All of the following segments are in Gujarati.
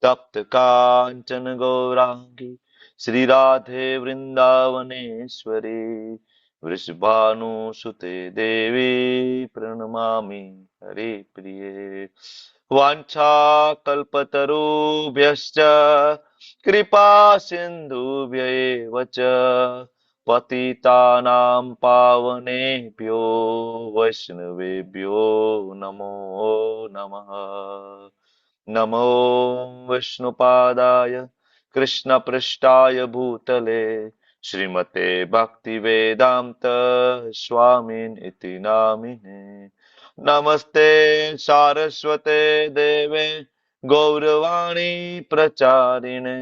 तप्त कांचन गौरांगी श्री राधे वृंदावनेश्वरी वृषभानुसुते देवी प्रणमामि हरिप्रिये। वाञ्छाकल्पतरुभ्यश्च कृपा सिन्धुभ्यैव च पतितानां पावनेभ्यो वैष्णवेभ्यो नमो नमः। नमो विष्णुपादाय कृष्णपृष्ठाय भूतले श्रीमते भक्तिवेदान्त स्वामिन् इति नामिने। नमस्ते सारस्वते देवे गौरवाणी प्रचारिणे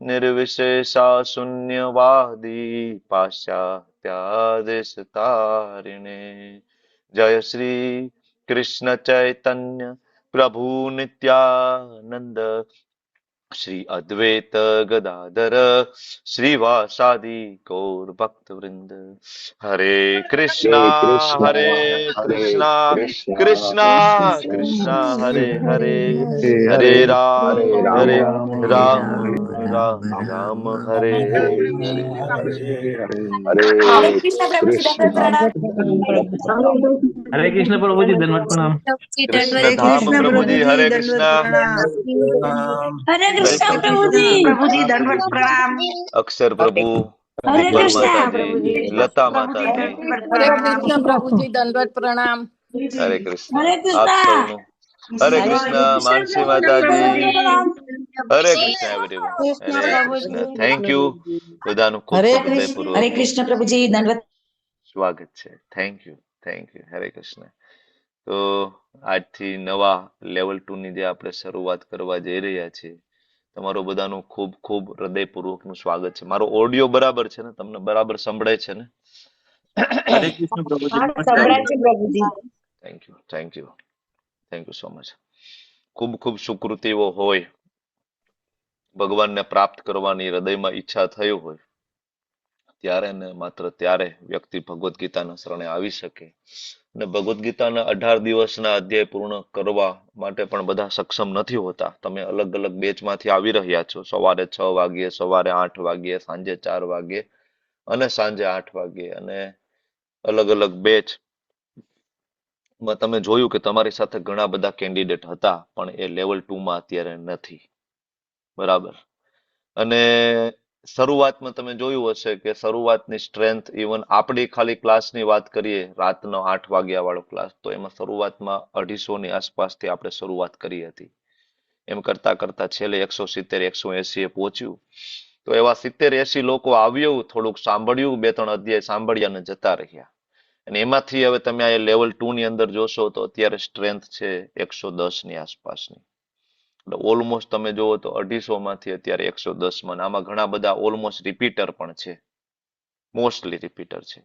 निर्विशेषा शून्यवादी पाश्चात्यादेशतारिणे। जय श्री कृष्ण चैतन्य प्रभु नित्यानंद श्री अद्वैत गदाधर श्रीवासादि गौर भक्त वृंद। हरे कृष्णा हरे कृष्णा कृष्णा कृष्णा कृष्णा कृष्णा हरे हरे हरे हरे हरे राम हरे राम राम राम हरे हरे। हरे हरे कृष्ण प्रभु जी दंडवत कृष्णा प्रणाम। हरे कृष्ण प्रभु जी दंडवत प्रणाम। कृष्ण हरे धाम कृष्ण प्रभु प्रभु जी जी हरे दंडवत कृष्णा। प्रणाम। हरे हरे कृष्ण हरे प्रभु कृष्ण जी। प्रभु जी दंडवत प्रणाम। अक्षर प्रभु हरे दीपल कृष्ण माता जी प्रभु जी। लता प्रभु माता जी जी दंडवत हरे प्रणाम। कृष्ण प्रभु जी दंडवत प्रणाम। हरे कृष्णा हरे आप कृष्णा। सबनु हरे हरे कृष्णा कृष्ण मानसी प्रभु माता जी जी दंडवत प्रणाम। हरे कृष्णा एवरीवन कृष्ण हरे प्रभु कृष्णा जी। थैंक यू બધાનું ખૂબ हरे ખૂબ कृष्ण हरे હૃદયપૂર્વકનું कृष्ण प्रभु जी दंडवत। સ્વાગત છે। થેન્ક યુ હરે કૃષ્ણ। તો આજથી નવા લેવલ 2 ની જે આપણે શરૂઆત કરવા જઈ રહ્યા છીએ તમારું બધાનું ખૂબ ખૂબ હૃદયપૂર્વકનું સ્વાગત છે। મારો ઓડિયો બરાબર છે ને? તમને બરાબર સંભળાય છે ને? हरे कृष्ण प्रभु जी हाँ नमस्कार संभળાય जी। છે પ્રભુ जी। Thank you so much. ખૂબ ખૂબ સુકૃતિઓ હોય ભગવાનને પ્રાપ્ત કરવાની હૃદયમાં ઈચ્છા થઈ હોય ત્યારે ને માત્ર ત્યારે વ્યક્તિ ભગવદ્ ગીતાના શરણે આવી શકે અને ભગવદ્ ગીતાના 18 દિવસના અધ્યાય પૂર્ણ કરવા માટે પણ બધા સક્ષમ નથી હોતા। તમે અલગ અલગ બેચમાંથી આવી રહ્યા છો। સવારે 6 વાગ્યે, સવારે 8 વાગ્યે, સાંજે 4 વાગ્યે અને સાંજે 8 વાગ્યે અને અલગ અલગ બેચ માં તમે જોયું કે તમારી સાથે ઘણા બધા કેન્ડિડેટ હતા પણ એ લેવલ 2 માં અત્યારે નથી। બરાબર। અને શરૂઆતમાં તમે જોયું હશે કે શરૂઆતની સ્ટ્રેન્થ ઇવન આપણી ખાલી ક્લાસની વાત કરીએ રાતનો 8 વાગ્યા વાળો ક્લાસ તો એમાં શરૂઆતમાં 250 ની આસપાસથી આપણે શરૂઆત કરી હતી। એમ કરતા કરતા છેલ્લે 170 180 એ પહોંચ્યું। તો એવા 70 80 લોકો આવ્યું, થોડુંક સાંભળ્યું, 2 3 અધ્યાય સાંભળ્યા અને જતા રહ્યા। અને એમાંથી હવે તમે આ લેવલ 2 ની અંદર જોશો તો અત્યારે સ્ટ્રેન્થ છે 110 ની આસપાસની। એટલે ઓલમોસ્ટ તમે જોવો તો 250 માંથી અત્યારે 110 માં। આમાં ઘણા બધા ઓલમોસ્ટ રિપીટર પણ છે, મોસ્ટલી રિપીટર છે।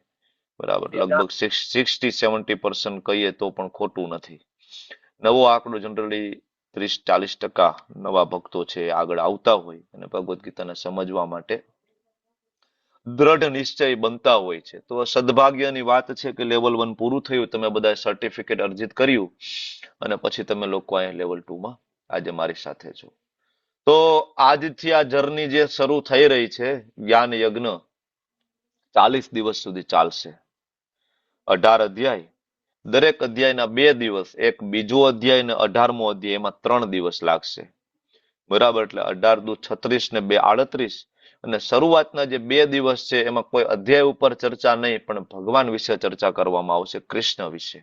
બરાબર, લગભગ 60-70% કહીએ તો પણ ખોટું નથી। નવો આંકડો જનરલી 30-40% નવા ભક્તો છે આગળ આવતા હોય અને ભગવદ્ ગીતાને સમજવા માટે દ્રઢ નિશ્ચય બનતા હોય છે। તો સદભાગ્યની વાત છે કે લેવલ 1 પૂરું થયું, તમે બધા સર્ટિફિકેટ અર્જિત કર્યું અને પછી તમે લોકો અહીંયા લેવલ 2 માં આજે મારી સાથે છો। તો આજથી આ જર્ની જે શરૂ થઈ રહી છે જ્ઞાન યજ્ઞ 40 દિવસ સુધી ચાલશે। 18 અધ્યાય, દરેક અધ્યાયના 2 દિવસ, એક બીજો અધ્યાય ને 18મો અધ્યાય, એમાં 3 દિવસ લાગશે। બરાબર, એટલે 18 દુ 36 ને 2 38 અને શરૂઆતના જે 2 દિવસ છે એમાં કોઈ અધ્યાય ઉપર ચર્ચા નહીં પણ ભગવાન વિશે ચર્ચા કરવામાં આવશે, કૃષ્ણ વિશે,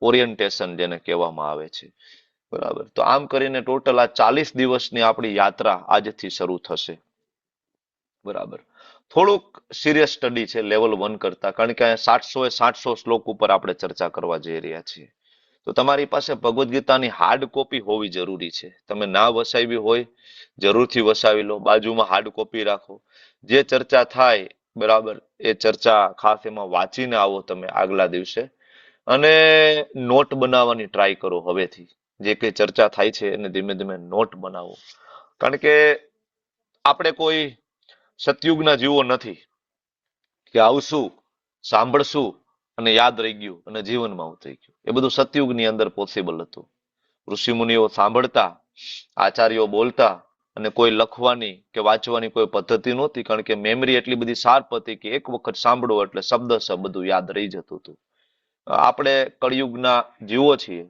ઓરિએન્ટેશન જેને કહેવામાં આવે છે। બરાબર, તો આમ કરીને ટોટલ આ 40 દિવસની આપણી યાત્રા આજથી શરૂ થશે। બરાબર, થોડુંક સિરિયસ સ્ટડી છે લેવલ 1 કરતા, કારણ કે 700 શ્લોક ઉપર આપણે ચર્ચા કરવા જઈ રહ્યા છીએ। તો તમારી પાસે ભગવદ્ ગીતાની હાર્ડ કોપી હોવી જરૂરી છે। તમે ના વસાવી હોય જરૂરથી વસાવી લો, બાજુમાં હાર્ડ કોપી રાખો। જે ચર્ચા થાય બરાબર એ ચર્ચા ખાસ એમાં વાંચીને આવો તમે આગલા દિવસે, અને નોટ બનાવવાની ટ્રાય કરો। હવેથી જે કઈ ચર્ચા થાય છે એને ધીમે ધીમે નોટ બનાવો, કારણ કે આપણે કોઈ સતયુગના જીવો નથી કે આવશું, સાંભળશું અને યાદ રહી ગયું અને જીવનમાં ઉતરી ગયું। એ બધું સતયુગની અંદર પોસિબલ હતું। ઋષિ મુનિઓ સાંભળતા આચાર્યો બોલતા અને કોઈ લખવાની કે વાંચવાની કોઈ પદ્ધતિ નહોતી, કારણ કે મેમરી એટલી બધી શાર્પ હતી કે એક વખત સાંભળો એટલે શબ્દશઃ બધું યાદ રહી જતું હતું. આપણે કળિયુગના જીવો છીએ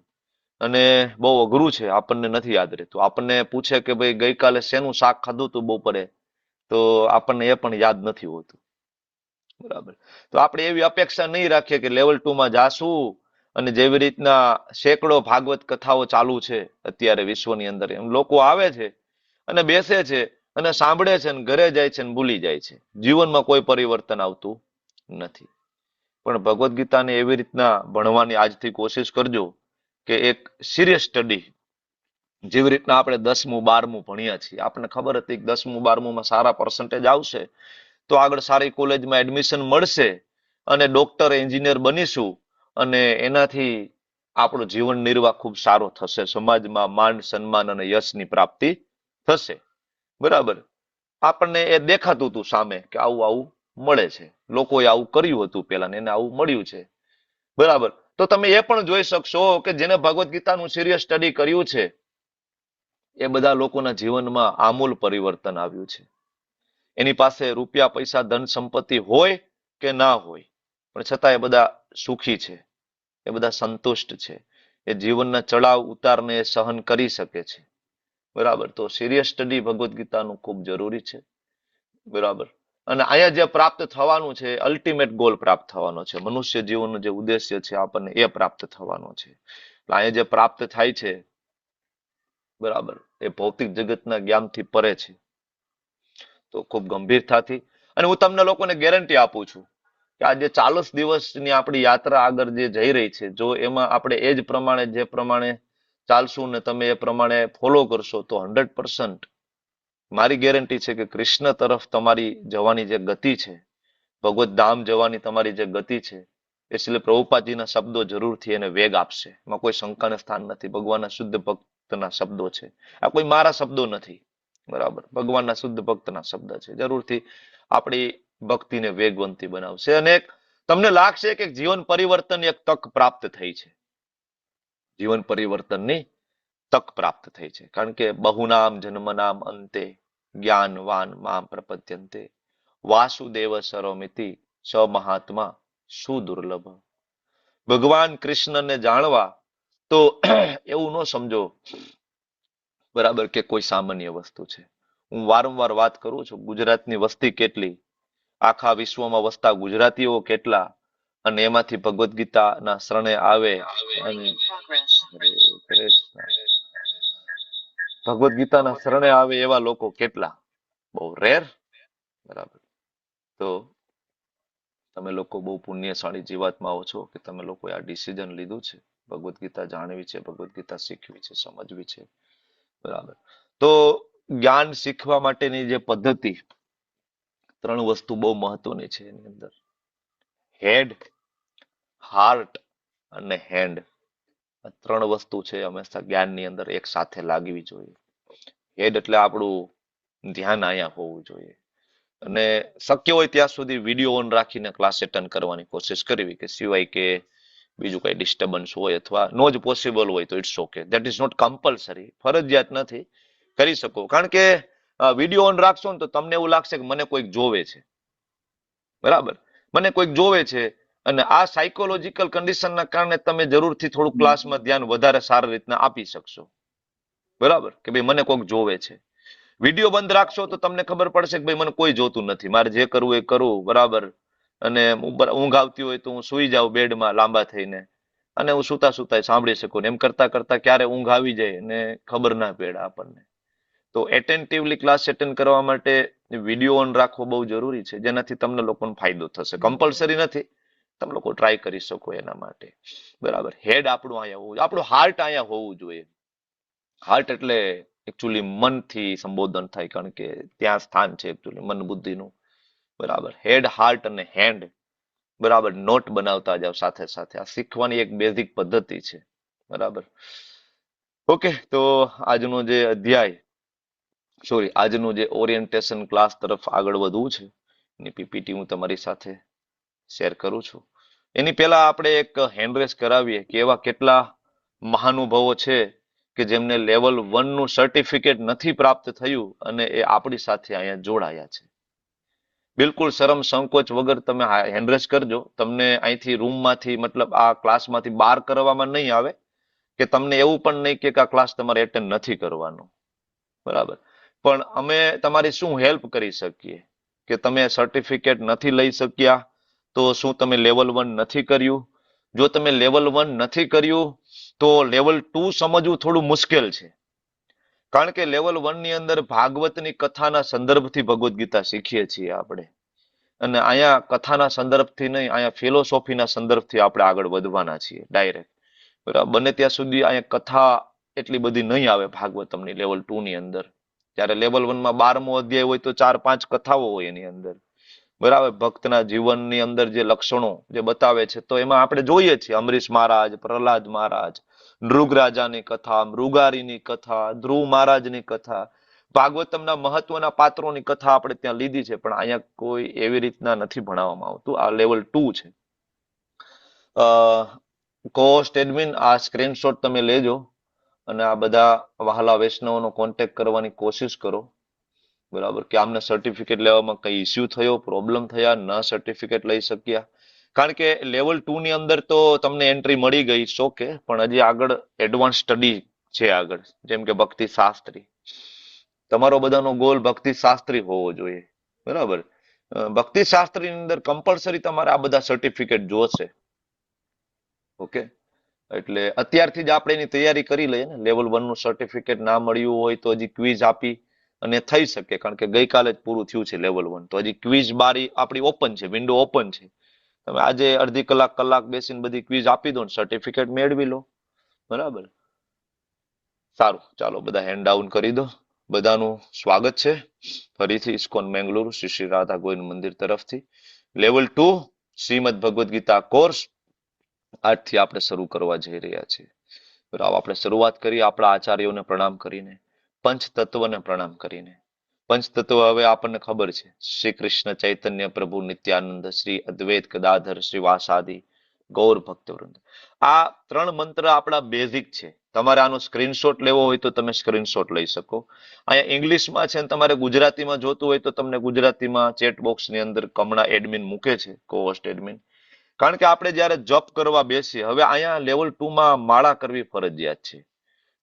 અને બહુ અઘરું છે, આપણને નથી યાદ રહેતું. આપણને પૂછે કે ભાઈ ગઈકાલે શેનું શાક ખાધું હતું બપોરે, તો આપણને એ પણ યાદ નથી હોતું. બરાબર. તો આપણે એવી અપેક્ષા નહીં રાખીએ કે લેવલ 2 માં જાશું અને જેવી રીતના સેંકડો ભાગવત કથાઓ ચાલુ છે અત્યારે વિશ્વની અંદર, એમ લોકો આવે છે અને બેસે છે અને સાંભળે છે અને ઘરે જાય છે અને ભૂલી જાય છે. જીવનમાં કોઈ પરિવર્તન આવતું નથી. પણ ભગવદ્ ગીતાને એવી રીતના ભણવાની આજથી કોશિશ કરજો કે એક સિરિયસ સ્ટડી, જેવી રીતના આપણે 10મું 12મું ભણ્યા છીએ. આપણને ખબર હતી કે 10મું 12મું માં સારા પર્સન્ટેજ આવશે તો આગળ સારી કોલેજમાં એડમિશન મળશે અને ડોક્ટર એન્જિનિયર બનીશું અને એનાથી આપણો જીવન નિર્વાહ ખૂબ સારો થશે, સમાજમાં માન સન્માન અને યશની પ્રાપ્તિ થશે. બરાબર. આપણને એ દેખાતું હતું સામે કે આવું આવું મળે છે, લોકોએ આવું કર્યું હતું પેલા ને એને આવું મળ્યું છે. બરાબર. તો તમે એ પણ જોઈ શકશો કે જેને ભગવદ્ ગીતાનું સિરિયસ સ્ટડી કર્યું છે એ બધા લોકોના જીવનમાં આમૂલ પરિવર્તન આવ્યું છે. એની પાસે રૂપિયા પૈસા ધન સંપત્તિ હોય કે ના હોય, પણ છતાં એ બધા સુખી છે, એ બધા સંતુષ્ટ છે, એ જીવનના ચડાવ ઉતારને સહન કરી શકે છે. બરાબર. તો સિરિયસ સ્ટડી ભગવદ્ ગીતાનું ખૂબ જરૂરી છે. બરાબર. અને અહીંયા જે પ્રાપ્ત થવાનું છે, અલ્ટિમેટ ગોલ પ્રાપ્ત થવાનો છે, મનુષ્ય જીવનનો જે ઉદ્દેશ્ય છે આપણને એ પ્રાપ્ત થવાનો છે. અહીંયા જે પ્રાપ્ત થાય છે, બરાબર, એ ભૌતિક જગતના જ્ઞાનથી પરે છે. તો ખૂબ ગંભીરતાથી, અને હું તમને લોકોને ગેરંટી આપું છું કે આ જે 40 દિવસની આપણી યાત્રા આગળ જે જઈ રહી છે, જો એમાં આપણે એ જ પ્રમાણે જે પ્રમાણે ચાલશું ને તમે એ પ્રમાણે ફોલો કરશો તો 100% મારી ગેરંટી છે કે કૃષ્ણ તરફ તમારી જવાની જે ગતિ છે, ભગવત ધામ જવાની તમારી જે ગતિ છે, એ શ્રી પ્રભુપાદજીના શબ્દો જરૂરથી એને વેગ આપશે. એમાં કોઈ શંકાને સ્થાન નથી. ભગવાનના શુદ્ધ ભક્તના શબ્દો છે, આ કોઈ મારા શબ્દો નથી. બરાબર. ભગવાનના શુદ્ધ ભક્તના શબ્દ છે. જરૂરથી આપણી ભક્તિને વેગવંતી બનાવશે અને તમને લાગશે કે જીવન પરિવર્તન એક તક પ્રાપ્ત થઈ છે. જીવન પરિવર્તનની તક પ્રાપ્ત થઈ છે, કારણ કે બહુનામ જન્મનામ અંતે જ્ઞાનવાન મામ પ્રપદ્યંતે વાસુદેવ સરોમિતિ સ મહાત્મા સુદુર્લભ. ભગવાન કૃષ્ણને જાણવા તો એવું ન સમજો, બરાબર, કે કોઈ સામાન્ય વસ્તુ છે. હું વારંવાર વાત કરું છું, ગુજરાતની વસ્તી કેટલી, આખા વિશ્વમાં વસતા ગુજરાતીઓ કેટલા, અને એમાંથી ભગવદ્ ગીતાના શરણે આવે અને ભગવદ્ ગીતાના શરણે આવે એવા લોકો કેટલા, બહુ રેર. બરાબર. તો તમે લોકો બહુ પુણ્યશાળી જીવાત્માઓ છો કે તમે લોકોએ આ ડિસિઝન લીધું છે, ભગવદ્ ગીતા જાણવી છે, ભગવદ્ ગીતા શીખવી છે, સમજવી છે. બરાબર. તો જ્ઞાન શીખવા માટેની જે પદ્ધતિ, 3 વસ્તુ બહુ મહત્વની છે એની અંદર: હેડ, હાર્ટ અને હેન્ડ. આ 3 વસ્તુ છે હંમેશા જ્ઞાનની અંદર એક સાથે લાગવી જોઈએ. હેડ એટલે આપણું ધ્યાન અહીંયા હોવું જોઈએ, અને શક્ય હોય ત્યાં સુધી વિડીયો ઓન રાખીને ક્લાસ એટેન્ડ કરવાની કોશિશ કરવી, કે સિવાય કે બીજું કઈ ડિસ્ટર્બન્સ હોય અથવા નો જ પોસિબલ હોય તો it's okay. That is not compulsory. ફરજિયાત નથી, કરી શકો. કારણ કે વિડીયો ઓન રાખશો ને તો તમને એવું લાગશે કે મને કોઈક જોવે છે. બરાબર. મને કોઈક જોવે છે, અને આ સાયકોલોજીકલ કન્ડિશનના કારણે તમે જરૂરથી થોડું ક્લાસમાં ધ્યાન વધારે સારી રીતના આપી શકશો. બરાબર, કે ભાઈ મને કોઈક જોવે છે. વિડીયો બંધ રાખશો તો તમને ખબર પડશે કે ભાઈ મને કોઈ જોતું નથી, મારે જે કરવું એ કરું. બરાબર. અને ઊંઘ આવતી હોય તો હું સુઈ જાઉં બેડમાં લાંબા થઈને, અને હું સુતા સુતા સાંભળી શકું. એમ કરતા કરતા ક્યારે ઊંઘ આવી જાય ને ખબર ના પડે આપણને. તો એટેન્ટિવલી ક્લાસ એટેન્ડ કરવા માટે વિડીયો ઓન રાખવો બહુ જરૂરી છે, જેનાથી તમને લોકોને ફાયદો થશે. કમ્પલસરી નથી, તમે લોકો ટ્રાય કરી શકો એના માટે. બરાબર. હેડ આપણું અહીંયા હોવું, આપણું હાર્ટ અહીંયા હોવું જોઈએ. હાર્ટ એટલે એકચ્યુઅલી મનથી સંબોધન થાય, કારણ કે ત્યાં સ્થાન છે એકચ્યુઅલી મન બુદ્ધિનું. બરાબર. હેડ, હાર્ટ અને હેન્ડ. બરાબર. નોટ બનાવતા જાવ સાથે સાથે. આ શીખવાની એક બેઝિક પદ્ધતિ છે. બરાબર. ઓકે. તો આજનો જે અધ્યાય, આજનું જે ઓરિએન્ટેશન ક્લાસ તરફ આગળ વધવું છે, એની પીપીટી હું તમારી સાથે શેર કરું છું. એની પહેલા આપણે એક હેન્ડરેસ કરાવીએ કે એવા કેટલા મહાનુભાવો છે કે જેમને લેવલ 1 નું સર્ટિફિકેટ નથી પ્રાપ્ત થયું અને એ આપણી સાથે અહીંયા જોડાયા છે. બિલકુલ શરમ સંકોચ વગર તમે હેન્ડ રેઝ કરજો. તમને અહીંથી રૂમમાંથી મતલબ આ ક્લાસમાંથી બહાર કરવામાં નહીં આવે કે તમને એવું પણ નહીં કે આ ક્લાસ તમારે એટેન્ડ નથી કરવાનો. બરાબર. પણ અમે તમારી શું હેલ્પ કરી શકીએ કે તમે સર્ટિફિકેટ નથી લઈ શક્યા તો શું તમે લેવલ 1 નથી કર્યું? જો તમે લેવલ 1 નથી કર્યું તો લેવલ 2 સમજવું થોડું મુશ્કેલ છે. કારણ કે લેવલ 1 ની અંદર ભાગવતની કથાના સંદર્ભથી ભગવદ્ ગીતા શીખીએ છીએ આપણે. અને અહીંયા કથાના સંદર્ભથી નહીં, અહીંયા ફિલોસોફીના સંદર્ભથી આપણે આગળ વધવાના છીએ ડાયરેક્ટ. બરાબર. બને ત્યાં સુધી અહીંયા કથા એટલી બધી નહીં આવે ભાગવતમની લેવલ 2 ની અંદર. ત્યારે લેવલ 1 માં 12મો અધ્યાય હોય તો 4-5 કથાઓ હોય એની અંદર. બરાબર. ભક્તના જીવનની અંદર જે લક્ષણો જે બતાવે છે તો એમાં આપણે જોઈએ છીએ અમરીશ મહારાજ, પ્રહલાદ મહારાજ, નૃગરાજાની કથા, મૃગારીની કથા, ધ્રુવ મહારાજની કથા, ભાગવતમના મહત્વના પાત્રોની કથા આપણે ત્યાં લીધી છે. પણ અહીંયા કોઈ એવી રીતના નથી ભણાવવામાં આવતું. આ લેવલ 2 છે. કોસ્ટ એડમિન આ સ્ક્રીનશોટ તમે લેજો અને આ બધા વહાલા વૈષ્ણવોનો કોન્ટેક્ટ કરવાની કોશિશ કરો. બરાબર. કે આમને સર્ટિફિકેટ લેવામાં કઈ ઇસ્યુ થયો, પ્રોબ્લેમ થયા, ન સર્ટિફિકેટ લઈ શક્યા. કારણ કે લેવલ 2 ની અંદર તો તમને એન્ટ્રી મળી ગઈ શોકે, પણ હજી આગળ એડવાન્સ સ્ટડી છે આગળ. જેમ કે ભક્તિ શાસ્ત્રી. તમારો બધાનો ગોલ ભક્તિ શાસ્ત્રી હોવો જોઈએ. બરાબર. ભક્તિ શાસ્ત્રીની અંદર કમ્પલસરી તમારે આ બધા સર્ટિફિકેટ જોશે. ઓકે. એટલે અત્યારથી જ આપણે એની તૈયારી કરી લઈએ ને. લેવલ 1 નું સર્ટિફિકેટ ના મળ્યું હોય તો હજી ક્વિઝ આપી અને થઈ શકે. કારણ કે ગઈકાલે જ પૂરું થયું છે લેવલ 1. તો હજી ક્વિઝ બારી આપણી ઓપન છે, વિન્ડો ઓપન છે. તમે આજે અડધી કલાક બેસીને બધી ક્વિઝ આપી દો ને સર્ટિફિકેટ મેળવી લો. બરાબર. સારું, ચાલો બધા હેન્ડ ડાઉન કરી દો. બધાનું સ્વાગત છે ફરીથી ઇસ્કોન મેંગલુરુ શ્રી શ્રી રાધા ગોવિંદ મંદિર તરફથી. લેવલ 2 શ્રીમદ ભગવદ્ ગીતા કોર્સ આજથી આપણે શરૂ કરવા જઈ રહ્યા છીએ. બરાબર. આપણે શરૂઆત કરીએ આપણા આચાર્યોને પ્રણામ કરીને, પંચતત્વને પ્રણામ કરીને. પંચતત્વ હવે આપણને ખબર છે. શ્રી કૃષ્ણ ચૈતન્ય પ્રભુ નિત્યાનંદ, શ્રી અદ્વૈત ગદાધર શ્રીવાસાદિ ગૌર ભક્તવૃંદ. આ 3 મંત્ર આપણા બેઝિક છે. તમારે આનો સ્ક્રીનશોટ લેવો હોય તો તમે સ્ક્રીનશોટ લઈ શકો. અહીંયા ઇંગ્લિશમાં છે અને તમારે ગુજરાતીમાં જોતું હોય તો તમને ગુજરાતીમાં ચેટ બોક્સની અંદર કમણા એડમિન મૂકે છે, કોહોસ્ટ એડમિન. કારણ કે આપણે જયારે જપ કરવા બેસીએ, હવે અહીંયા લેવલ 2 માં માળા કરવી ફરજિયાત છે.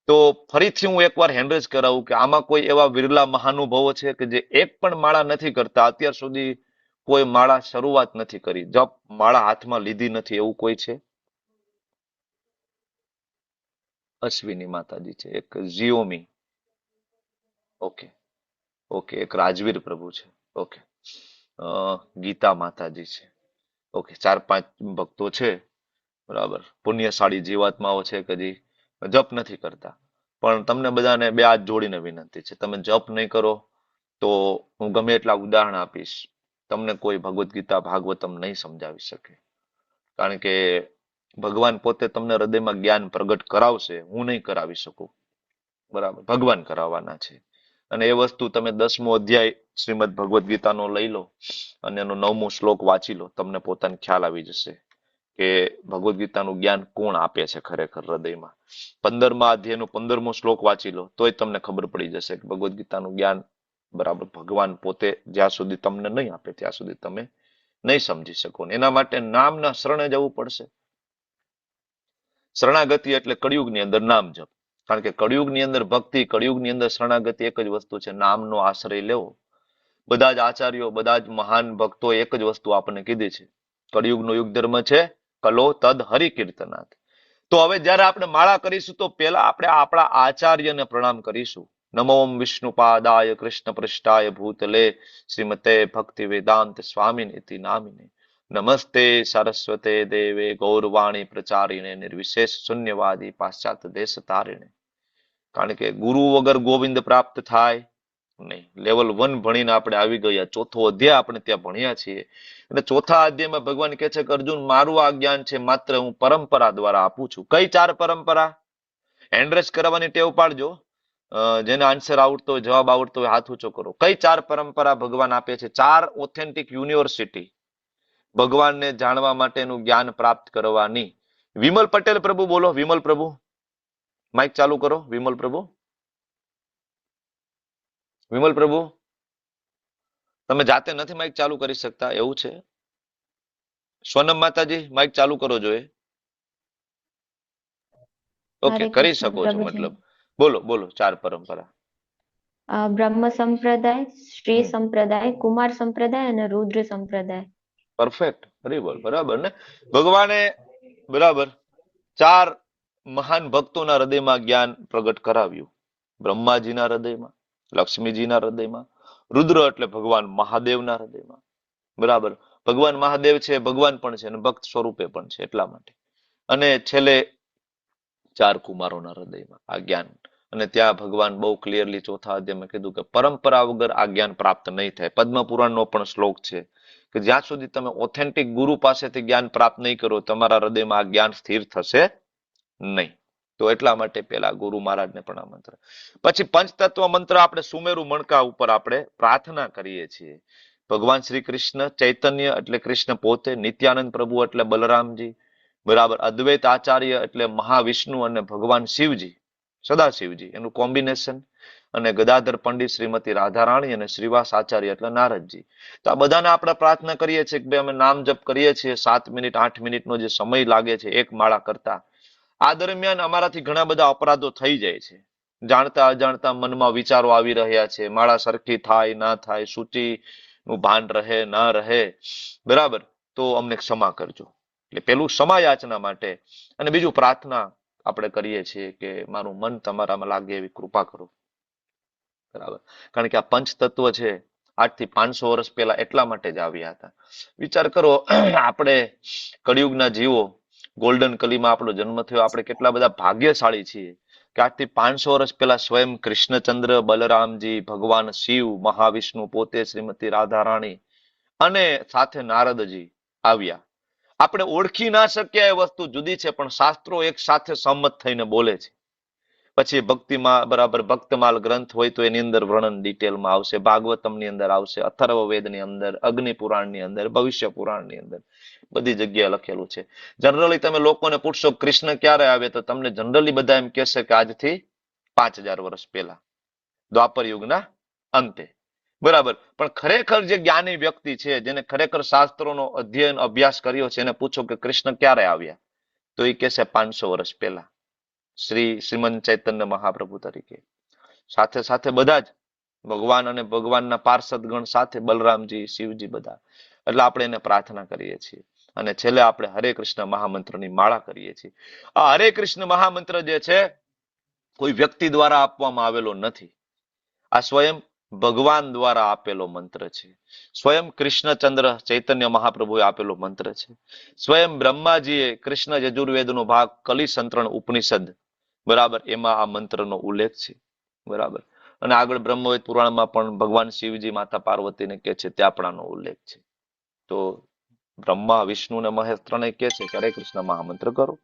તો ફરીથી હું એકવાર હેન્ડરેજ કરાવું કે આમાં કોઈ એવા વિરલા મહાનુભાવો છે કે જે એક પણ માળા નથી કરતા, અત્યાર સુધી કોઈ માળા શરૂઆત નથી કરી, જપ માળા હાથમાં લીધી નથી, એવું કોઈ છે? અશ્વિની માતાજી છે, એક ઝિયોમી, ઓકે ઓકે, એક રાજવીર પ્રભુ છે, ઓકે, ગીતા માતાજી છે, ઓકે. 4-5 ભક્તો છે. બરાબર. પુણ્યશાળી જીવાત્માઓ છે કે જે જપ નથી કરતા. પણ તમને બધાને 2 હાથ જોડીને વિનંતી છે, તમે જપ નહીં કરો તો હું ગમે એટલા ઉદાહરણ આપીશ, તમને કોઈ ભગવદ્ ગીતા ભાગવતમ નહીં સમજાવી શકે. કારણ કે ભગવાન પોતે તમને હૃદયમાં જ્ઞાન પ્રગટ કરાવશે, હું નહીં કરાવી શકું. બરાબર. ભગવાન કરાવવાના છે. અને એ વસ્તુ તમે 10મો અધ્યાય શ્રીમદ ભગવદ્ ગીતાનો લઈ લો અને એનો 9મો શ્લોક વાંચી લો, તમને પોતાને ખ્યાલ આવી જશે કે ભગવદ્ ગીતાનું જ્ઞાન કોણ આપે છે ખરેખર હૃદયમાં. 15મા અધ્યાયનો 15મો શ્લોક વાંચી લો તોય તમને ખબર પડી જશે કે ભગવદ્ ગીતાનું જ્ઞાન બરાબર ભગવાન પોતે જ્યાં સુધી તમને નહીં આપે ત્યાં સુધી તમે નહીં સમજી શકો. એના માટે નામના શરણે જવું પડશે. શરણાગતિ એટલે કળિયુગની અંદર નામ જપ. કારણ કે કળિયુગની અંદર ભક્તિ, કળિયુગની અંદર શરણાગતિ એક જ વસ્તુ છે, નામનો આશ્રય લેવો. બધા જ આચાર્યો, બધા જ મહાન ભક્તો એક જ વસ્તુ આપણને કીધી છે. કળિયુગનો યુગ ધર્મ છે કલો તદ હરિ કીર્તનાથ. તો હવે જયારે આપણે માળા કરીશું તો પેલા આપણે આપણા આચાર્યને પ્રણામ કરીશું. નમો વિષ્ણુપાદાય કૃષ્ણ પૃષ્ઠાય ભૂતલે શ્રીમતે ભક્તિ વેદાંત સ્વામિનિતિ નામિને નમસ્તે સરસ્વતે દેવે ગૌરવાણી પ્રચારીને નિર્વિશેષ શૂન્યવાદી પાશ્ચાત્ય દેશ તારીને. કારણ કે ગુરુ વગર ગોવિંદ પ્રાપ્ત થાય નહીં. લેવલ 1 ભણીને આપણે આવી ગયા, 4થો અધ્યાય આપણે ત્યાં ભણ્યા છીએ. અને 4થા અધ્યાયમાં ભગવાન કહે છે કે અર્જુન, મારું આ જ્ઞાન છે માત્ર હું પરંપરા દ્વારા આપું છું. કઈ 4 પરંપરા? હેન્ડરેસ કરવાની ટેવ પાડજો. જેને આન્સર આવડતો હોય, જવાબ આવડતો હોય હાથ ઊંચો કરો. કઈ 4 પરંપરા ભગવાન આપે છે? 4 ઓથેન્ટિક યુનિવર્સિટી ભગવાનને જાણવા માટેનું જ્ઞાન પ્રાપ્ત કરવાની. વિમલ પટેલ પ્રભુ બોલો. વિમલ પ્રભુ, માઇક ચાલુ કરો વિમલ પ્રભુ. વિમલ પ્રભુ, તમે જાતે નથી માઇક ચાલુ કરી શકતા એવું છે? સોનમ માતાજી માઇક ચાલુ કરો જોઈએ. ઓકે, હરે કરી કૃષ્ણ શકો છો. પ્રભુજી. મતલબ બોલો બોલો, 4 પરંપરા. બ્રહ્મ સંપ્રદાય, શ્રી હમ, સંપ્રદાય, કુમાર સંપ્રદાય અને રુદ્ર સંપ્રદાય. પરફેક્ટ, વેરી બોલ, બરાબર ને. ભગવાને બરાબર 4 મહાન ભક્તોના હૃદયમાં જ્ઞાન પ્રગટ કરાવ્યું. બ્રહ્માજીના હૃદયમાં, લક્ષ્મીજીના હૃદયમાં, રુદ્ર એટલે ભગવાન મહાદેવના હૃદયમાં. બરાબર, ભગવાન મહાદેવ છે, ભગવાન પણ છે અને ભક્ત સ્વરૂપે પણ છે એટલા માટે. અને છેલ્લે 4 કુમારોના હૃદયમાં આ જ્ઞાન. અને ત્યાં ભગવાન બહુ ક્લિયરલી ચોથા અધ્યાયમાં કીધું કે પરંપરા વગર આ જ્ઞાન પ્રાપ્ત નહીં થાય. પદ્મ પુરાણનો પણ શ્લોક છે કે જ્યાં સુધી તમે ઓથેન્ટિક ગુરુ પાસેથી જ્ઞાન પ્રાપ્ત નહીં કરો, તમારા હૃદયમાં આ જ્ઞાન સ્થિર થશે નહીં. તો એટલા માટે પેલા ગુરુ મહારાજને પણ આ મંત્ર. પછી પંચતત્વ મંત્ર આપણે સુમેરુ મણકા ઉપર આપણે પ્રાર્થના કરીએ છીએ. ભગવાન શ્રી કૃષ્ણ ચૈતન્ય એટલે કૃષ્ણ પોતે, નિત્યાનંદ પ્રભુ એટલે બલરામજી, બરાબર, અદ્વૈત આચાર્ય એટલે મહાવિષ્ણુ અને ભગવાન શિવજી, સદાશિવજી એનું કોમ્બિનેશન, અને ગદાધર પંડિત શ્રીમતી રાધારાણી અને શ્રીવાસ આચાર્ય એટલે નારદજી. તો આ બધાને આપણે પ્રાર્થના કરીએ છીએ કે ભાઈ અમે નામ જપ કરીએ છીએ 7 મિનિટ 8 મિનિટનો જે સમય લાગે છે એક માળા કરતા, આ દરમિયાન અમારાથી ઘણા બધા અપરાધો થઈ જાય છે. જાણતા અજાણતા મનમાં વિચારો આવી રહ્યા છે, માળા સરખી થાય ના થાય, સૂચિ નું ભાન રહે ના રહે, બરાબર, તો અમને ક્ષમા કરજો. એટલે પેલું ક્ષમા યાચના માટે, અને બીજું પ્રાર્થના આપણે કરીએ છીએ કે મારું મન તમારામાં લાગે એવી કૃપા કરો. બરાબર, કારણ કે આ પંચતત્વ છે આજથી 500 વર્ષ પહેલા એટલા માટે જ આવ્યા હતા. વિચાર કરો, આપણે કળિયુગના જીવો, ગોલ્ડન કલીમાં આપણો જન્મ થયો, આપણે કેટલા બધા ભાગ્યશાળી છીએ કે આજથી 500 વર્ષ પહેલા સ્વયં કૃષ્ણચંદ્ર, બલરામજી, ભગવાન શિવ, મહાવિષ્ણુ પોતે, શ્રીમતી રાધારાણી અને સાથે નારદજી આવ્યા. આપણે ઓળખી ના શક્યા એ વસ્તુ જુદી છે, પણ શાસ્ત્રો એક સાથે સંમત થઈને બોલે છે. પછી ભક્તિમાં બરાબર ભક્તમાલ ગ્રંથ હોય તો એની અંદર વર્ણન ડિટેલમાં આવશે, ભાગવતમની અંદર આવશે, અથર્વવેદની અંદર, અગ્નિ પુરાણની અંદર, ભવિષ્ય પુરાણની અંદર, બધી જગ્યાએ લખેલું છે. જનરલી તમે લોકોને પૂછશો કૃષ્ણ ક્યારે આવે તો તમને જનરલી બધા એમ કહેશે કે આજથી 5000 વર્ષ પહેલા, દ્વાપર યુગના અંતે. બરાબર, પણ ખરેખર જે જ્ઞાની વ્યક્તિ છે, જેને ખરેખર શાસ્ત્રોનો અધ્યયન અભ્યાસ કર્યો છે, એને પૂછો કે કૃષ્ણ ક્યારે આવ્યા તો એ કહેશે 500 વર્ષ પહેલા, શ્રીમંત ચૈતન્ય મહાપ્રભુ તરીકે. સાથે સાથે બધા જ ભગવાન અને ભગવાનના પાર્ષદગણ સાથે બલરામજી, શિવજી બધા. એટલે આપણે એને પ્રાર્થના કરીએ છીએ. અને છેલ્લે આપણે હરે કૃષ્ણ મહામંત્રની માળા કરીએ છીએ. આ હરે કૃષ્ણ મહામંત્ર જે છે કોઈ વ્યક્તિ દ્વારા આપવામાં આવેલો નથી. આ સ્વયં ભગવાન દ્વારા આપેલો મંત્ર છે. સ્વયં કૃષ્ણચંદ્ર ચૈતન્ય મહાપ્રભુએ આપેલો મંત્ર છે. સ્વયં બ્રહ્માજીએ કૃષ્ણ યજુર્વેદનો ભાગ કલી સંતરણ ઉપનિષદ, બરાબર, એમાં આ મંત્રનો ઉલ્લેખ છે. બરાબર, અને આગળ બ્રહ્મવેદ પુરાણમાં પણ ભગવાન શિવજી માતા પાર્વતીને કહે છે, ત્યાં પણ આનો ઉલ્લેખ છે. તો બ્રહ્મા, વિષ્ણુ ને મહેશ ત્રણેય કહે છે કે હરે કૃષ્ણ મહામંત્ર કરો.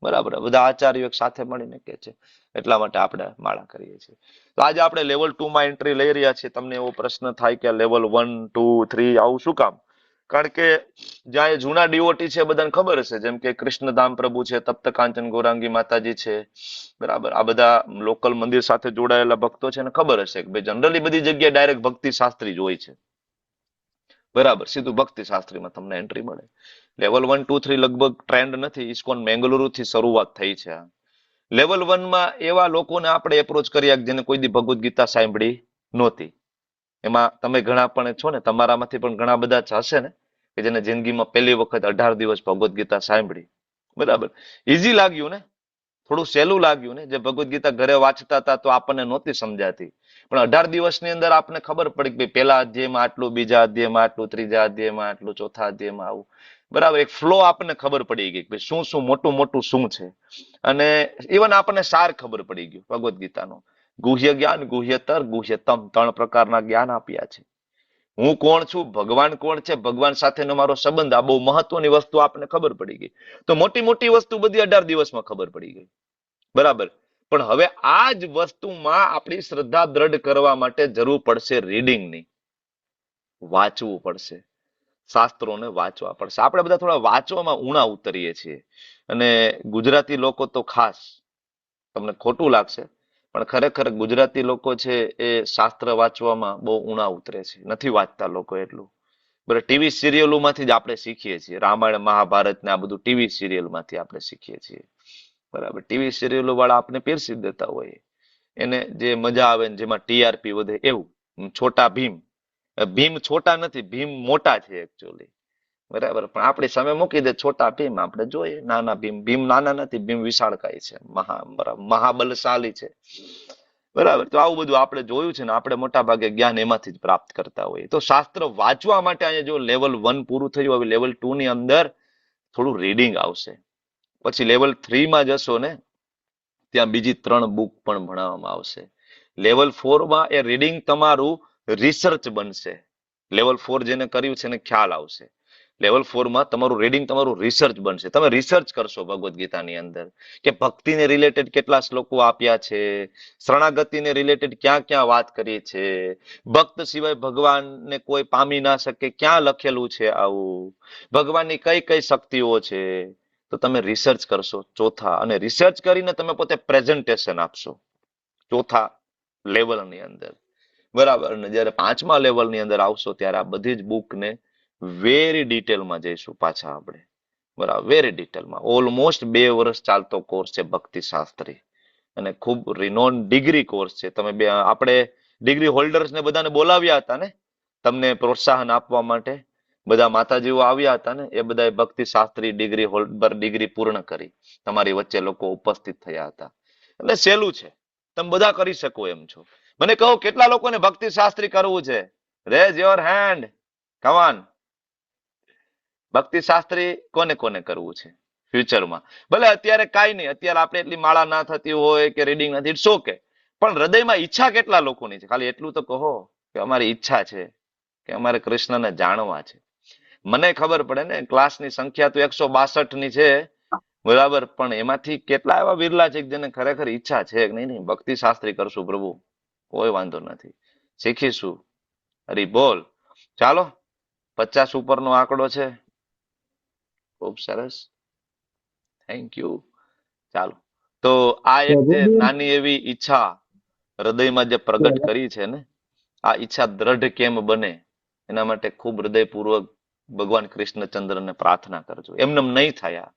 બરાબર, બધા આચાર્યો એક સાથે મળીને કહે છે. એટલા માટે આપણે માળા કરીએ છીએ. તો આજે આપણે લેવલ 2 માં એન્ટ્રી લઈ રહ્યા છીએ. તમને એવો પ્રશ્ન થાય કે લેવલ 1, 2, 3 આવું શું કામ? કારણ કે જ્યાં એ જૂના ડીઓટી છે બધાને ખબર હશે, જેમ કે કૃષ્ણધામ પ્રભુ છે, તપ્ત કાંચન ગૌરાંગી માતાજી છે, બરાબર, આ બધા લોકલ મંદિર સાથે જોડાયેલા ભક્તો છે, ને ખબર હશે કે ભાઈ જનરલી બધી જગ્યાએ ડાયરેક્ટ ભક્તિ શાસ્ત્રી જ હોય છે. બરાબર, સીધું ભક્તિ શાસ્ત્રીમાં તમને એન્ટ્રી મળે. લેવલ 1, 2, 3 લગભગ ટ્રેન્ડ નથી, ઇસ્કોન બેંગલુરુ થી શરૂઆત થઈ છે. લેવલ 1 માં એવા લોકોને આપણે એપ્રોચ કર્યા જેને કોઈ દી ભગવદ્ ગીતા સાંભળી નહોતી. એમાં તમે ઘણા પણ છો ને, તમારામાંથી પણ ઘણા બધા હશે ને કે જેને જિંદગીમાં પહેલી વખત 18 દિવસ ભગવદ્ ગીતા સાંભળી. બરાબર, ઈઝી લાગ્યું ને, થોડું સહેલું લાગ્યું ને. જે ભગવદ્ ગીતા ઘરે વાંચતા હતા તો આપણને નહોતી સમજાતી, પણ 18 દિવસની અંદર આપણને ખબર પડી કે પહેલા અધ્યાયમાં આટલું, બીજા અધ્યાયમાં આટલું, ત્રીજા અધ્યાયમાં આટલું, ચોથા અધ્યાયમાં આવું. બરાબર, એક ફ્લો આપણને ખબર પડી ગઈ કે શું શું મોટું મોટું શું છે. અને ઇવન આપણને સાર ખબર પડી ગયું ભગવદ્ ગીતાનો. ગુહ્ય જ્ઞાન, ગુહ્યતર, ગુહ્યતમ 3 પ્રકારના જ્ઞાન આપ્યા છે. હું કોણ છું, ભગવાન કોણ છે, ભગવાન સાથેનો મારો સંબંધ, આ બહુ મહત્વની વસ્તુ આપણને ખબર પડી ગઈ. તો મોટી મોટી વસ્તુ બધી 18 દિવસમાં ખબર પડી ગઈ. બરાબર, પણ હવે આ જ વસ્તુમાં આપણી શ્રદ્ધા દ્રઢ કરવા માટે જરૂર પડશે રીડિંગની. વાંચવું પડશે, શાસ્ત્રોને વાંચવા પડશે. આપણે બધા થોડા વાંચવામાં ઊણા ઉતરીએ છીએ, અને ગુજરાતી લોકો તો ખાસ. તમને ખોટું લાગશે, પણ ખરેખર ગુજરાતી લોકો છે એ શાસ્ત્ર વાંચવામાં બહુ ઊણા ઉતરે છે, નથી વાંચતા લોકો એટલું. બરાબર, ટીવી સિરિયલોમાંથી જ આપણે શીખીએ છીએ, રામાયણ મહાભારત ને આ બધું ટીવી સિરિયલમાંથી આપણે શીખીએ છીએ. બરાબર, ટીવી સિરિયલો વાળા આપણે પીરસી દેતા હોય, એને જે મજા આવે ને જેમાં ટીઆરપી વધે એવું. છોટા ભીમ, ભીમ છોટા નથી, ભીમ મોટા છે એકચ્યુઅલી. બરાબર, પણ આપણી સામે મૂકી દે છોટા ભીમ, આપણે જોઈએ નાના ભીમ. ભીમ નાના નથી, ભીમ વિશાળકાય છે, બરાબર, મહાબલશાલી છે. બરાબર, તો આવું બધું આપણે જોયું છે ને, આપણે મોટા ભાગે જ્ઞાન એમાંથી જ પ્રાપ્ત કરતા હોઈએ. તો શાસ્ત્ર વાંચવા માટે અહીંયા જો લેવલ 1 પૂરું થયું, હવે લેવલ 2 ની અંદર થોડું રીડિંગ આવશે. પછી લેવલ 3 માં જશો ને, ત્યાં બીજી 3 બુક પણ ભણાવવામાં આવશે. લેવલ 4 માં એ રીડિંગ તમારું રિસર્ચ બનશે. લેવલ 4 જેને કર્યું છે એને ખ્યાલ આવશે. લેવલ 4 માં તમારું રીડિંગ તમારું રિસર્ચ બનશે. તમે રિસર્ચ કરશો ભગવદ્ ગીતાની અંદર કે ભક્તિને રિલેટેડ કેટલા શ્લોકો આપ્યા છે, શરણાગતિને રિલેટેડ ક્યાં ક્યાં વાત કરી છે, ભક્ત સિવાય ભગવાનને કોઈ પામી ના શકે ક્યાં લખેલું છે આવું, ભગવાનની કઈ કઈ શક્તિઓ છે. તો તમે રિસર્ચ કરશો ચોથા, અને રિસર્ચ કરીને તમે પોતે પ્રેઝન્ટેશન આપશો ચોથા લેવલની અંદર. બરાબર, અને જયારે 5મા લેવલની અંદર આવશો ત્યારે આ બધી જ બુકને વેરી ડિટેલમાં જઈશું પાછા આપણે. બરાબર, વેરી ડિટેલમાં. ઓલમોસ્ટ 2 વર્ષ ચાલતો કોર્સ છે ભક્તિ શાસ્ત્રી, અને ખૂબ રિનોન ડિગ્રી કોર્સ છે. તમે આપણે ડિગ્રી હોલ્ડર્સ ને બધાને બોલાવ્યા હતા ને તમને પ્રોત્સાહન આપવા માટે, બધા માતાજીઓ આવ્યા હતા ને, એ બધાએ ભક્તિ શાસ્ત્રી ડિગ્રી હોલ્ડર ડિગ્રી પૂર્ણ કરી, તમારી વચ્ચે લોકો ઉપસ્થિત થયા હતા. એટલે સહેલું છે, તમે બધા કરી શકો એમ છો. મને કહો કેટલા લોકોને ભક્તિ શાસ્ત્રી કરવું છે? Raise your hand, come on. Bhakti Shastri કોને કોને કરવું છે ફ્યુચરમાં? ભલે અત્યારે કાંઈ નહીં, અત્યારે આપણે એટલી માળા ના થતી હોય કે રીડિંગ નથી, ઇટ્સ ઓકે, પણ હૃદયમાં ઈચ્છા કેટલા લોકોની છે? ખાલી એટલું તો કહો કે અમારી ઈચ્છા છે કે અમારે કૃષ્ણને જાણવા છે. મને ખબર પડે ને, ક્લાસની સંખ્યા તો 162 ની છે, બરાબર, પણ એમાંથી કેટલા એવા વિરલા છે જેને ખરેખર ઈચ્છા છે કે નહીં ભક્તિ શાસ્ત્રી કરશું પ્રભુ, કોઈ વાંધો નથી, શીખીશું. હરી બોલ. ચાલો, 50 ઉપરનો આંકડો છે, ખૂબ સરસ, થેન્ક યુ. ચાલો, તો આ એક જે નાની એવી ઈચ્છા હૃદયમાં જે પ્રગટ કરી છે ને, આ ઈચ્છા દ્રઢ કેમ બને એના માટે ખૂબ હૃદયપૂર્વક ભગવાન કૃષ્ણચંદ્રને પ્રાર્થના કરજો, એમને નહીં થયા.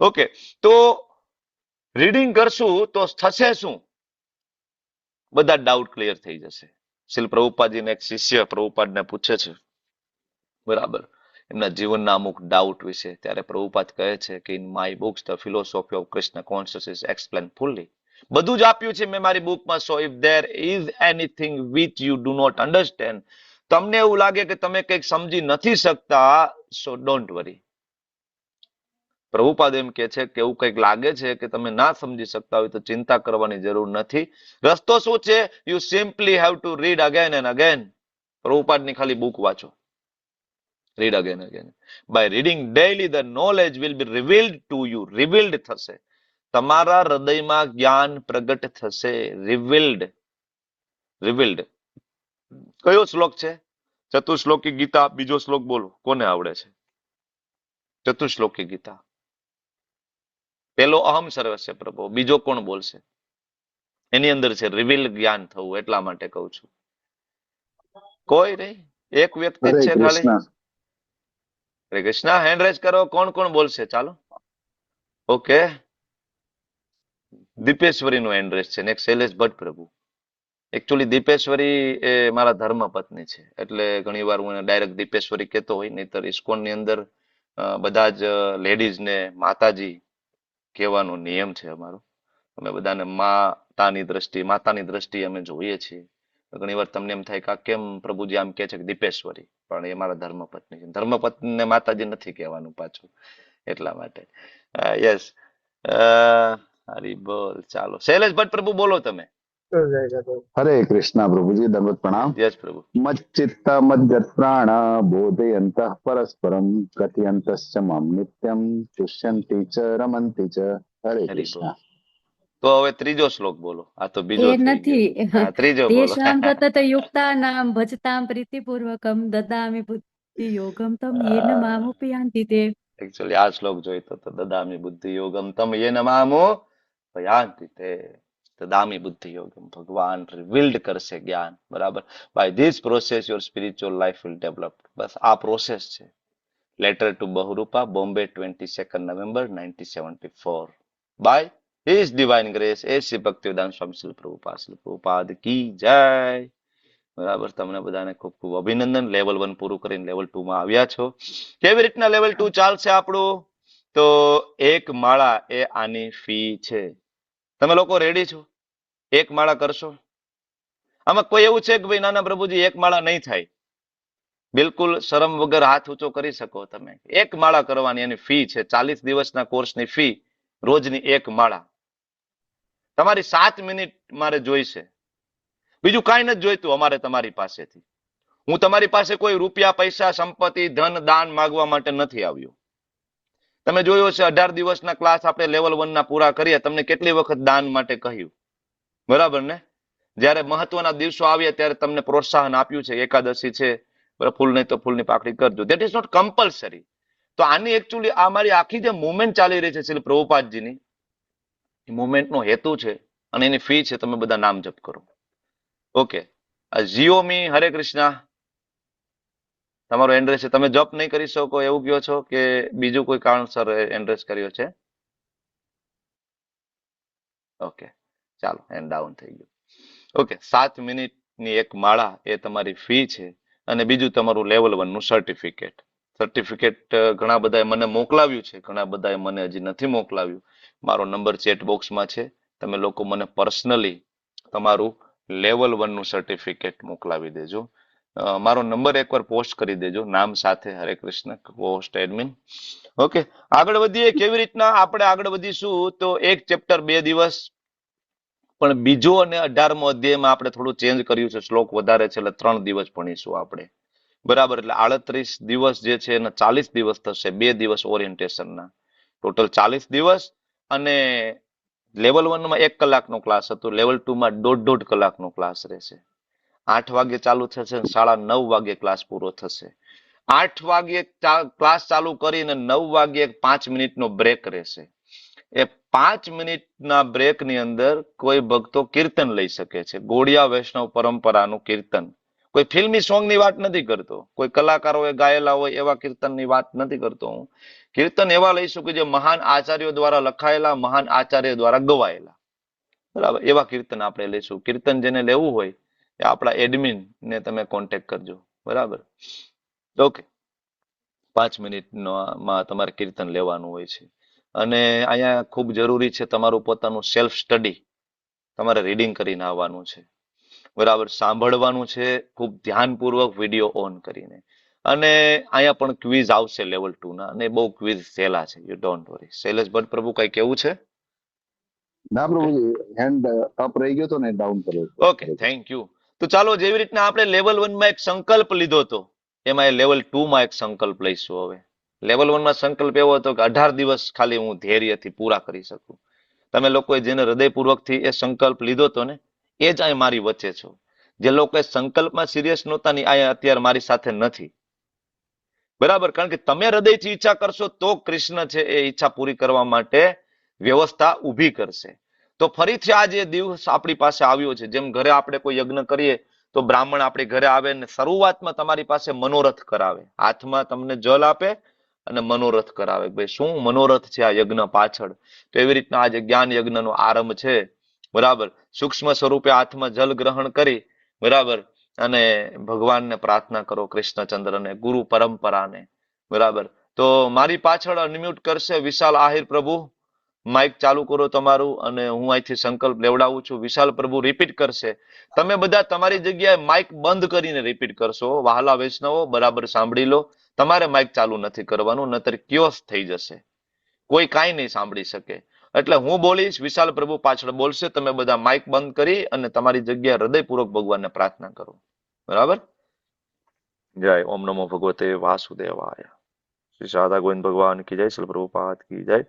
ઓકે, તો રીડિંગ કરશું તો થશે શું? બધા ડાઉટ ક્લિયર થઈ જશે. શ્રીલ પ્રભુપાદજીને એક શિષ્ય પ્રભુપાદને પૂછે છે, બરાબર, એમના જીવનના અમુક ડાઉટ વિશે. ત્યારે પ્રભુપાદ કહે છે કે in my books the philosophy of Krishna consciousness is explain fully. બધું જ આપ્યું છે મેં મારી બુકમાં. So if there is anything which you do not understand, તમને એવું લાગે કે તમે કંઈક સમજી નથી શકતા, સો ડોન્ટ વરી. પ્રભુપાદ એમ કે છે કે એવું કંઈક લાગે છે કે તમે ના સમજી શકતા હોય તો ચિંતા કરવાની જરૂર નથી. રસ્તો શું છે? You simply have to read again and again. પ્રભુપાદની ખાલી બુક વાંચો. Read again again. By reading daily the knowledge will be revealed to you. Revealed થશે, તમારા હૃદયમાં જ્ઞાન પ્રગટ થશે. Revealed, revealed. કયો શ્લોક છે? ચતુશ્લોકી ગીતા. બીજો શ્લોક બોલો, કોને આવડે છે? ચતુશ્લોકી ગીતા. પેલો અહમ સર્વસ્ય પ્રભુ, બીજો કોણ બોલશે? એની અંદર છે રિવીલ જ્ઞાન થવું, એટલા માટે કહું છું. કોઈ નહીં, એક વ્યક્તિ જ છે ખાલી. હરે કૃષ્ણ. હેન્ડ રેઝ કરો, કોણ કોણ બોલશે? ચાલો. ઓકે, દીપેશ્વરી નું હેન્ડ રેઝ છે ને એક શૈલેષ ભટ્ટ પ્રભુ. એકચ્યુઅલી દીપેશ્વરી એ મારા ધર્મ પત્ની છે, એટલે ઘણી વાર હું એને ડાયરેક્ટ દીપેશ્વરી કહેતો હોય, નહીતર ઇસ્કોન ની અંદર બધા જ લેડીઝ ને માતાજી કહેવાનો નિયમ છે અમારો. અમે બધાને માતાની દ્રષ્ટિ અમે જોઈએ છીએ. ઘણી વાર તમને એમ થાય કે કેમ પ્રભુજી આમ કે છે કે દીપેશ્વરી, પણ એ મારા ધર્મપત્ની છે. ધર્મપત્નીને માતાજી નથી કહેવાનું પાછું, એટલા માટે. યસ, હરી બોલ. ચાલો, શૈલેષ ભટ્ટ પ્રભુ બોલો તમે. હરે કૃષ્ણ પ્રભુજી, દંડવત પ્રણામ. યસ પ્રભુ. મચ્ચિત્ત મદ્ગત પ્રાણ બોધયંત પરસ્પરમ કથયંતશ્ચ મામ નિત્યમ તુષ્યંતિ ચ રમંતિ ચ. હરે હરી કૃષ્ણ. બોલ. તો હવે ત્રીજો શ્લોક બોલો. આ તો બીજો એ થઈ ગયો. નથી. હા, ત્રીજો બોલો. તેષાં સતત યુક્તાનાં ભજતાં પ્રીતિપૂર્વકં દદામિ બુદ્ધિ યોગમ તમ યેન મામુપયાન્તિ તે. એકચ્યુઅલી આ શ્લોક જોઈતો તો દદામી બુદ્ધિ યોગમ તમ યેન મામો ભયાંતિ તે તદામી બુદ્ધિ યોગમ, ભગવાન રિવીલ્ડ કરશે જ્ઞાન, બરાબર. By this process your spiritual life will develop. બસ આ પ્રોસેસ છે. Letter to Bahurupa, Bombay, 22 November 1974, by his divine grace A Shri Bhaktivedanta Swami Srila Prabhupada કી જય. બરાબર. તમને બધાને ખૂબ ખૂબ અભિનંદન. લેવલ 1 પૂરું કરીને લેવલ 2 માં આવ્યા છો. કેવી રીતના લેવલ 2 ચાલશે આપણું? તો એક માળા એ આની ફી છે. તમે લોકો રેડી છો? એક માળા કરશો? આમાં કોઈ એવું છે કે ભાઈ નાના પ્રભુજી એક માળા નહીં થાય? બિલકુલ શરમ વગર હાથ ઊંચો કરી શકો તમે. એક માળા કરવાની એની ફી છે. 40 દિવસના કોર્સની ફી, રોજની એક માળા. તમારી 7 મિનિટ મારે જોઈશે. બીજું કાંઈ નથી જોઈતું અમારે તમારી પાસેથી. હું તમારી પાસે કોઈ રૂપિયા, પૈસા, સંપત્તિ, ધન, દાન માંગવા માટે નથી આવ્યો. તમે જોયો છે 18 દિવસના ક્લાસ આપણે લેવલ 1 ના પૂરા કરીએ, તમને કેટલી વખત દાન માટે કહ્યું, બરાબર ને? જ્યારે મહત્વના દિવસો આવ્યા ત્યારે તમને પ્રોત્સાહન આપ્યું છે, એકાદશી છે, ફૂલ નહીં તો ફૂલની પાકડી કરજો. That is not compulsory. તો આની એકચ્યુઅલી આ મારી આખી જે મુવમેન્ટ ચાલી રહી છે શ્રી પ્રભુપાદજીની, એ મુવમેન્ટનો હેતુ છે અને એની ફી છે. તમે બધા નામ જપ કરો. ઓકે. આ જીઓમી હરે કૃષ્ણ તમારો એડ્રેસ છે. તમે જપ નહીં કરી શકો એવું કહો છો કે બીજું કોઈ કારણસર એડ્રેસ કર્યો છે? ઓકે, ચાલો, એન્ડ ડાઉન થઈ ગયું. ઓકે, 7 મિનિટની એક માળા એ તમારી ફી છે. અને બીજું તમારું લેવલ 1 નું સર્ટિફિકેટ. સર્ટિફિકેટ ઘણા બધાએ મને મોકલાવ્યું છે, ઘણા બધાએ મને હજી નથી મોકલાવ્યું. મારો નંબર ચેટ બોક્સમાં છે. તમે લોકો મને પર્સનલી તમારું લેવલ 1 નું સર્ટિફિકેટ મોકલાવી દેજો. મારો નંબર એકવાર પોસ્ટ કરી દેજો નામ સાથે, હરે કૃષ્ણ, પોસ્ટ એડમિન. ઓકે, આગળ વધીએ. કેવી રીતના આપણે આગળ વધીશું? તો એક ચેપ્ટર 2 દિવસ, પણ બીજો અને 18મો અધ્યાયમાં આપણે થોડું ચેન્જ કર્યું છે. શ્લોક વધારે છે એટલે 3 દિવસ ભણીશું આપણે, બરાબર. એટલે 38 દિવસ જે છે એના 40 દિવસ થશે. 2 દિવસ ઓરિએન્ટેશનના, ટોટલ 40 દિવસ. અને લેવલ 1 માં 1 કલાકનો ક્લાસ હતો, લેવલ 2 માં 1.5 કલાકનો ક્લાસ રહેશે. 8 વાગે ચાલુ થશે, 9:30 વાગે ક્લાસ પૂરો થશે. 8 વાગે ક્લાસ ચાલુ કરીને 9 વાગે 5 મિનિટનો બ્રેક રહેશે. એ 5 મિનિટના બ્રેકની અંદર કોઈ ભક્તો કીર્તન લઈ શકે છે. ગોળિયા વૈષ્ણવ પરંપરાનું કીર્તન. કોઈ ફિલ્મી સોંગની વાત નથી કરતો, કોઈ કલાકારોએ ગાયેલા હોય એવા કીર્તનની વાત નથી કરતો હું. કીર્તન એવા લઈશું કે જે મહાન આચાર્યો દ્વારા લખાયેલા, મહાન આચાર્ય દ્વારા ગવાયેલા, બરાબર. એવા કીર્તન આપણે લઈશું. કીર્તન જેને લેવું હોય એ આપણા એડમિન ને તમે કોન્ટેક્ટ કરજો, બરાબર. ઓકે, 5 મિનિટમાં તમારે કીર્તન લેવાનું હોય છે. અને અહીંયા ખૂબ જરૂરી છે તમારું પોતાનું સેલ્ફ સ્ટડી. તમારે રીડિંગ કરીને આવવાનું છે, બરાબર. સાંભળવાનું છે ખૂબ ધ્યાનપૂર્વક, વિડીયો ઓન કરીને. અને અહીંયા પણ ક્વિઝ આવશે લેવલ 2 ના, અને બહુ ક્વિઝ સહેલા છે, you don't worry. Shailesh Bhatt પ્રભુ કઈ કેવું છે? ના પ્રભુજી, હેન્ડ અપ રહી ગયો તો ને ડાઉન કર્યો. Okay, thank you. તો ચાલો, જેવી રીતના આપણે લેવલ 1 માં એક સંકલ્પ લીધો હતો, એમાં એ લેવલ 2 માં એક સંકલ્પ લઈશું હવે. લેવલ 1 માં સંકલ્પ એવો હતો કે 18 દિવસ ખાલી હું ધૈર્યથી પૂરા કરી શકું. તમે લોકોએ જેને હૃદયપૂર્વકથી એ સંકલ્પ લીધો હતો ને, એ જ અહીં મારી વચ્ચે છો. જે લોકો સંકલ્પમાં સિરિયસ નહોતા ને અહીંયા અત્યારે મારી સાથે નથી, બરાબર. કારણ કે તમે હૃદયથી ઈચ્છા કરશો તો કૃષ્ણ છે એ ઈચ્છા પૂરી કરવા માટે વ્યવસ્થા ઊભી કરશે. તો ફરીથી આ જે દિવસ આપણી પાસે આવ્યો છે, જેમ ઘરે આપણે કોઈ યજ્ઞ કરીએ તો બ્રાહ્મણ આપણે ઘરે આવે ને શરૂઆતમાં તમારી પાસે મનોરથ કરાવે, હાથમાં તમને જલ આપે અને મનોરથ કરાવે. ભાઈ શું મનોરથ છે આ યજ્ઞ પાછળ? તો એવી રીતના આજે જ્ઞાન યજ્ઞનો આરંભ છે, બરાબર. સૂક્ષ્મ સ્વરૂપે હાથમાં જલ ગ્રહણ કરી, બરાબર, અને ભગવાનને પ્રાર્થના કરો, કૃષ્ણચંદ્રને, ગુરુ પરંપરાને, બરાબર. તો મારી પાછળ અનમ્યુટ કરશે વિશાલ આહિર પ્રભુ. માઇક ચાલુ કરો તમારું, અને હું અહીંથી સંકલ્પ લેવડાવું છું. વિશાલ પ્રભુ રિપીટ કરશે. તમે બધા તમારી જગ્યાએ માઇક બંધ કરીને રિપીટ કરશો. વહાલા વૈષ્ણવો બરાબર સાંભળી લો, તમારે માઇક ચાલુ નથી કરવાનું, નતર ક્યોસ થઈ જશે, કોઈ કાંઈ નહીં સાંભળી શકે. એટલે હું બોલીશ, વિશાલ પ્રભુ પાછળ બોલશે, તમે બધા માઇક બંધ કરી અને તમારી જગ્યાએ હૃદયપૂર્વક ભગવાનને પ્રાર્થના કરો, બરાબર. જય ઓમ નમો ભગવતે વાસુદેવાય. શ્રી રાધા ગોવિંદ ભગવાન કી જય, શ્રી પ્રભુપાદ કી જય,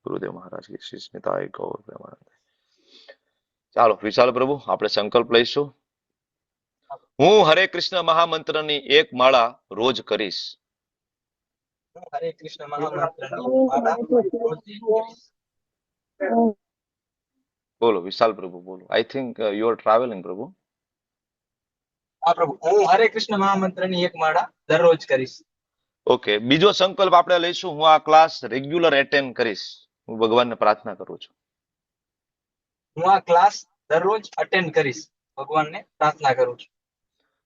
ગુરુદેવ મહારાજ કી, શ્રી સ્મિતાય ગૌર પ્રેમાનંદ. ચાલો વિશાલ પ્રભુ, આપણે સંકલ્પ લઈશું. હું હરે કૃષ્ણ મહામંત્રની એક માળા રોજ કરીશ. હરે કૃષ્ણ મહામંત્રની માળા રોજ કરીશ. બોલો વિશાલ પ્રભુ બોલો. I think you are travelling પ્રભુ. હા પ્રભુ, હું હરે કૃષ્ણ મહામંત્રની એક માળા દરરોજ કરીશ. ઓકે, બીજો સંકલ્પ આપણે લઈશું, હું આ ક્લાસ રેગ્યુલર એટેન્ડ કરીશ. હું ભગવાનને પ્રાર્થના કરું છું. હું આ ક્લાસ દરરોજ અટેન્ડ કરીશ. ભગવાનને પ્રાર્થના કરું છું.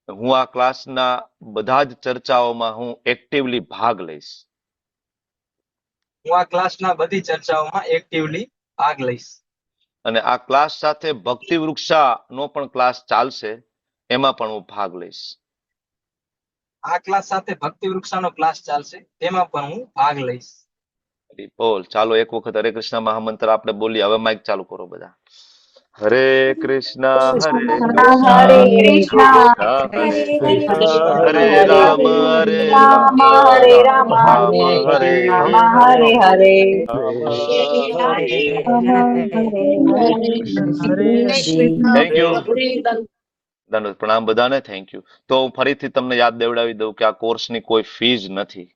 હું આ ક્લાસના બધા જ ચર્ચાઓમાં હું એક્ટિવલી ભાગ લઈશ. હું આ ક્લાસના બધી ચર્ચાઓમાં એક્ટિવલી ભાગ લઈશ. અને આ ક્લાસ સાથે ભક્તિ વૃક્ષાનો પણ ક્લાસ ચાલશે, એમાં પણ હું ભાગ લઈશ. આ ક્લાસ સાથે ભક્તિ વૃક્ષાનો ક્લાસ ચાલશે, તેમાં પણ હું ભાગ લઈશ. બોલ, ચાલો એક વખત હરે કૃષ્ણ મહામંત્ર આપણે બોલીએ. હવે માઇક ચાલુ કરો બધા. હરે કૃષ્ણ હરે હરે કૃષ્ણ કૃષ્ણ કૃષ્ણ હરે કૃષ્ણ હરે હરે રામ હરે રામ રામ હરે રામ રામ રામ હરે રામ હરે હરે હરે રામ હરે હરે રામ હરે હરે થેન્ક યુ. ધન્યવાદ, પ્રણામ બધાને. Thank you. તો હું ફરીથી તમને યાદ દેવડાવી દઉં કે આ કોર્સની કોઈ ફીઝ નથી.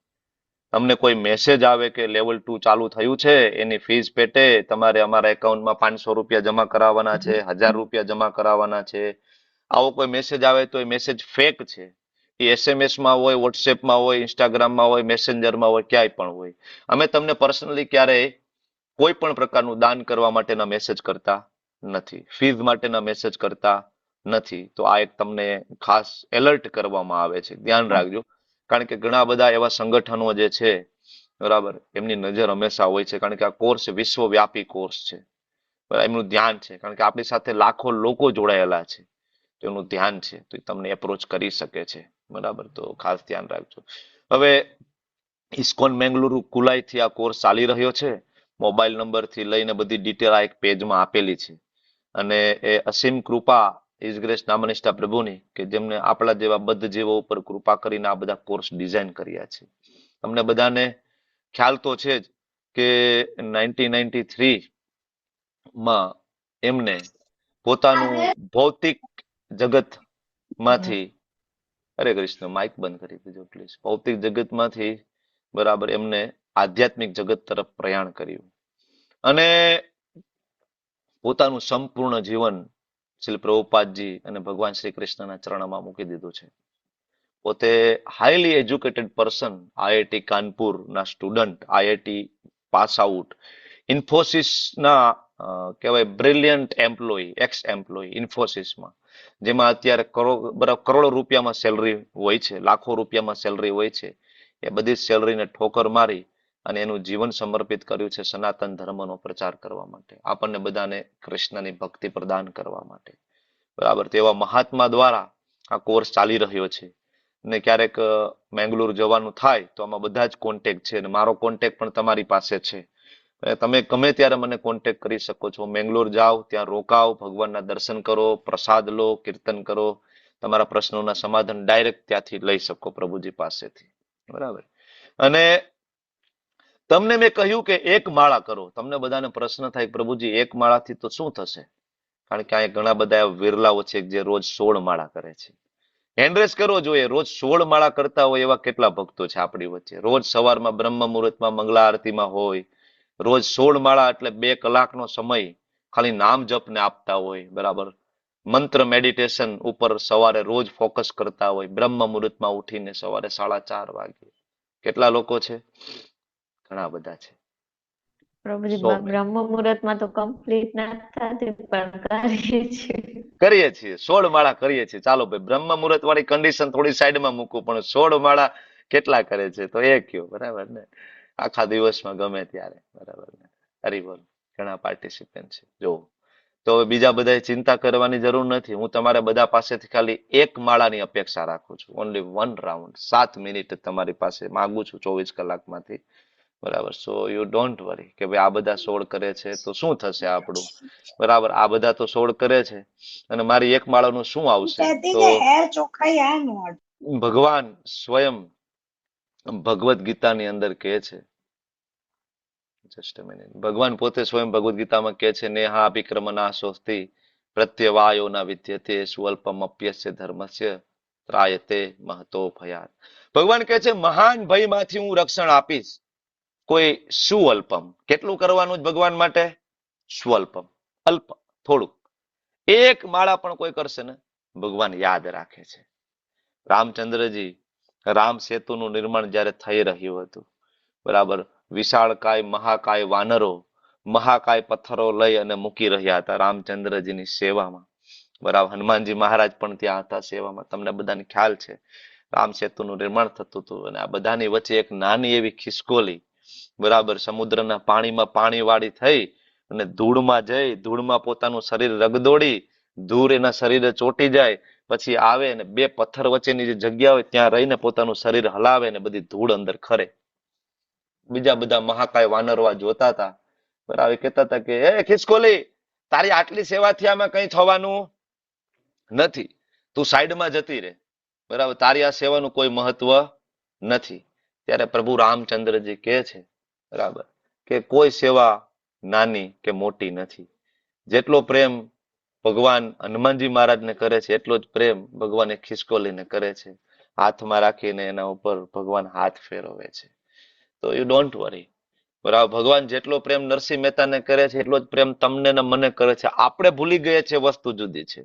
તમને કોઈ મેસેજ આવે કે લેવલ 2 ચાલુ થયું છે, એની ફીસ પેટે તમારે અમારા એકાઉન્ટમાં 500 રૂપિયા જમા કરાવવાના છે, 1000 રૂપિયા જમા કરાવવાના છે, આવો કોઈ મેસેજ આવે તો એ મેસેજ ફેક છે. એ SMS-માં હોય, વોટ્સએપમાં હોય, ઇન્સ્ટાગ્રામમાં હોય, મેસેન્જરમાં હોય, ક્યાંય પણ હોય. અમે તમને પર્સનલી ક્યારેય કોઈ પણ પ્રકારનું દાન કરવા માટેના મેસેજ કરતા નથી, ફીઝ માટેના મેસેજ કરતા નથી. તો આ એક તમને ખાસ એલર્ટ કરવામાં આવે છે, ધ્યાન રાખજો. કારણ કે ઘણા બધા એવા સંગઠનો જે છે, બરાબર, એમની નજર હંમેશા હોય છે. કારણ કે આ કોર્સ વિશ્વવ્યાપી કોર્સ છે, બરાબર. એમનું ધ્યાન છે, કારણ કે આપણી સાથે લાખો લોકો જોડાયેલા છે, તો એમનું ધ્યાન છે, તો એ તમને એપ્રોચ કરી શકે છે, બરાબર. તો ખાસ ધ્યાન રાખજો. હવે ઇસ્કોન મેંગલુરુ કુલાઈથી આ કોર્સ ચાલી રહ્યો છે. મોબાઈલ નંબરથી લઈને બધી ડિટેલ આ એક પેજમાં આપેલી છે. અને એ અસીમ કૃપા ઇઝગ્રેસ નામનિષ્ઠા પ્રભુની, કે જેમને આપણા જેવા બદ્ધ જીવો ઉપર કૃપા કરીને આ બધા કોર્સ ડિઝાઇન કર્યા છે. તમને બધાને ખ્યાલ તો છે જ કે 1993 માં એમને પોતાનું ભૌતિક જગતમાંથી, હરે કૃષ્ણ, માઇક બંધ કરી દેજો પ્લીઝ. ભૌતિક જગતમાંથી, બરાબર, એમને આધ્યાત્મિક જગત તરફ પ્રયાણ કર્યું અને પોતાનું સંપૂર્ણ જીવન શ્રી પ્રભુપાદજી અને ભગવાન શ્રી કૃષ્ણના ચરણમાં મૂકી દીધું છે. પોતે હાઈલી એજ્યુકેટેડ પર્સન, IIT કાનપુરના સ્ટુડન્ટ, IIT પાસ આઉટ, ઇન્ફોસિસના કહેવાય બ્રિલિયન્ટ એમ્પ્લોય, એક્સ એમ્પ્લોય ઇન્ફોસિસમાં, જેમાં અત્યારે કરોડો રૂપિયામાં સેલરી હોય છે, લાખો રૂપિયામાં સેલરી હોય છે. એ બધી સેલરીને ઠોકર મારી અને એનું જીવન સમર્પિત કર્યું છે સનાતન ધર્મનો પ્રચાર કરવા માટે, આપણને બધાને કૃષ્ણની ભક્તિ પ્રદાન કરવા માટે, બરાબર. તેવા મહાત્મા દ્વારા આ કોર્સ ચાલી રહ્યો છે. ને ક્યારેક મેંગલુરુ જવાનું થાય તો આમાં બધા જ કોન્ટેક્ટ છે, અને મારો કોન્ટેક્ટ પણ તમારી પાસે છે. તમે ગમે ત્યારે મને કોન્ટેક્ટ કરી શકો છો. મેંગલોર જાઓ, ત્યાં રોકાઓ, ભગવાનના દર્શન કરો, પ્રસાદ લો, કીર્તન કરો, તમારા પ્રશ્નોના સમાધાન ડાયરેક્ટ ત્યાંથી લઈ શકો પ્રભુજી પાસેથી, બરાબર. અને તમને મેં કહ્યું કે એક માળા કરો. તમને બધાને પ્રશ્ન થાય પ્રભુજી એક માળાથી તો શું થશે? કારણ કે અહીંયા ઘણા બધા વિરલાઓ છે જે રોજ 16 માળા કરે છે. હેન્ડરેસ કરવો જોઈએ. રોજ 16 માળા કરતા હોય એવા કેટલા ભક્તો છે આપણી વચ્ચે? રોજ સવારમાં બ્રહ્મ મુહૂર્તમાં મંગળા આરતીમાં હોય, રોજ 16 માળા એટલે 2 કલાકનો સમય ખાલી નામ જપને આપતા હોય, બરાબર. મંત્ર મેડિટેશન ઉપર સવારે રોજ ફોકસ કરતા હોય, બ્રહ્મ મુહૂર્તમાં ઉઠીને સવારે 4:30 વાગે. કેટલા લોકો છે? ઘણા બધા છે. પ્રભુજી, 100 બ્રહ્મ મુહૂર્તમાં તો કમ્પ્લીટ ના થતી, પણ કરીએ છીએ. કરીએ છીએ, 16 માળા કરીએ છીએ. ચાલો ભાઈ, બ્રહ્મ મુહૂર્ત વાળી કન્ડિશન થોડી સાઈડમાં મૂકું, પણ 16 માળા કેટલા કરે છે તો એ કયો, બરાબર ને? આખા દિવસમાં ગમે ત્યારે, બરાબર ને? હરિબોલ. ઘણા પાર્ટિસિપન્ટ છે. જો તો બીજા બધા ચિંતા કરવાની જરૂર નથી. હું તમારા બધા પાસેથી ખાલી એક માળાની અપેક્ષા રાખું છું. ઓનલી 1 રાઉન્ડ, 7 મિનિટ તમારી પાસે માંગુ છું 24 કલાકમાંથી, બરાબર. સો યુ ડોન્ટ વરી કે ભાઈ આ બધા 16 કરે છે તો શું થશે આપણું, બરાબર. આ બધા તો 16 કરે છે અને મારી એક માળાનું શું આવશે? તો ભગવાન સ્વયં ભગવદ્ ગીતાની અંદર કહે છે, જસ્ટ અ મિનિટ, ભગવાન પોતે સ્વયં ભગવદ્ ગીતામાં કહે છે, નેહા વિક્રમના સોસ્તિ પ્રત્યવાયો ના વિદ્યતે સ્વલ્પમપ્યસ્ય ધર્મસ્ય ત્રાયતે મહતો ભયાત. ભગવાન કહે છે મહાન ભયમાંથી હું રક્ષણ આપીશ. કોઈ સુઅલ્પમ, કેટલું કરવાનું જ ભગવાન માટે? સ્વલ્પમ, અલ્પ, થોડુંક. એક માળા પણ કોઈ કરશે ને ભગવાન યાદ રાખે છે. રામચંદ્રજી રામ સેતુનું નિર્માણ જ્યારે થઈ રહ્યું હતું, બરાબર, વિશાળકાય મહાકાય વાનરો મહાકાય પથ્થરો લઈ અને મૂકી રહ્યા હતા રામચંદ્રજીની સેવામાં. બરાબર, હનુમાનજી મહારાજ પણ ત્યાં હતા સેવામાં. તમને બધાને ખ્યાલ છે રામ સેતુનું નિર્માણ થતું હતું અને આ બધાની વચ્ચે એક નાની એવી ખિસકોલી, બરાબર, સમુદ્રના પાણીમાં પાણી વાળી થઈ અને ધૂળમાં જઈ ધૂળમાં પોતાનું શરીર રગદોડી ધૂળ એના શરીરે ચોટી જાય, પછી આવે ને બે પથ્થર વચ્ચેની જે જગ્યા હોય ત્યાં રહીને પોતાનું શરીર હલાવે ને બધી ધૂળ અંદર ખરે. બીજા બધા મહાકાય વાનરો આ જોતા હતા, બરાબર, કહેતા હતા કે એ ખિસકોલી, તારી આટલી સેવાથી આમાં કઈ થવાનું નથી, તું સાઈડમાં જતી રહે, બરાબર, તારી આ સેવાનું કોઈ મહત્વ નથી. ત્યારે પ્રભુ રામચંદ્રજી કહે છે, બરાબર, કે કોઈ સેવા નાની કે મોટી નથી. જેટલો પ્રેમ ભગવાન હનુમાનજી મહારાજને કરે છે એટલો જ પ્રેમ ભગવાન એક ખિસકોલીને કરે છે. હાથમાં રાખીને એના ઉપર ભગવાન હાથ ફેરવે છે. તો યુ ડોન્ટ વરી, બરાબર, ભગવાન જેટલો પ્રેમ નરસિંહ મહેતાને કરે છે એટલો જ પ્રેમ તમને ને મને કરે છે. આપણે ભૂલી ગયા છે, વસ્તુ જુદી છે.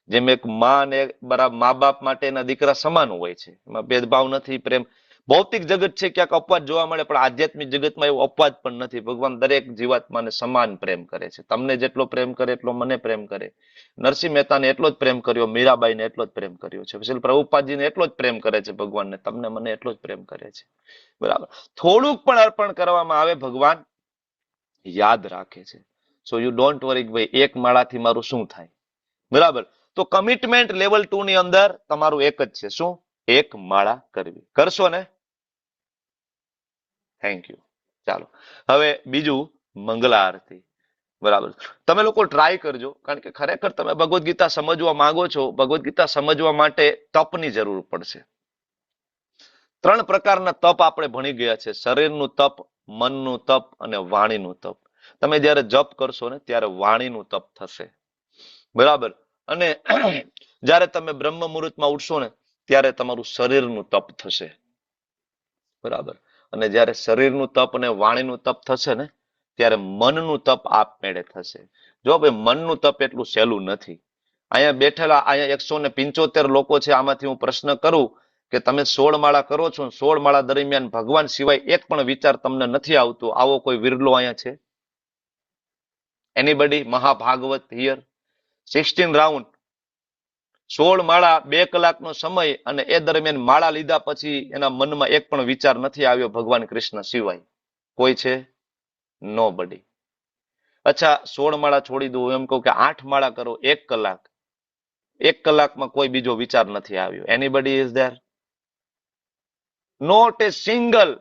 જેમ એક માં ને બરાબર મા બાપ માટે એના દીકરા સમાન હોય છે, એમાં ભેદભાવ નથી. પ્રેમ ભૌતિક જગત છે ક્યાંક અપવાદ જોવા મળે, પણ આધ્યાત્મિક જગતમાં એવો અપવાદ પણ નથી. ભગવાન દરેક જીવાત્માને સમાન પ્રેમ કરે છે. તમને જેટલો પ્રેમ કરે એટલો મને પ્રેમ કરે. નરસિંહ મહેતાને એટલો જ પ્રેમ કર્યો, મીરાબાઈને એટલો જ પ્રેમ કર્યો છે, પછી પ્રભુપાદજીને એટલો જ પ્રેમ કરે છે ભગવાનને, તમને મને એટલો જ પ્રેમ કરે છે. બરાબર, થોડુંક પણ અર્પણ કરવામાં આવે ભગવાન યાદ રાખે છે. સો યુ ડોન્ટ વરી ભાઈ એક માળાથી મારું શું થાય, બરાબર. તો કમિટમેન્ટ લેવલ 2 ની અંદર તમારું એક જ છે, શું? એક માળા કરવી. કરશો ને? Thank you. ચાલો હવે બીજું મંગલા આરતી, બરાબર. તમે લોકો ટ્રાય કરજો, કારણ કે ખરેખર તમે ભગવદ્ ગીતા સમજવા માંગો છો. ભગવદ્ ગીતા સમજવા માટે તપની જરૂર પડશે. 3 પ્રકારના તપ આપણે ભણી ગયા છે: શરીરનું તપ, મનનું તપ અને વાણીનું તપ. તમે જ્યારે જપ કરશો ને ત્યારે વાણીનું તપ થશે, બરાબર. અને જ્યારે તમે બ્રહ્મ મુહૂર્તમાં ઉઠશો ને ત્યારે તમારું શરીરનું તપ થશે, બરાબર. અને જ્યારે શરીરનું તપ અને વાણીનું તપ થશે ને ત્યારે મનનું તપ આપમેળે થશે. જો ભાઈ મનનું તપ એટલું સહેલું નથી. અહીંયા બેઠેલા અહીંયા 175 લોકો છે, આમાંથી હું પ્રશ્ન કરું કે તમે 16 માળા કરો છો, 16 માળા દરમિયાન ભગવાન સિવાય એક પણ વિચાર તમને નથી આવતો, આવો કોઈ વિરલો અહીંયા છે? એનીબડી? મહાભાગવત હિયર? 16 રાઉન્ડ, 16 માળા, 2 કલાકનો સમય, અને એ દરમિયાન માળા લીધા પછી એના મનમાં એક પણ વિચાર નથી આવ્યો ભગવાન કૃષ્ણ સિવાય. કોઈ છે? નો બડી. અચ્છા, 16 માળા છોડી દો, એમ કહું કે 8 માળા કરો, 1 કલાક, 1 કલાકમાં કોઈ બીજો વિચાર નથી આવ્યો. Anybody is there? Not a single.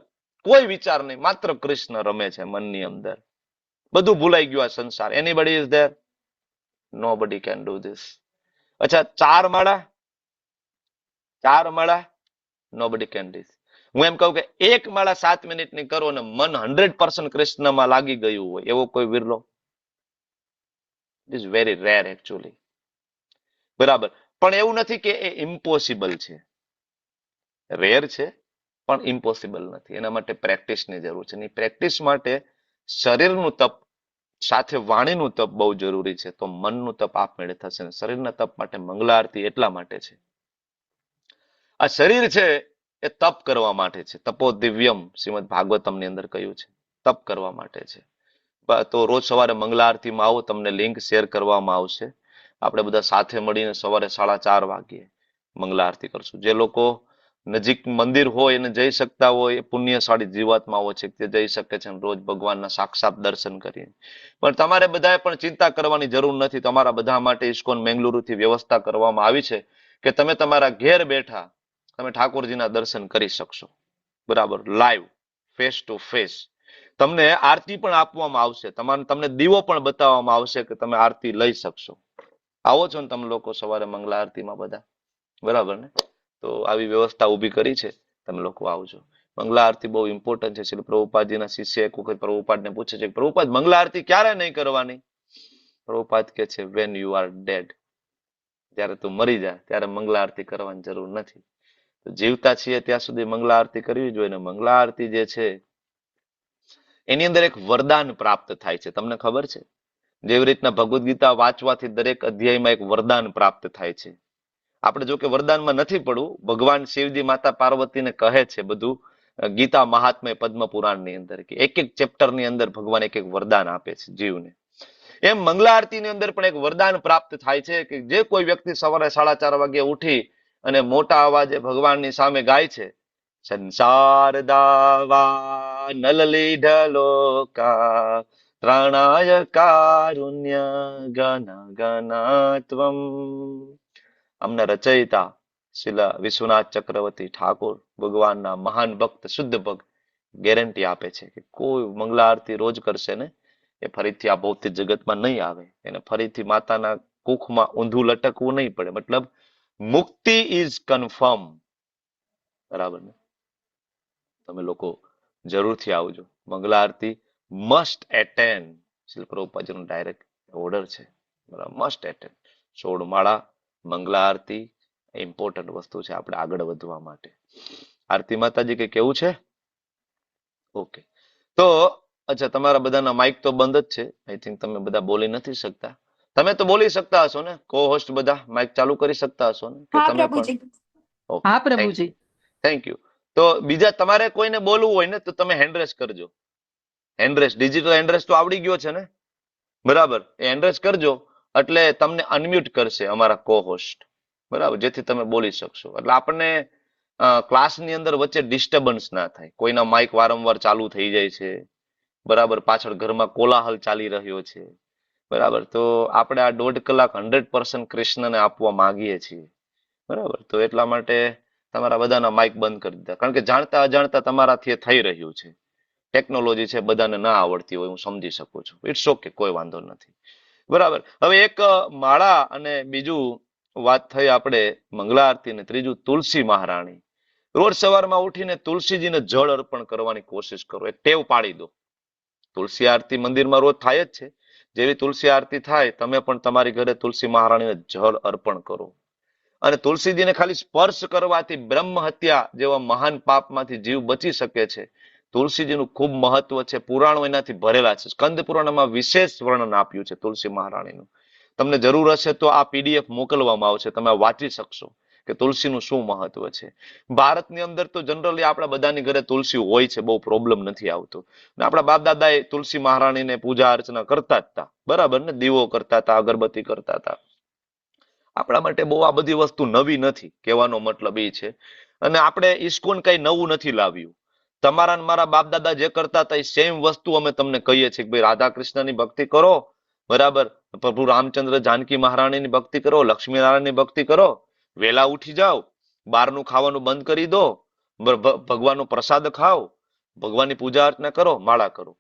કોઈ વિચાર નહીં, માત્ર કૃષ્ણ રમે છે મનની અંદર. બધું ભૂલાઈ ગયું આ સંસાર. Anybody is there? નો બડી કેન ડુ ધીસ. અચ્છા, 4 માળા, 4 માળા, નો બડી કેન ધીસ. હું એમ કહું કે 1 માળા 7 મિનિટની કરો અને મન 100% કૃષ્ણમાં લાગી ગયું હોય, એવો કોઈ વિરલો? ઇઝ વેરી રેર એકચ્યુઅલી, બરાબર. પણ એવું નથી કે એ ઇમ્પોસિબલ છે. રેર છે પણ ઇમ્પોસિબલ નથી. એના માટે પ્રેક્ટિસની જરૂર છે. એની પ્રેક્ટિસ માટે શરીરનું તપ સાથે વાણીનું તપ બહુ જરૂરી છે. તો મનનું તપ આપમેળે થશે. શરીરના તપ માટે મંગલા આરતી એટલા માટે છે. આ શરીર છે એ તપ કરવા માટે છે. તપો દિવ્યમ શ્રીમદ ભાગવતમની અંદર કહ્યું છે, તપ કરવા માટે છે. તો રોજ સવારે મંગલા આરતીમાં આવો, તમને લિંક શેર કરવામાં આવશે. આપણે બધા સાથે મળીને સવારે 4:30 વાગ્યે મંગલા આરતી કરશું. જે લોકો નજીક મંદિર હોય અને જઈ શકતા હોય, એ પુણ્યશાળી જીવાત્માઓ છે, તે જઈ શકે છે રોજ ભગવાનના સાક્ષાત દર્શન કરીને. પણ તમારે બધાએ પણ ચિંતા કરવાની જરૂર નથી. તમારા બધા માટે ઇસ્કોન મેંગલુરુથી વ્યવસ્થા કરવામાં આવી છે કે તમે તમારા ઘેર બેઠા તમે ઠાકોરજીના દર્શન કરી શકશો, બરાબર, લાઈવ, ફેસ ટુ ફેસ. તમને આરતી પણ આપવામાં આવશે, તમને દીવો પણ બતાવવામાં આવશે કે તમે આરતી લઈ શકશો. આવો છો ને તમે લોકો સવારે મંગલા આરતીમાં બધા, બરાબર ને? તો આવી વ્યવસ્થા ઊભી કરી છે, તમે લોકો આવજો. મંગલા આરતી બહુ ઇમ્પોર્ટન્ટ છે. શ્રી પ્રભુપાદજીના શિષ્ય એક વખત પ્રભુપાદને પૂછે છે, પ્રભુપાદ મંગલા આરતી ક્યારે નહીં કરવાની? પ્રભુપાદ કહે છે, વેન યુ આર ડેડ. જ્યારે તું મરી જાય ત્યારે મંગલા આરતી કરવાની જરૂર નથી. તો જીવતા છીએ ત્યાં સુધી મંગલા આરતી કરવી જોઈએ. ને મંગલા આરતી જે છે એની અંદર એક વરદાન પ્રાપ્ત થાય છે. તમને ખબર છે? જેવી રીતના ભગવદ્ ગીતા વાંચવાથી દરેક અધ્યાયમાં એક વરદાન પ્રાપ્ત થાય છે. આપણે જો કે વરદાનમાં નથી પડવું, ભગવાન શિવજી માતા પાર્વતીને કહે છે બધું ગીતા મહાત્મ્ય પદ્મ પુરાણની અંદર કે એક એક ચેપ્ટરની અંદર ભગવાન એક એક વરદાન આપે છે જીવને. એમ મંગલા આરતીની અંદર પણ એક વરદાન પ્રાપ્ત થાય છે કે જે કોઈ વ્યક્તિ સવારે 4:30 વાગે ઉઠી અને મોટા અવાજે ભગવાનની સામે ગાય છે, સંસાર દાવા નલલી ઢલોકા ત્રણાય કારુણ્ય ગણ ગણાત્વમ. અમને રચયિતા શિલા વિશ્વનાથ ચક્રવર્તી ઠાકોર ભગવાનના મહાન ભક્ત શુદ્ધ ભક્ત ગેરંટી આપે છે કે કોઈ મંગલા આરતી રોજ કરશે ને એ ફરીથી આ ભૌતિક જગતમાં નહીં આવે, એને ફરીથી માતાના કુખમાં ઊંધું લટકવું નહીં પડે. મતલબ મુક્તિ ઇઝ કન્ફર્મ. બરાબર ને? તમે લોકો જરૂરથી આવજો. Mangala aarti must attend. શ્રીલ પ્રભુપાદજીનો ડાયરેક્ટ ઓર્ડર છે. બરાબર, મસ્ટ એટેન્ડ. 16 માળા મંગલા આરતી ઇમ્પોર્ટન્ટ વસ્તુ છે આપણે આગળ વધવા માટે. આરતી માતાજી કે કેવું છે? ઓકે. તો અચ્છા, તમારા બધાના માઇક તો બંધ જ છે. આઈ થિંક તમે બધા બોલી નથી શકતા. તમે તો બોલી શકતા હશો ને? કો હોસ્ટ બધા માઇક ચાલુ કરી શકતા હશો ને? કે તમે પણ? હા પ્રભુજી. Thank you. તો બીજા તમારે કોઈને બોલવું હોય ને તો તમે હેન્ડરેસ કરજો. હેન્ડરેસ, ડિજિટલ હેન્ડરેસ તો આવડી ગયો છે ને? બરાબર, એ હેન્ડરેસ કરજો એટલે તમને અનમ્યુટ કરશે અમારા કો હોસ્ટ. બરાબર, જેથી તમે બોલી શકશો. એટલે આપણને ક્લાસની અંદર વચ્ચે ડિસ્ટર્બન્સ ના થાય. કોઈના માઇક વારંવાર ચાલુ થઈ જાય છે, બરાબર, પાછળ ઘરમાં કોલાહલ ચાલી રહ્યો છે, બરાબર. તો આપણે આ 1.5 કલાક 100% કૃષ્ણને આપવા માંગીએ છીએ, બરાબર. તો એટલા માટે તમારા બધાના માઇક બંધ કરી દીધા, કારણ કે જાણતા અજાણતા તમારાથી થઈ રહ્યું છે. ટેકનોલોજી છે, બધાને ના આવડતી હોય, હું સમજી શકું છું. ઇટ્સ ઓકે, કોઈ વાંધો નથી. બરાબર. હવે એક માળા અને બીજું વાત થઈ આપણે મંગલા આરતી ને ત્રીજું તુલસી મહારાણી. રોજ સવારમાં ઉઠીને તુલસીજીને જળ અર્પણ કરવાની કોશિશ કરો. એક ટેવ પાડી દો. તુલસી આરતી મંદિરમાં રોજ થાય જ છે. જેવી તુલસી આરતી થાય, તમે પણ તમારી ઘરે તુલસી મહારાણીને જળ અર્પણ કરો. અને તુલસીજીને ખાલી સ્પર્શ કરવાથી બ્રહ્મ હત્યા જેવા મહાન પાપમાંથી જીવ બચી શકે છે. તુલસીજીનું ખૂબ મહત્વ છે. પુરાણો એનાથી ભરેલા છે. સ્કંદ પુરાણમાં વિશેષ વર્ણન આપ્યું છે તુલસી મહારાણીનું. તમને જરૂર હશે તો આ PDF મોકલવામાં આવશે, તમે વાંચી શકશો કે તુલસીનું શું મહત્વ છે. ભારતની અંદર તો જનરલી આપણા બધાની ઘરે તુલસી હોય છે, બહુ પ્રોબ્લેમ નથી આવતો. ને આપણા બાપ દાદાએ તુલસી મહારાણીને પૂજા અર્ચના કરતા જ હતા, બરાબર ને? દીવો કરતા હતા, અગરબત્તી કરતા હતા. આપણા માટે બહુ આ બધી વસ્તુ નવી નથી, કહેવાનો મતલબ એ છે. અને આપણે ઇસ્કોન કઈ નવું નથી લાવ્યું. તમારા ને મારા બાપ દાદા જે કરતા હતા એ સેમ વસ્તુ અમે તમને કહીએ છીએ કે ભાઈ રાધા કૃષ્ણની ભક્તિ કરો, બરાબર, પ્રભુ રામચંદ્ર જાનકી મહારાણીની ભક્તિ કરો, લક્ષ્મીનારાયણની ભક્તિ કરો, વેલા ઉઠી જાઓ, બહારનું ખાવાનું બંધ કરી દો, ભગવાનનો પ્રસાદ ખાઓ, ભગવાનની પૂજા અર્ચના કરો, માળા કરો.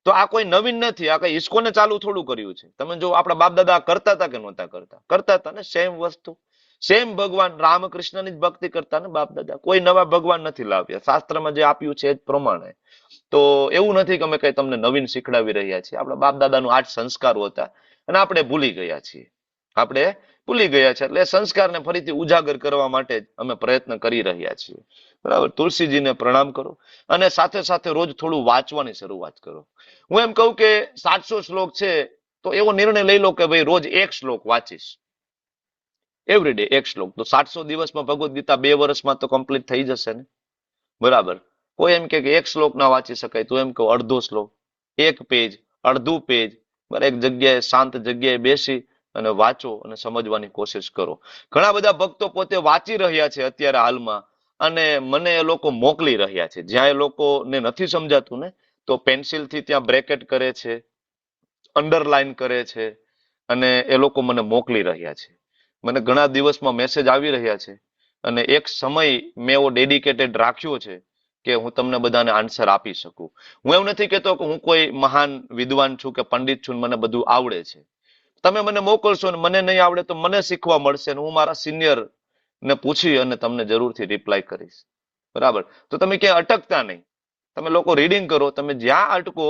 તો આ કોઈ નવીન નથી, આ કઈ ઇસ્કોને ચાલુ થોડું કર્યું છે. તમે જો આપણા બાપ દાદા કરતા હતા કે નહોતા કરતા? કરતા હતા ને. સેમ વસ્તુ, સેમ ભગવાન રામકૃષ્ણની જ ભક્તિ કરતા ને બાપ દાદા. કોઈ નવા ભગવાન નથી લાવ્યા. શાસ્ત્રમાં જે આપ્યું છે એ જ પ્રમાણે. તો એવું નથી કે અમે કઈ તમને નવીન શીખડાવી રહ્યા છીએ. આપણા બાપ દાદાનું આ જ સંસ્કારો હતા અને આપણે ભૂલી ગયા છીએ. આપણે ભૂલી ગયા છે. એટલે સંસ્કારને ફરીથી ઉજાગર કરવા માટે જ અમે પ્રયત્ન કરી રહ્યા છીએ, બરાબર. તુલસીજીને પ્રણામ કરો અને સાથે સાથે રોજ થોડું વાંચવાની શરૂઆત કરો. હું એમ કહું કે 700 શ્લોક છે તો એવો નિર્ણય લઈ લો કે ભાઈ રોજ 1 શ્લોક વાંચીશ, એવરીડે 1 શ્લોક. તો 700 દિવસમાં ભગવદ્ ગીતા 2 વર્ષમાં તો કમ્પ્લીટ થઈ જશે ને, બરાબર. કોઈ એમ કે 1 શ્લોક ના વાંચી શકાય તો એમ કહો અડધો શ્લોક, 1 પેજ, અડધું પેજ, બરાબર. એક જગ્યાએ શાંત જગ્યાએ બેસી અને વાંચો અને સમજવાની કોશિશ કરો. ઘણા બધા ભક્તો પોતે વાંચી રહ્યા છે અત્યારે હાલમાં અને મને એ લોકો મોકલી રહ્યા છે. જ્યાં એ લોકોને નથી સમજાતું ને તો પેન્સિલથી ત્યાં બ્રેકેટ કરે છે, અંડરલાઈન કરે છે અને એ લોકો મને મોકલી રહ્યા છે. મને ઘણા દિવસમાં મેસેજ આવી રહ્યા છે અને એક સમય મેં એવો ડેડિકેટેડ રાખ્યો છે કે હું તમને બધાને આન્સર આપી શકું. હું એવું નથી કહેતો કે હું કોઈ મહાન વિદ્વાન છું કે પંડિત છું, મને બધું આવડે છે. તમે મને મોકલશો ને મને નહીં આવડે તો મને શીખવા મળશે ને હું મારા સિનિયર ને પૂછી અને તમને જરૂરથી રિપ્લાય કરીશ, બરાબર. તો તમે ક્યાંય અટકતા નહીં. તમે લોકો રીડિંગ કરો, તમે જ્યાં અટકો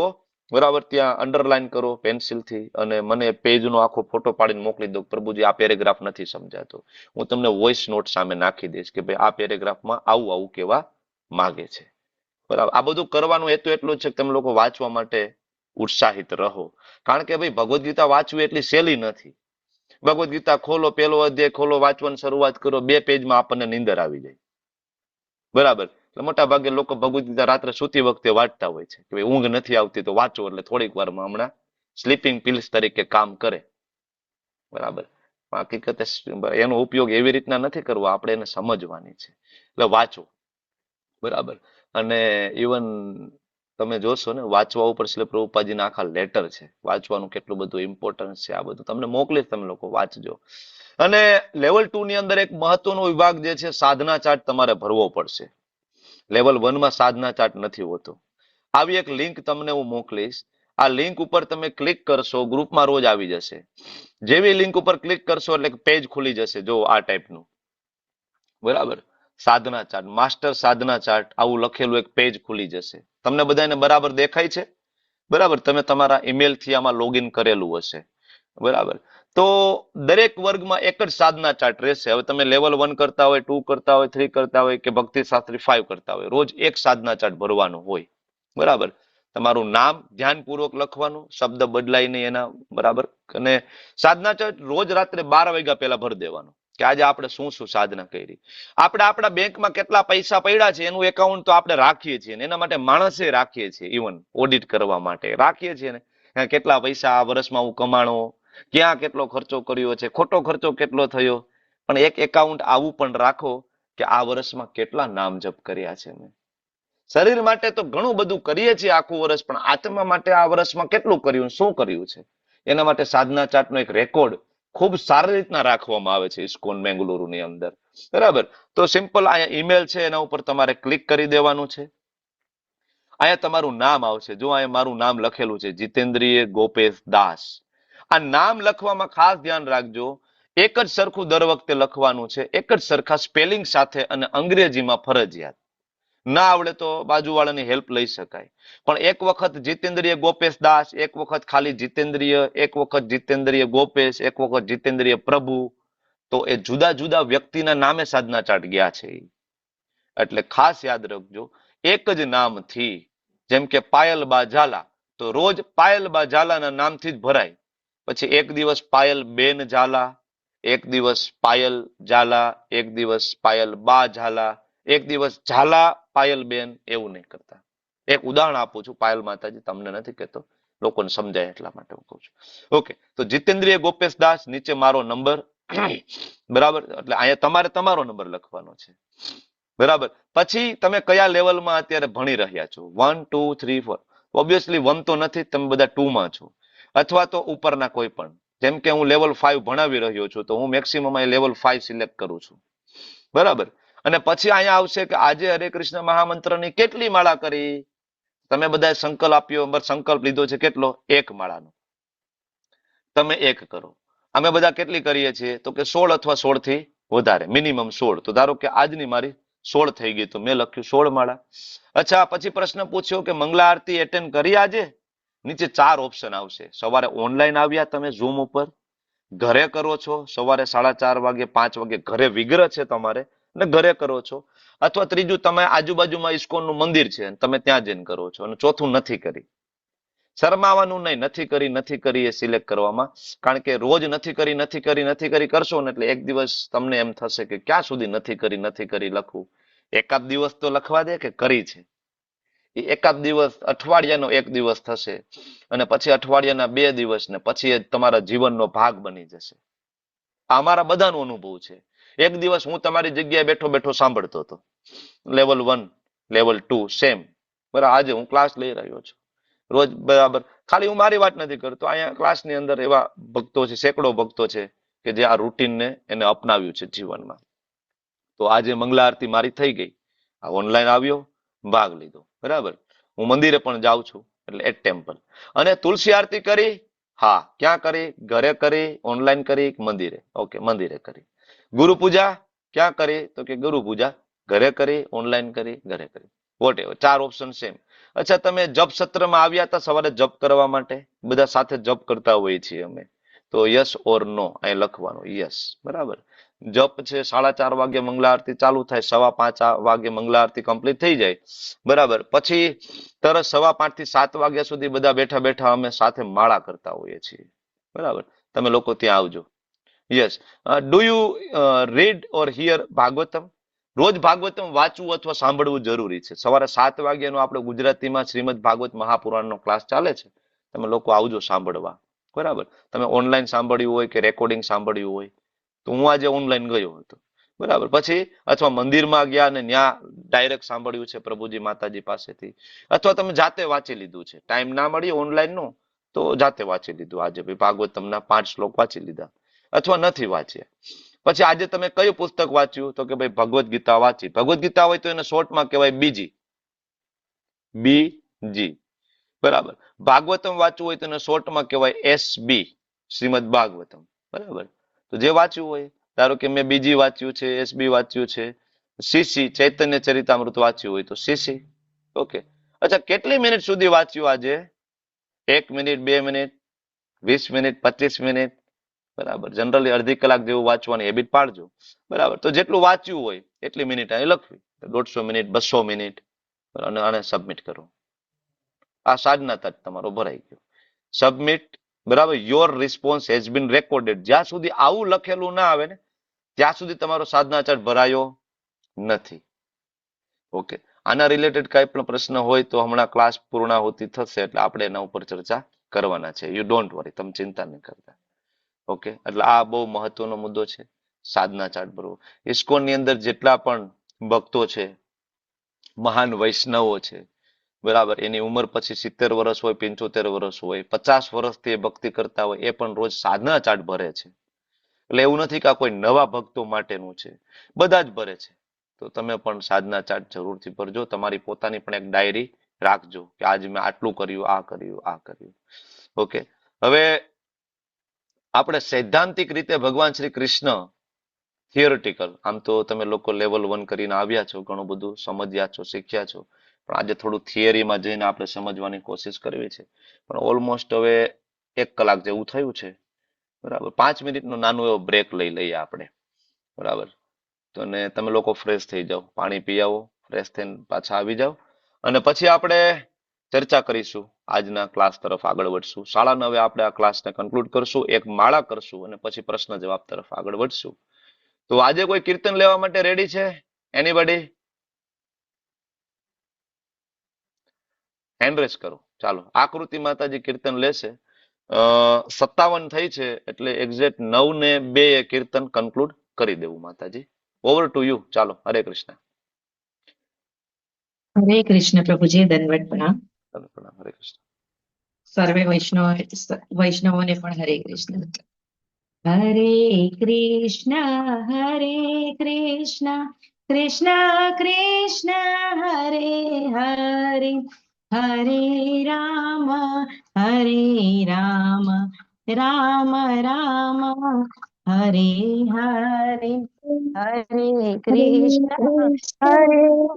બરાબર ત્યાં અંડરલાઈન કરો પેન્સિલથી અને મને પેજનો આખો ફોટો પાડીને મોકલી દો. પ્રભુજી આ પેરેગ્રાફ નથી સમજાતો, હું તમને વોઇસ નોટ સામે નાખી દઈશ કે ભાઈ આ પેરેગ્રાફમાં આવું આવું કહેવા માગે છે, બરાબર. આ બધું કરવાનું હેતુ એટલો જ છે કે તમે લોકો વાંચવા માટે ઉત્સાહિત રહો. કારણ કે ભાઈ ભગવદ્ ગીતા વાંચવી એટલી સહેલી નથી. ભગવદ્ ગીતા ખોલો, પેલો અધ્યાય ખોલો, વાંચવાની શરૂઆત કરો, 2 પેજમાં આપણને નીંદર આવી જાય. બરાબર. એટલે મોટા ભાગે લોકો ભગવદ્ ગીતા રાત્રે સૂતી વખતે વાંચતા હોય છે કે ભાઈ ઊંઘ નથી આવતી તો વાંચો એટલે થોડીક વારમાં હમણાં સ્લીપિંગ પિલ્સ તરીકે કામ કરે. બરાબર. હકીકતે એનો ઉપયોગ એવી રીતના નથી કરવો, આપણે એને સમજવાની છે. એટલે વાંચો. બરાબર. અને ઇવન તમે જોશો ને વાંચવા ઉપર શ્રી પ્રભુપાદજીના આખા લેટર છે. વાંચવાનું કેટલું બધું ઇમ્પોર્ટન્સ છે, આ બધું તમને મોકલીશ, તમે લોકો વાંચજો. અને લેવલ 2 ની અંદર એક મહત્વનો વિભાગ જે છે સાધના ચાર્ટ તમારે ભરવો પડશે. લેવલ 1 માં સાધના ચાર્ટ નથી હોતો. આવી એક લિંક તમને હું મોકલીશ. આ લિંક ઉપર તમે ક્લિક કરશો, ગ્રુપમાં રોજ આવી જશે. જેવી લિંક ઉપર ક્લિક કરશો એટલે પેજ ખુલી જશે, જો આ ટાઈપનું. બરાબર. સાધના ચાર્ટ, માસ્ટર સાધના ચાર્ટ, આવું લખેલું એક પેજ ખુલી જશે. તમને બધાને બરાબર દેખાય છે? બરાબર. તમે તમારા ઈમેલ થી આમાં લોગિન કરેલું હશે. બરાબર. તો દરેક વર્ગમાં એક જ સાધના ચાર્ટ રહેશે. હવે તમે લેવલ 1 કરતા હોય, 2 કરતા હોય, 3 કરતા હોય કે ભક્તિ શાસ્ત્રી 5 કરતા હોય, રોજ એક સાધના ચાર્ટ ભરવાનું હોય. બરાબર. તમારું નામ ધ્યાનપૂર્વક લખવાનું, શબ્દ બદલાય નહીં એના. બરાબર. અને સાધના ચાર્ટ રોજ રાત્રે 12 વાગ્યા પહેલા ભરી દેવાનું કે આજે આપણે શું શું સાધના કરી. આપણે આપણા બેંકમાં કેટલા પૈસા પડ્યા છે એનું એકાઉન્ટ તો આપણે રાખીએ છીએ, એના માટે માણસે રાખીએ છીએ, ઇવન ઓડિટ કરવા માટે રાખીએ છીએ ને. કેટલા પૈસા આ વર્ષમાં હું કમાણો, ક્યાં કેટલો ખર્ચો કર્યો છે, ખોટો ખર્ચો કેટલો થયો. પણ એક એકાઉન્ટ આવું પણ રાખો કે આ વર્ષમાં કેટલા નામ જપ કર્યા છે મેં. શરીર માટે તો ઘણું બધું કરીએ છીએ આખું વર્ષ, પણ આત્મા માટે આ વર્ષમાં કેટલું કર્યું, શું કર્યું છે, એના માટે સાધના ચાર્ટનો એક રેકોર્ડ ખૂબ સારી રીતના રાખવામાં આવે છે ઇસ્કોન બેંગલુરુની અંદર. બરાબર. તો સિમ્પલ અહીંયા ઈમેલ છે, એના ઉપર તમારે ક્લિક કરી દેવાનું છે. અહીંયા તમારું નામ આવશે. જો અહીંયા મારું નામ લખેલું છે, જીતેન્દ્રિય ગોપેશ દાસ. આ નામ લખવામાં ખાસ ધ્યાન રાખજો, એક જ સરખું દર વખતે લખવાનું છે, એક જ સરખા સ્પેલિંગ સાથે, અને અંગ્રેજીમાં ફરજિયાત. ના આવડે તો બાજુવાળાની હેલ્પ લઈ શકાય. પણ એક વખત જીતેન્દ્રિય ગોપેશ દાસ, એક વખત ખાલી જીતેન્દ્રિય, એક વખત જીતેન્દ્રિય ગોપેશ, એક વખત જીતેન્દ્રિય પ્રભુ, તો એ જુદા જુદા વ્યક્તિના નામે સાધના ચાર્ટ ગયા છે. એટલે ખાસ યાદ રાખજો, એક જ નામથી, જેમ કે પાયલબા ઝાલા, તો રોજ પાયલબા ઝાલાના નામથી જ ભરાય. પછી એક દિવસ પાયલ બેન ઝાલા, એક દિવસ પાયલ ઝાલા, એક દિવસ પાયલ બા ઝાલા, એક દિવસ ઝાલા પાયલ બેન, એવું નહીં કરતા. એક ઉદાહરણ આપું છું, પાયલ માતાજી, તમને નથી કહેતો, લોકોને સમજાય એટલા માટે હું કહું છું. ઓકે. તો જીતેન્દ્રિય ગોપેશ દાસ, નીચે મારો નંબર. બરાબર. એટલે અહીંયા તમારે તમારો નંબર લખવાનો છે. બરાબર. પછી તમે કયા લેવલમાં અત્યારે ભણી રહ્યા છો, 1 2 3 4. ઓબ્વિયસલી 1 તો નથી, તમે બધા 2 માં છો, અથવા તો ઉપરના કોઈ પણ. જેમ કે હું લેવલ 5 ભણાવી રહ્યો છું, તો હું મેક્સિમમ લેવલ 5 સિલેક્ટ કરું છું. બરાબર. અને પછી અહીંયા આવશે કે આજે હરે કૃષ્ણ મહામંત્રની કેટલી માળા કરી. તમે બધાએ સંકલ્પ આપ્યો, સંકલ્પ લીધો છે કેટલો? 1 માળાનો. તમે 1 કરો. અમે બધા કેટલી કરીએ છીએ તો કે 16 અથવા 16 થી વધારે, મિનિમમ 16. તો ધારો કે આજની મારી 16 થઈ ગઈ, તો મેં લખ્યું 16 માળા. અચ્છા. પછી પ્રશ્ન પૂછ્યો કે મંગલા આરતી એટેન્ડ કરી આજે? નીચે 4 ઓપ્શન આવશે. સવારે ઓનલાઈન આવ્યા તમે ઝૂમ ઉપર, ઘરે કરો છો સવારે 4:30 વાગે, 5 વાગે ઘરે વિગ્રહ છે તમારે ને ઘરે કરો છો, અથવા ત્રીજું તમે આજુબાજુમાં ઇસ્કોનનું મંદિર છે તમે ત્યાં જઈને કરો છો, અને ચોથું નથી કરી. શરમાવાનું નહીં, નથી કરી એ સિલેક્ટ કરવામાં. કારણ કે રોજ નથી કરી કરશો ને એટલે એક દિવસ તમને એમ થશે કે ક્યાં સુધી નથી કરી લખવું. એકાદ દિવસ તો લખવા દે કે કરી છે. એ એકાદ દિવસ, અઠવાડિયાનો 1 દિવસ થશે, અને પછી અઠવાડિયાના 2 દિવસ, ને પછી એ તમારા જીવનનો ભાગ બની જશે. આ અમારા બધાનો અનુભવ છે. એક દિવસ હું તમારી જગ્યાએ બેઠો બેઠો સાંભળતો હતો, લેવલ 1 લેવલ 2 સેમ. બરાબર. આજે હું ક્લાસ લઈ રહ્યો છું રોજ. બરાબર. ખાલી હું મારી વાત નથી કરતો, અહીંયા ક્લાસની અંદર એવા ભક્તો છે, સેંકડો ભક્તો છે કે જે આ રૂટીનને એને અપનાવ્યું છે જીવનમાં. તો આજે મંગલા આરતી મારી થઈ ગઈ, આ ઓનલાઈન આવ્યો, ભાગ લીધો. બરાબર. હું મંદિરે પણ જાઉં છું, એટલે એટ ટેમ્પલ. અને તુલસી આરતી કરી? હા. ક્યાં કરી? ઘરે કરી, ઓનલાઈન કરી, મંદિરે? ઓકે, મંદિરે કરી. ગુરુ પૂજા ક્યાં કરી? તો કે ગુરુ પૂજા ઘરે કરી, ઓનલાઈન કરી, ઘરે કરી. Whatever. 4 option same. અચ્છા. તમે જપ સત્રમાં આવ્યા હતા સવારે જપ કરવા માટે? બધા સાથે જપ કરતા હોઈએ છીએ અમે, તો યસ ઓર નો અહીં લખવાનું. યસ. બરાબર. જપ છે 4:30 વાગે મંગલા આરતી ચાલુ થાય, 5:15 વાગે મંગલા આરતી કમ્પ્લીટ થઈ જાય, બરાબર. પછી તરત 5:15 થી 7 વાગ્યા સુધી બધા બેઠા બેઠા અમે સાથે માળા કરતા હોઈએ છીએ, બરાબર. તમે લોકો ત્યાં આવજો. Yes. Do you read or here Bhagavatam? રોજ ભાગવતમ વાંચવું અથવા સાંભળવું જરૂરી છે. સવારે 7 વાગ્યાનો આપણે ગુજરાતીમાં શ્રીમદ ભાગવત મહાપુરાણનો ક્લાસ ચાલે છે. તમે લોકો આવજો સાંભળવા, બરાબર. તમે ઓનલાઈન સાંભળ્યું હોય કે રેકોર્ડિંગ સાંભળ્યું હોય, તો હું આજે ઓનલાઈન ગયો હતો, બરાબર. પછી અથવા મંદિરમાં ગયા અને ત્યાં ડાયરેક્ટ સાંભળ્યું છે પ્રભુજી માતાજી પાસેથી, અથવા તમે જાતે વાંચી લીધું છે. ટાઈમ ના મળ્યો ઓનલાઈન નો તો જાતે વાંચી લીધું. આજે ભાઈ ભાગવતમના 5 શ્લોક વાંચી લીધા, અથવા નથી વાંચ્યા. પછી આજે તમે કયું પુસ્તક વાંચ્યું? તો કે ભાઈ ભગવદ્ ગીતા વાંચી. ભગવદ્ ગીતા હોય તો એને શોર્ટમાં કહેવાય બીજી, બીજી, બરાબર. ભાગવતમ વાંચવું હોય તો એને શોર્ટમાં કહેવાય SB, શ્રીમદ ભાગવતમ, બરાબર. તો જે વાંચ્યું હોય, ધારો કે મેં બીજી વાંચ્યું છે, SB વાંચ્યું છે, CC ચૈતન્ય ચરિતામૃત વાંચ્યું હોય તો CC. ઓકે. અચ્છા, કેટલી મિનિટ સુધી વાંચ્યું આજે? 1 મિનિટ, 2 મિનિટ, 20 મિનિટ, 25 મિનિટ, બરાબર. જનરલી અડધી કલાક જેવું વાંચવાની હેબિટ પાડજો, બરાબર. તો જેટલું વાંચ્યું હોય એટલી મિનિટ અહીં લખવી, 150 મિનિટ, 200 મિનિટ, અને આને સબમિટ કરો. આ સાધના તક તમારો ભરાઈ ગયો. સબમિટ, બરાબર. Your response has been recorded. જ્યાં સુધી આવું લખેલું ના આવે ને ત્યાં સુધી તમારો સાધના ચાર્ટ ભરાયો નથી. ઓકે. આના રિલેટેડ કઈ પણ પ્રશ્ન હોય તો હમણાં ક્લાસ પૂર્ણાહુતિ થશે એટલે આપણે એના ઉપર ચર્ચા કરવાના છે. યુ ડોન્ટ વરી, તમે ચિંતા નહીં કરતા. ઓકે. એટલે આ બહુ મહત્વનો મુદ્દો છે, સાધના ચાર્ટ ભરવો. ઇસ્કોનની અંદર જેટલા પણ ભક્તો છે, મહાન વૈષ્ણવો છે, બરાબર, એની ઉંમર પછી 70 વર્ષ હોય, 75 વર્ષ હોય, 50 વર્ષથી એ ભક્તિ કરતા હોય, એ પણ રોજ સાધના ચાર્ટ ભરે છે. એટલે એવું નથી કે આ કોઈ નવા ભક્તો માટેનું છે, બધા જ ભરે છે. તો તમે પણ સાધના ચાર્ટ જરૂરથી ભરજો. તમારી પોતાની પણ એક ડાયરી રાખજો કે આજે મેં આટલું કર્યું, આ કર્યું, આ કર્યું. ઓકે. હવે આપણે સૈદ્ધાંતિક રીતે ભગવાન શ્રી કૃષ્ણ, થિયોરિટિકલ, આમ તો તમે લોકો લેવલ 1 કરીને આવ્યા છો, ઘણું બધું સમજ્યા છો, શીખ્યા છો, પણ આજે થોડું થિયરીમાં જઈને આપણે સમજવાની કોશિશ કરવી છે. પણ ઓલમોસ્ટ હવે 1 કલાક જેવું થયું છે, બરાબર. 5 મિનિટનો નાનો એવો બ્રેક લઈ લઈએ આપણે, બરાબર. તો ને તમે લોકો ફ્રેશ થઈ જાઓ, પાણી પી આવો, ફ્રેશ થઈને પાછા આવી જાઓ, અને પછી આપણે ચર્ચા કરીશું, આજના ક્લાસ તરફ આગળ વધશું. શાળાના હવે આપણે આ ક્લાસને કન્ક્લુડ કરશું, એક માળા કરશું અને પછી પ્રશ્ન જવાબ તરફ આગળ વધશું. તો આજે કોઈ કીર્તન લેવા માટે રેડી છે? એનીબડી? હેન્ડ રેસ કરો. ચાલો, આકૃતિ માતાજી કીર્તન લેશે. 57 થઈ છે એટલે એક્ઝેક્ટ 9 ને 2 એ કીર્તન કન્ક્લુડ કરી દેવું. માતાજી, ઓવર ટુ યુ. ચાલો, હરે કૃષ્ણ. હરે કૃષ્ણ પ્રભુજી, દંડવત પ્રણામ. ચાલો, પ્રણામ. હરે કૃષ્ણ. સર્વે વૈષ્ણવોને પણ હરે કૃષ્ણ. હરે કૃષ્ણ કૃષ્ણ કૃષ્ણ હરે હરે, હરે રામ રામ રામ હરે હરે, હરે કૃષ્ણ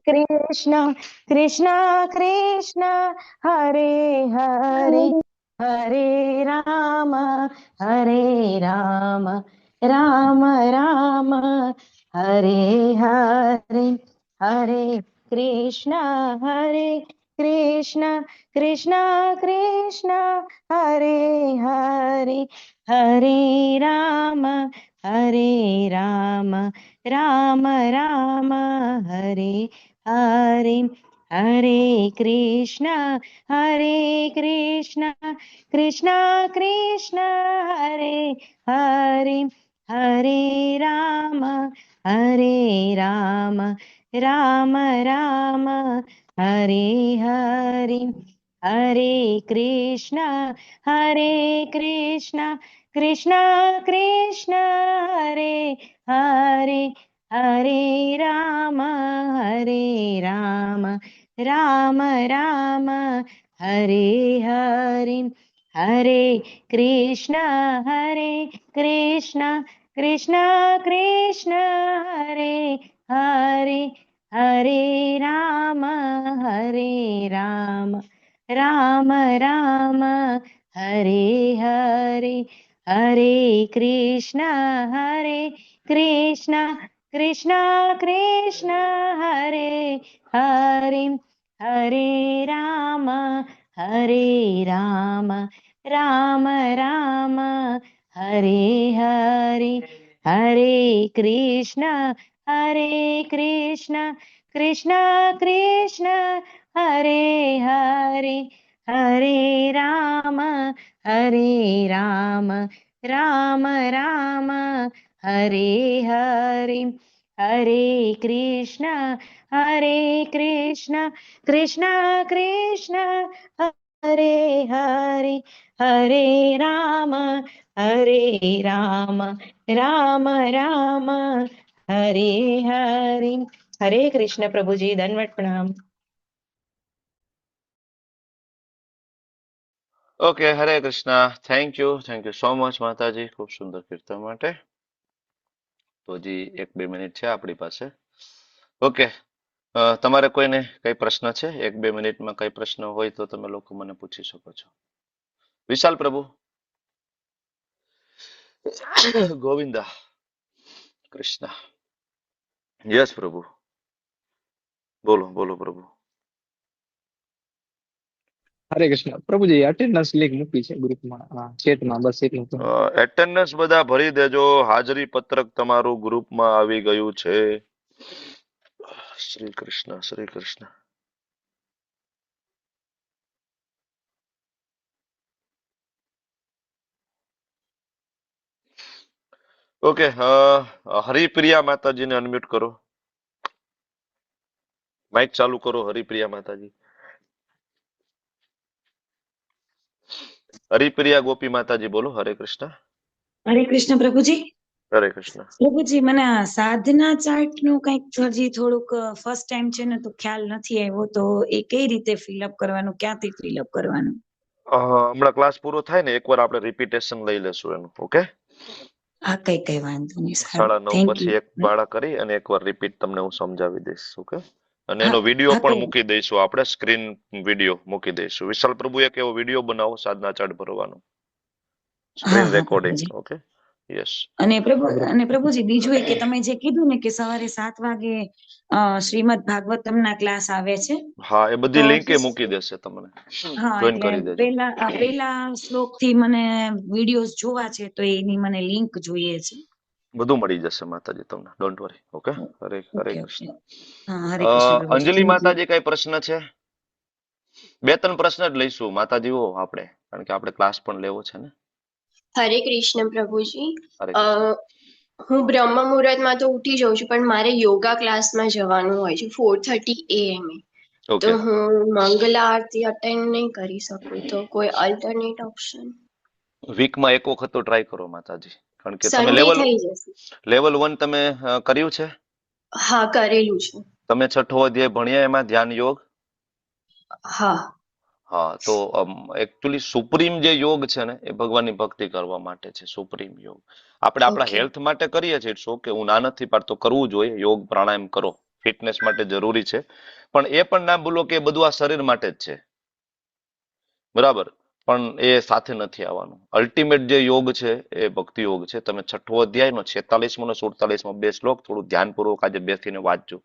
કૃષ્ણ કૃષ્ણ હરે હરે, હરે રામ રામ રામ હરે હરે, હરે કૃષ્ણ કૃષ્ણ કૃષ્ણ હરે હરે, હરે રામ રામ રામ હરે હરે, હરે કૃષ્ણ કૃષ્ણ કૃષ્ણ હરે હરે, હરે રામ રામ રામ હરે હરે, હરે કૃષ્ણ કૃષ્ણ કૃષ્ણ હરે હરે, હરે રામ રામ રામ હરે હરે, હરે કૃષ્ણ કૃષ્ણ કૃષ્ણ હરે હરે, હરે રામ રામ રામ હરે હરે, હરે કૃષ્ણ कृष्ण कृष्ण कृष्ण हरे हरे हरे राम राम राम हरे हरे हरे कृष्ण कृष्ण कृष्ण हरे हरे हरे राम राम राम हरे हरे हरे कृष्ण कृष्ण कृष्ण हरे हरे हरे राम राम राम हरे हरे हरे कृष्ण प्रभु जी दंडवत प्रणाम। Okay, Hare Krishna. Thank you so much માતાજી, ખૂબ સુંદર કીર્તન માટે. તો હજી 1-2 મિનિટ છે આપણી પાસે. ઓકે, તમારે કોઈને કઈ પ્રશ્ન છે? 1-2 મિનિટમાં કઈ પ્રશ્ન હોય તો તમે લોકો મને પૂછી શકો છો. વિશાલ પ્રભુ, ગોવિંદા, કૃષ્ણ. યસ પ્રભુ, બોલો બોલો પ્રભુ. હરે કૃષ્ણ પ્રભુજી અટેન્ડન્સ લિંક મૂકી છે ગ્રુપમાં ચેટમાં બસ એટલું તો. એટેન્ડન્સ બધા ભરી દેજો. હાજરી પત્રક તમારું ગ્રુપમાં આવી ગયું છે. શ્રી કૃષ્ણ શ્રી કૃષ્ણ. ઓકે, હરિપ્રિયા માતાજીને અનમ્યુટ કરો, માઇક ચાલુ કરો. હરિપ્રિયા માતાજી, હરિપ્રિયા ગોપી માતાજી બોલો. હરે કૃષ્ણ. હરે કૃષ્ણ પ્રભુજી. હરે કૃષ્ણ. પ્રભુજી મને આ સાધના ચાર્ટ નું કઈક હજી થોડુંક ફર્સ્ટ ટાઈમ છે ને તો ખ્યાલ નથી આવ્યો, તો એ કઈ રીતે ફિલઅપ કરવાનું, ક્યાંથી ફિલઅપ કરવાનું? હમણાં ક્લાસ પૂરો થાય ને એકવાર આપણે રિપીટેશન લઈ લેશું એનું. ઓકે, હા, કઈ વાંધો નહીં. સારું, 9:30 થેન્ક પછી યુ. એક બાળા કરી અને એકવાર રિપીટ તમને હું સમજાવી દઈશ. ઓકે, અને હા એનો વિડીયો હા, પણ કઈ મૂકી દઈશું આપણે, સ્ક્રીન વિડીયો મૂકી દઈશું. વિશાલ પ્રભુ એક એવો વિડીયો બનાવો સાધના ચાર્ટ ભરવાનો, હા સ્ક્રીન હા રેકોર્ડિંગ. પ્રભુજી. Okay, yes. અને પ્રભુજી બીજું એ કે તમે જે કીધું ને કે સવારે 7 વાગે શ્રીમદ ભાગવતમ ના ક્લાસ આવે છે, હા, એ તો બધી લિંક એ મૂકી દેશે તમને, હા જોઈન એટલે કરી દેજો. પેલા શ્લોક થી મને વિડીયોઝ જોવા છે, તો એની મને લિંક જોઈએ છે. બધું મળી જશે માતાજી તમને, don't worry. Okay, Hare Hare okay okay. Krishna. હા, હરે કૃષ્ણ પ્રભુજી, અંજલિ થેન્ક યુ. માતાજી કઈ પ્રશ્ન છે? 2-3 પ્રશ્ન જ લઈશું માતાજીઓ આપણે, કારણ કે આપણે ક્લાસ પણ લેવો છે ને. હરે કૃષ્ણ પ્રભુજી. હરે અ કૃષ્ણ. હું બ્રહ્મ મુહૂર્તમાં તો ઉઠી જાઉં છું, પણ મારે યોગા ક્લાસમાં જવાનું હોય છે 4:30 AM. તો ઓકે, હું મંગલા આરતી અટેન્ડ નહીં કરી શકું, તો કોઈ અલ્ટરનેટ ઓપ્શન? વીકમાં એક વખત તો ટ્રાય કરો માતાજી, કારણ કે તમે સન્ડે થઈ જશે. લેવલ 1 તમે કર્યું છે? હા, કરેલું છે. તમે 6ઠો અધ્યાય ભણ્યા એમાં ધ્યાન યોગ? હા. હા, તો એકચ્યુઅલી સુપ્રીમ જે યોગ છે ને એ ભગવાનની ભક્તિ કરવા માટે છે. સુપ્રીમ યોગ આપણે આપણા ઓકે. હેલ્થ માટે કરીએ છીએ. ઇટ્સ ઓકે, હું ના નથી પાડતો, કરવું જોઈએ. યોગ પ્રાણાયામ કરો, ફિટનેસ માટે જરૂરી છે, પણ એ પણ ના ભૂલો કે એ બધું આ શરીર માટે જ છે. બરાબર, પણ એ સાથે નથી આવવાનું. અલ્ટિમેટ જે યોગ છે એ ભક્તિ યોગ છે. તમે 6ઠો અધ્યાયનો 46મો અને 47માં 2 શ્લોક થોડું ધ્યાનપૂર્વક આજે બેસીને વાંચજો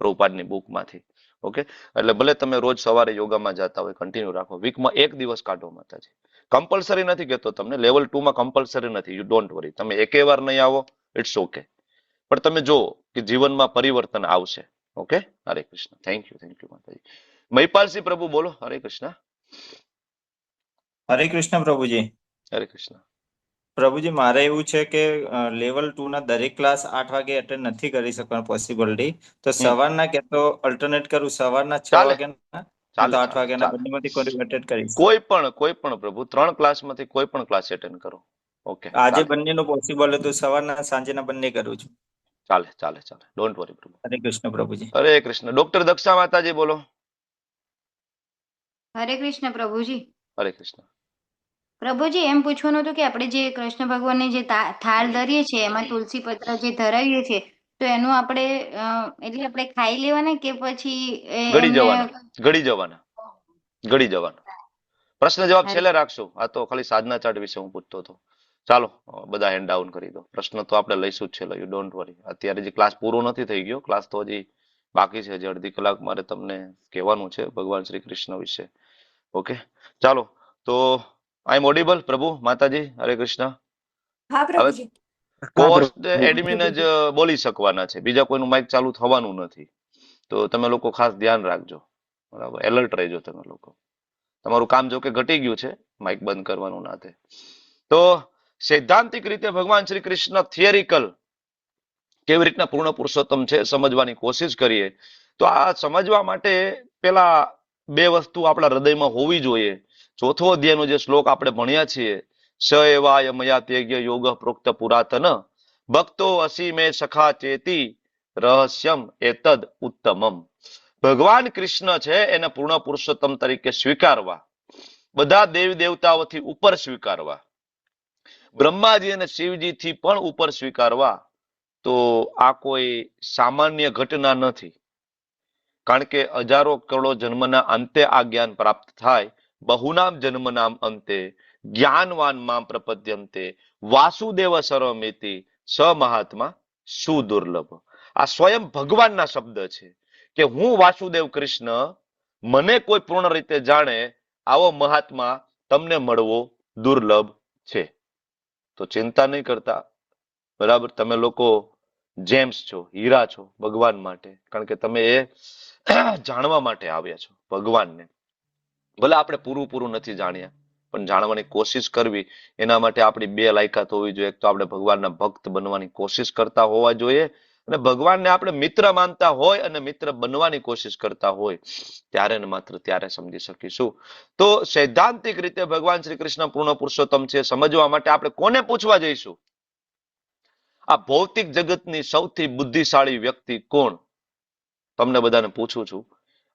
પ્રભુપાદની બુકમાંથી. ઓકે, એટલે ભલે તમે રોજ સવારે યોગામાં જતા હોય, કન્ટિન્યુ રાખો. વીકમાં 1 દિવસ કાઢો માતાજી. કમ્પલસરી નથી કહેતો તમને, લેવલ 2માં કમ્પલસરી નથી. યુ ડોન્ટ વરી, તમે એકે વાર નહીં આવો, ઇટ્સ ઓકે, પણ તમે જો કે જીવનમાં પરિવર્તન આવશે. Okay, Hare Krishna. Thank you માતાજી. મહિપાલસિંહ પ્રભુ બોલો. હરે કૃષ્ણ. હરે કૃષ્ણ પ્રભુજી. હરે કૃષ્ણ. પ્રભુજી, મારે એવું છે કે લેવલ 2 ના દરેક ક્લાસ 8 વાગે અટેન્ડ નથી કરી શકવાનું પોસિબિલિટી, તો સવારના કે તો અલ્ટરનેટ કરું, સવારના 6 ચાલે વાગ્યાના ચાલે તો 8 ચાલે વાગ્યાના, ચાલે. બંનેમાંથી કોઈ અટેન્ડ કરીશ. કોઈ પણ પ્રભુ 3 ક્લાસમાંથી કોઈ પણ ક્લાસ એટેન્ડ કરો. ઓકે, આજે ચાલે બંનેનું પોસિબલ હતું, સવારના સાંજના બંને કરું છું. ચાલે. ડોન્ટ વરી પ્રભુ. હરે કૃષ્ણ પ્રભુજી. હરે કૃષ્ણ. ડોક્ટર દક્ષા માતાજી બોલો. હરે કૃષ્ણ પ્રભુજી. હરે કૃષ્ણ. પ્રભુજી, એમ પૂછવાનું હતું કે આપણે જે કૃષ્ણ ભગવાનને જે થાળ ધરીએ છીએ એમાં તુલસી પત્ર જે ધરાવીએ છીએ, તો એનું આપણે એટલે આપણે ખાઈ લેવાના કે પછી ગળી એમને? જવાના. પ્રશ્ન જવાબ હરે છેલ્લે રાખશું. આ તો ખાલી સાધના ચાર્ટ વિશે હું પૂછતો હતો. ચાલો બધા હેન્ડ ડાઉન કરી દો. પ્રશ્ન તો આપણે લઈશું જ છે, યુ ડોન્ટ વરી. અત્યારે જે ક્લાસ પૂરો નથી થઈ ગયો, ક્લાસ તો હજી બાકી છે, હજી અડધી કલાક મારે તમને કહેવાનું છે ભગવાન શ્રી કૃષ્ણ વિશે. ઓકે, ચાલો તો આઈ એમ ઓડિબલ પ્રભુ માતાજી? હરે કૃષ્ણ. હા હવે પ્રભુજી. પોસ્ટ એડમિન જ બોલી શકવાના છે, બીજા કોઈનું માઇક ચાલુ થવાનું નથી. તો તમે લોકો ખાસ ધ્યાન રાખજો, બરાબર? એલર્ટ રહેજો તમે લોકો. તમારું કામ જો કે ઘટી ગયું છે માઇક બંધ કરવાનું નાતે. તો સૈદ્ધાંતિક રીતે ભગવાન શ્રી કૃષ્ણ થિયરિકલ કેવી રીતના પૂર્ણ પુરુષોત્તમ છે સમજવાની કોશિશ કરીએ. તો આ સમજવા માટે પેલા બે વસ્તુ આપણા હૃદયમાં હોવી જોઈએ. ચોથો અધ્યાયનો જે શ્લોક આપણે ભણ્યા છીએ, સ એવાય મયા ત્યજ્ઞ યોગ પ્રોક્ત પુરાતન ભક્તો અસી મે સખા ચેતી રહસ્યમ એતદ ઉત્તમમ. ભગવાન કૃષ્ણ છે એને પૂર્ણ પુરુષોત્તમ તરીકે સ્વીકારવા, બધા દેવી દેવતાઓથી ઉપર સ્વીકારવા, બ્રહ્માજી અને શિવજી થી પણ ઉપર સ્વીકારવા, તો આ કોઈ સામાન્ય ઘટના નથી. કારણ કે હજારો કરોડો જન્મના અંતે આ જ્ઞાન પ્રાપ્ત થાય. બહુનામ જન્મનામ અંતે જ્ઞાનવાન મામ પ્રપદ્યંતે વાસુદેવ સર્વમિતિ સ મહાત્મા સુદુર્લભ. આ સ્વયં ભગવાનના શબ્દ છે કે હું વાસુદેવ કૃષ્ણ, મને કોઈ પૂર્ણ રીતે જાણે આવો મહાત્મા તમને મળવો દુર્લભ છે. તો ચિંતા નહીં કરતા, બરાબર? તમે લોકો જેમ્સ છો, હીરા છો ભગવાન માટે, કારણ કે તમે એ જાણવા માટે આવ્યા છો ભગવાનને. ભલે આપણે પૂરું નથી જાણ્યા, પણ જાણવાની કોશિશ કરવી, એના માટે આપણી બે લાયકાત હોવી જોઈએ. એક તો આપણે ભગવાનના ભક્ત બનવાની કોશિશ કરતા હોવા જોઈએ, અને ભગવાનને આપણે મિત્ર માનતા હોય અને મિત્ર બનવાની કોશિશ કરતા હોય, ત્યારે ને માત્ર ત્યારે સમજી શકીશું. તો સૈદ્ધાંતિક રીતે ભગવાન શ્રી કૃષ્ણ પૂર્ણ પુરુષોત્તમ છે સમજવા માટે આપણે કોને પૂછવા જઈશું? આ ભૌતિક જગતની સૌથી બુદ્ધિશાળી વ્યક્તિ કોણ? તમને બધાને પૂછું છું,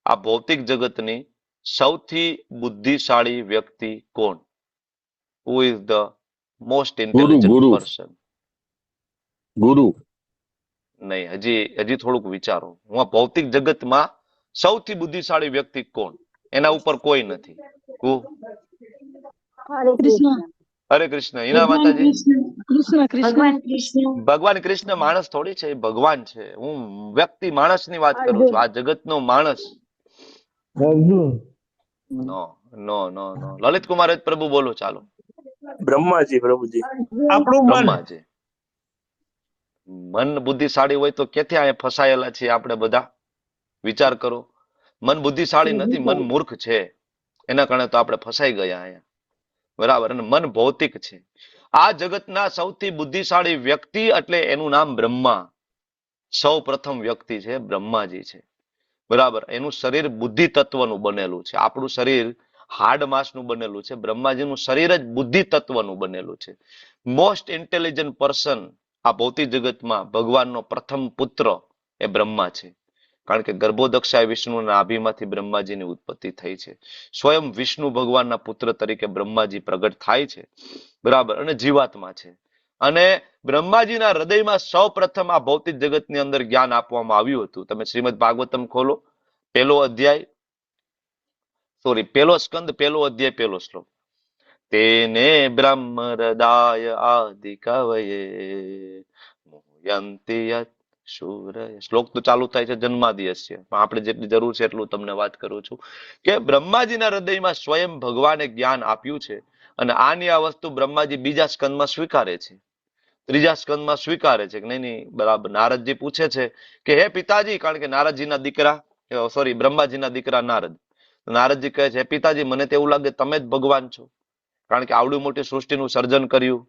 આ ભૌતિક જગતની સૌથી બુદ્ધિશાળી વ્યક્તિ કોણ? Who is the most intelligent person? ગુરુ. નહીં, હજી થોડુંક વિચારો. હું આ ભૌતિક જગતમાં સૌથી બુદ્ધિશાળી વ્યક્તિ કોણ? એના ઉપર કોઈ નથી. કૃષ્ણ. હરે કૃષ્ણ. હિના માતાજી? કૃષ્ણ કૃષ્ણ ભગવાન કૃષ્ણ માણસ થોડી છે, એ ભગવાન છે. હું વ્યક્તિ માણસની વાત કરું છું, આ જગતનો માણસ. નો નો નો નો. લલિત કુમાર પ્રભુ બોલો. ચાલો. બ્રહ્માજી પ્રભુજી. આપણું બ્રહ્માજી. મન બુદ્ધિશાળી હોય તો ક્યાંથી અહીંયા ફસાયેલા છીએ આપણે બધા? વિચાર કરો. મન બુદ્ધિશાળી નથી, મન મૂર્ખ છે. એના કારણે તો આપણે ફસાઈ ગયા અહીંયા, બરાબર? અને મન ભૌતિક છે. આ જગતના સૌથી બુદ્ધિશાળી વ્યક્તિ એટલે એનું નામ બ્રહ્મા. સૌ પ્રથમ વ્યક્તિ છે બ્રહ્માજી છે, બરાબર? એનું શરીર બુદ્ધિ તત્વનું બનેલું છે. આપણું શરીર હાડ માંસનું બનેલું છે, બ્રહ્માજીનું શરીર જ બુદ્ધિ તત્વનું બનેલું છે. મોસ્ટ ઇન્ટેલિજન્ટ પર્સન આ ભૌતિક જગતમાં ભગવાનનો પ્રથમ પુત્ર એ બ્રહ્મા છે. કારણ કે ગર્ભોદક્ષાય વિષ્ણુના નાભીમાંથી બ્રહ્માજીની ઉત્પત્તિ થઈ છે. સ્વયં વિષ્ણુ ભગવાનના પુત્ર તરીકે બ્રહ્માજી પ્રગટ થાય છે, બરાબર? અને જીવાત્મા છે. અને બ્રહ્માજીના હૃદયમાં સૌ પ્રથમ આ ભૌતિક જગતની અંદર જ્ઞાન આપવામાં આવ્યું હતું. તમે શ્રીમદ ભાગવતમ ખોલો, પહેલો સ્કંદ, પહેલો અધ્યાય, પહેલો શ્લોક. તેને બ્રહ્મ હૃદય આદિ કવયે મુહ્યંતિ યત શૂરય. શ્લોક તો ચાલુ થાય છે જન્માદ્યસ્ય, પણ આપણે જેટલી જરૂર છે એટલું તમને વાત કરું છું કે બ્રહ્માજીના હૃદયમાં સ્વયં ભગવાને જ્ઞાન આપ્યું છે. અને આની આ વસ્તુ બ્રહ્માજી બીજા સ્કંદમાં સ્વીકારે છે, ત્રીજા સ્કંદમાં સ્વીકારે છે કે નહીં, બરાબર? નારદજી પૂછે છે કે હે પિતાજી, કારણ કે નારદજીના દીકરા, બ્રહ્માજીના દીકરા નારદ. નારદજી કહે છે, હે પિતાજી, મને તો એવું લાગે તમે જ ભગવાન છો, કારણ કે આવડી મોટી સૃષ્ટિનું સર્જન કર્યું.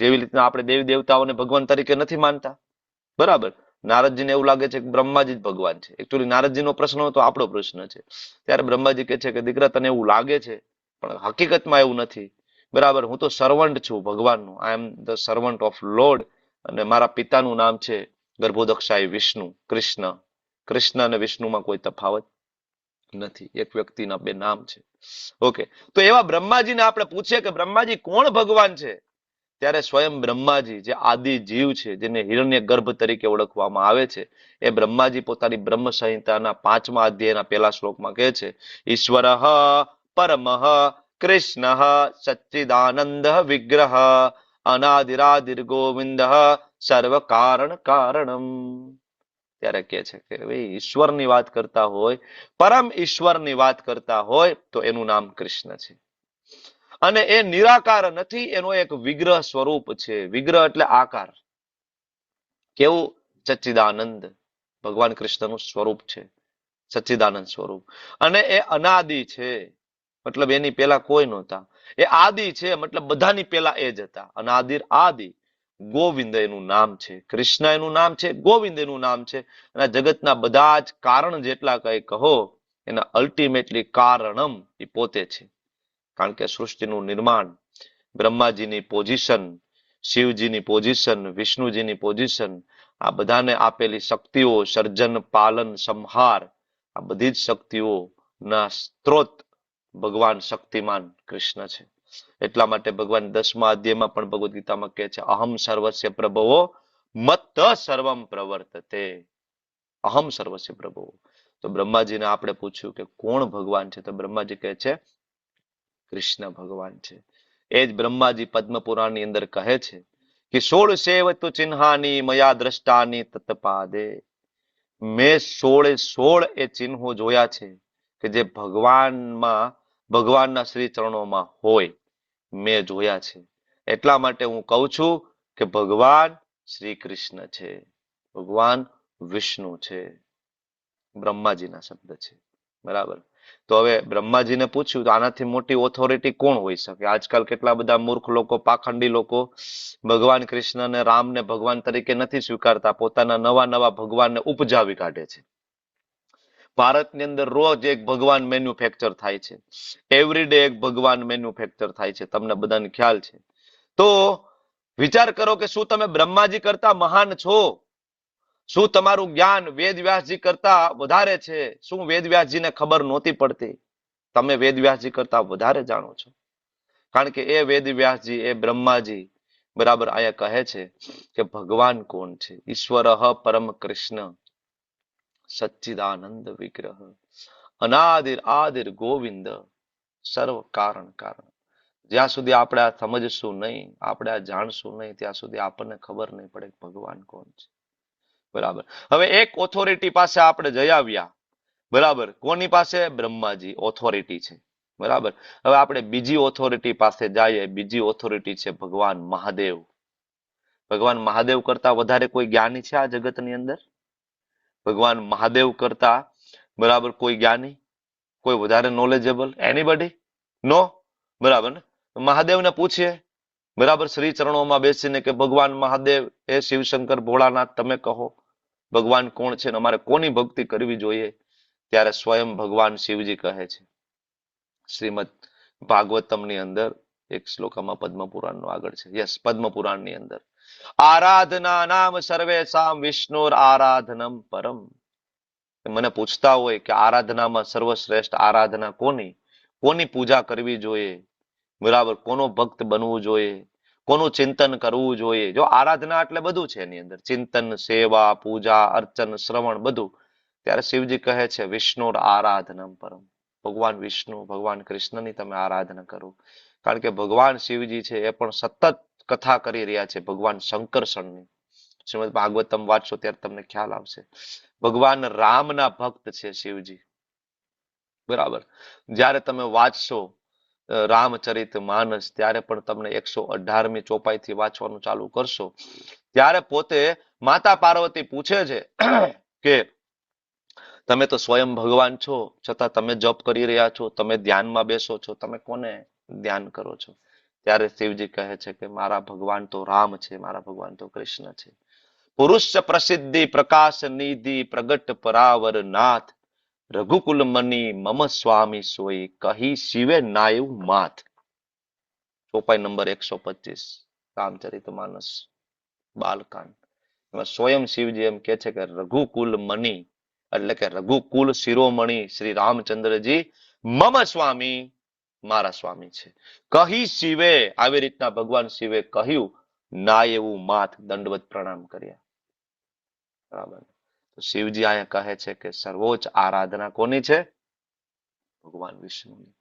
જેવી રીતના આપણે દેવી દેવતાઓને ભગવાન તરીકે નથી માનતા, બરાબર? નારદજીને એવું લાગે છે કે બ્રહ્માજી જ ભગવાન છે. એકચ્યુઅલી નારદજીનો પ્રશ્ન હતો, આપણો પ્રશ્ન છે. ત્યારે બ્રહ્માજી કહે છે કે દીકરા, તને એવું લાગે છે, પણ હકીકતમાં એવું નથી, બરાબર? હું તો સર્વન્ટ છું ભગવાનનું. I am the servant of Lord. અને મારા પિતાનું નામ છે ગર્ભોદક્ષાય વિષ્ણુ, કૃષ્ણ. કૃષ્ણ અને વિષ્ણુમાં કોઈ તફાવત નથી, એક વ્યક્તિના બે નામ છે. ઓકે, તો એવા બ્રહ્માજીને આપણે પૂછીએ કે બ્રહ્માજી કોણ ભગવાન છે? ત્યારે સ્વયં બ્રહ્માજી, જે આદિ જીવ છે, જેને હિરણ્ય ગર્ભ તરીકે ઓળખવામાં આવે છે, એ બ્રહ્માજી પોતાની બ્રહ્મ સંહિતાના 5મા અધ્યાયના પહેલા શ્લોકમાં કહે છે, ઈશ્વરઃ પરમઃ કૃષ્ણઃ સચ્ચિદાનંદ વિગ્રહ અનાદિરાદિર ગોવિંદ સર્વ કારણ કારણમ. ત્યારે કે છે કે ભાઈ ઈશ્વરની વાત કરતા હોય, પરમ ઈશ્વરની વાત કરતા હોય તો એનું નામ કૃષ્ણ છે. અને એ નિરાકાર નથી, એનો એક વિગ્રહ સ્વરૂપ છે. વિગ્રહ એટલે આકાર. કેવું? સચ્ચિદાનંદ. ભગવાન કૃષ્ણનું સ્વરૂપ છે સચ્ચિદાનંદ સ્વરૂપ. અને એ અનાદિ છે, મતલબ એની પેલા કોઈ નહોતા. એ આદિ છે, મતલબ બધાની પેલા એ જ હતા. અનાદિર આદિ. ગોવિંદ એનું નામ છે, કૃષ્ણ એનું નામ છે, ગોવિંદ એનું નામ છે. અને જગતના બધા જ કારણ જેટલા કઈ કહો, એના અલ્ટિમેટલી કારણમ એ પોતે છે. કારણ કે સૃષ્ટિનું નિર્માણ, બ્રહ્માજીની પોઝિશન, શિવજીની પોઝિશન, વિષ્ણુજીની પોઝિશન, આ બધાને આપેલી શક્તિઓ, સર્જન, પાલન, સંહાર, આ બધી જ શક્તિઓના સ્ત્રોત ભગવાન શક્તિમાન કૃષ્ણ છે. એટલા માટે ભગવાન 10મા અધ્યાયમાં પણ ભગવદ્ ગીતામાં કહે છે, અહમ સર્વસ્ય પ્રભવો મત્ત સર્વમ પ્રવર્તતે. અહમ સર્વસ્ય પ્રભવો. તો બ્રહ્માજીને આપણે પૂછ્યું કે કોણ ભગવાન છે, તો બ્રહ્માજી કહે છે કૃષ્ણ ભગવાન છે. એ જ બ્રહ્માજી પદ્મ પુરાણની અંદર કહે છે કે 16 સેવતુ ચિન્હાની મયા દ્રષ્ટાની તત્પાદે. મેં 16 એ ચિહ્નો જોયા છે કે જે ભગવાનના શ્રી ચરણોમાં હોય, મેં જોયા છે. એટલા માટે હું કહું છું કે ભગવાન શ્રી કૃષ્ણ છે, ભગવાન વિષ્ણુ છે. બ્રહ્માજીના શબ્દ છે. બરાબર. તો હવે બ્રહ્માજીને પૂછ્યું તો આનાથી મોટી ઓથોરિટી કોણ હોઈ શકે? આજકાલ કેટલા બધા મૂર્ખ લોકો, પાખંડી લોકો ભગવાન કૃષ્ણ અને રામને ભગવાન તરીકે નથી સ્વીકારતા, પોતાના નવા નવા ભગવાનને ઉપજાવી કાઢે છે. ભારતની અંદર રોજ એક ભગવાન મેન્યુફેક્ચર થાય છે, એવરીડે એક ભગવાન મેન્યુફેક્ચર થાય છે, તમને બધાને ખ્યાલ છે. તો વિચાર કરો કે શું તમે બ્રહ્માજી કરતા મહાન છો? શું તમારું જ્ઞાન વેદવ્યાસજી કરતા વધારે છે? શું વેદવ્યાસજીને ખબર નહોતી પડતી? તમે વેદવ્યાસજી કરતા વધારે જાણો છો. કારણ કે એ વેદવ્યાસજી, એ બ્રહ્માજી બરાબર અહીંયા કહે છે કે ભગવાન કોણ છે? ઈશ્વર પરમ કૃષ્ણ સચ્ચિદાનંદ વિગ્રહ અનાદિર આદિર ગોવિંદ સર્વ કારણ કારણ. જ્યાં સુધી આપણે આ સમજશું નહીં, આપણે આ જાણશું નહીં, ત્યાં સુધી આપણને ખબર નહીં પડે ભગવાન કોણ છે. બરાબર. હવે એક ઓથોરિટી પાસે આપણે જઈ આવ્યા. બરાબર. કોની પાસે? બ્રહ્માજી ઓથોરિટી છે. બરાબર. હવે આપણે બીજી ઓથોરિટી પાસે જઈએ. બીજી ઓથોરિટી છે ભગવાન મહાદેવ. ભગવાન મહાદેવ કરતા વધારે કોઈ જ્ઞાની છે આ જગતની અંદર? ભગવાન મહાદેવ કરતા બરાબર કોઈ જ્ઞાની, કોઈ વધારે નોલેજેબલ? એનીબડી? નો. બરાબર ને? મહાદેવને પૂછીએ બરાબર શ્રી ચરણોમાં બેસીને કે ભગવાન મહાદેવ, એ શિવશંકર ભોળાનાથ, તમે કહો ભગવાન કોણ છે ને અમારે કોની ભક્તિ કરવી જોઈએ? ત્યારે સ્વયં ભગવાન શિવજી કહે છે. શ્રીમદ ભાગવતમની અંદર એક શ્લોકમાં પદ્મપુરાણનો આગળ છે. યસ, પદ્મપુરાણની અંદર આરાધના નામ સર્વેશામ વિષ્ણુર આરાધનમ પરમ. મને પૂછતા હોય કે આરાધનામાં સર્વશ્રેષ્ઠ આરાધના કોની, કોની પૂજા કરવી જોઈએ, બરાબર, કોનો ભક્ત બનવું જોઈએ, કોનું ચિંતન કરવું જોઈએ? જો આરાધના એટલે બધું છે એની અંદર, ચિંતન, સેવા, પૂજા, અર્ચન, શ્રવણ, બધું. ત્યારે શિવજી કહે છે વિષ્ણુર આરાધનમ પરમ. ભગવાન વિષ્ણુ, ભગવાન કૃષ્ણની તમે આરાધના કરો. કારણ કે ભગવાન શિવજી છે એ પણ સતત કથા કરી રહ્યા છે ભગવાન શંકરષણની. શ્રીમદ ભાગવતમ વાંચશો ત્યારે તમને ખ્યાલ આવશે. ભગવાન રામના ભક્ત છે શિવજી. બરાબર. જ્યારે તમે વાંચશો રામચરિત માનસ, ત્યારે પણ તમને 118મી ચોપાઈથી વાંચવાનું ચાલુ કરશો, ત્યારે પોતે માતા પાર્વતી પૂછે છે કે તમે તો સ્વયં ભગવાન છો, છતાં તમે જપ કરી રહ્યા છો, તમે ધ્યાનમાં બેસો છો, તમે કોને ધ્યાન કરો છો? ત્યારે શિવજી કહે છે કે મારા ભગવાન તો રામ છે, મારા ભગવાન તો કૃષ્ણ છે. પુરુષ પ્રસિદ્ધિ પ્રકાશ નિધિ પ્રગટ પરાવર નાથ રઘુકુલ મની મમ સ્વામી સોઈ કહી શિવે નાયુ માથ. ચોપાઈ નંબર 125 રામચરિત માનસ બાલકાંડ. એમાં સ્વયં શિવજી એમ કે છે કે રઘુકુલ મની એટલે કે રઘુકુલ શિરોમણી શ્રી રામચંદ્રજી મમ સ્વામી, મારા સ્વામી છે. કહી શિવે, આવી રીતના ભગવાન શિવે કહ્યું, ના એવું માથ, દંડવત પ્રણામ કર્યા. બરાબર. તો શિવજી અહીંયા કહે છે કે સર્વોચ્ચ આરાધના કોની છે? ભગવાન વિષ્ણુની.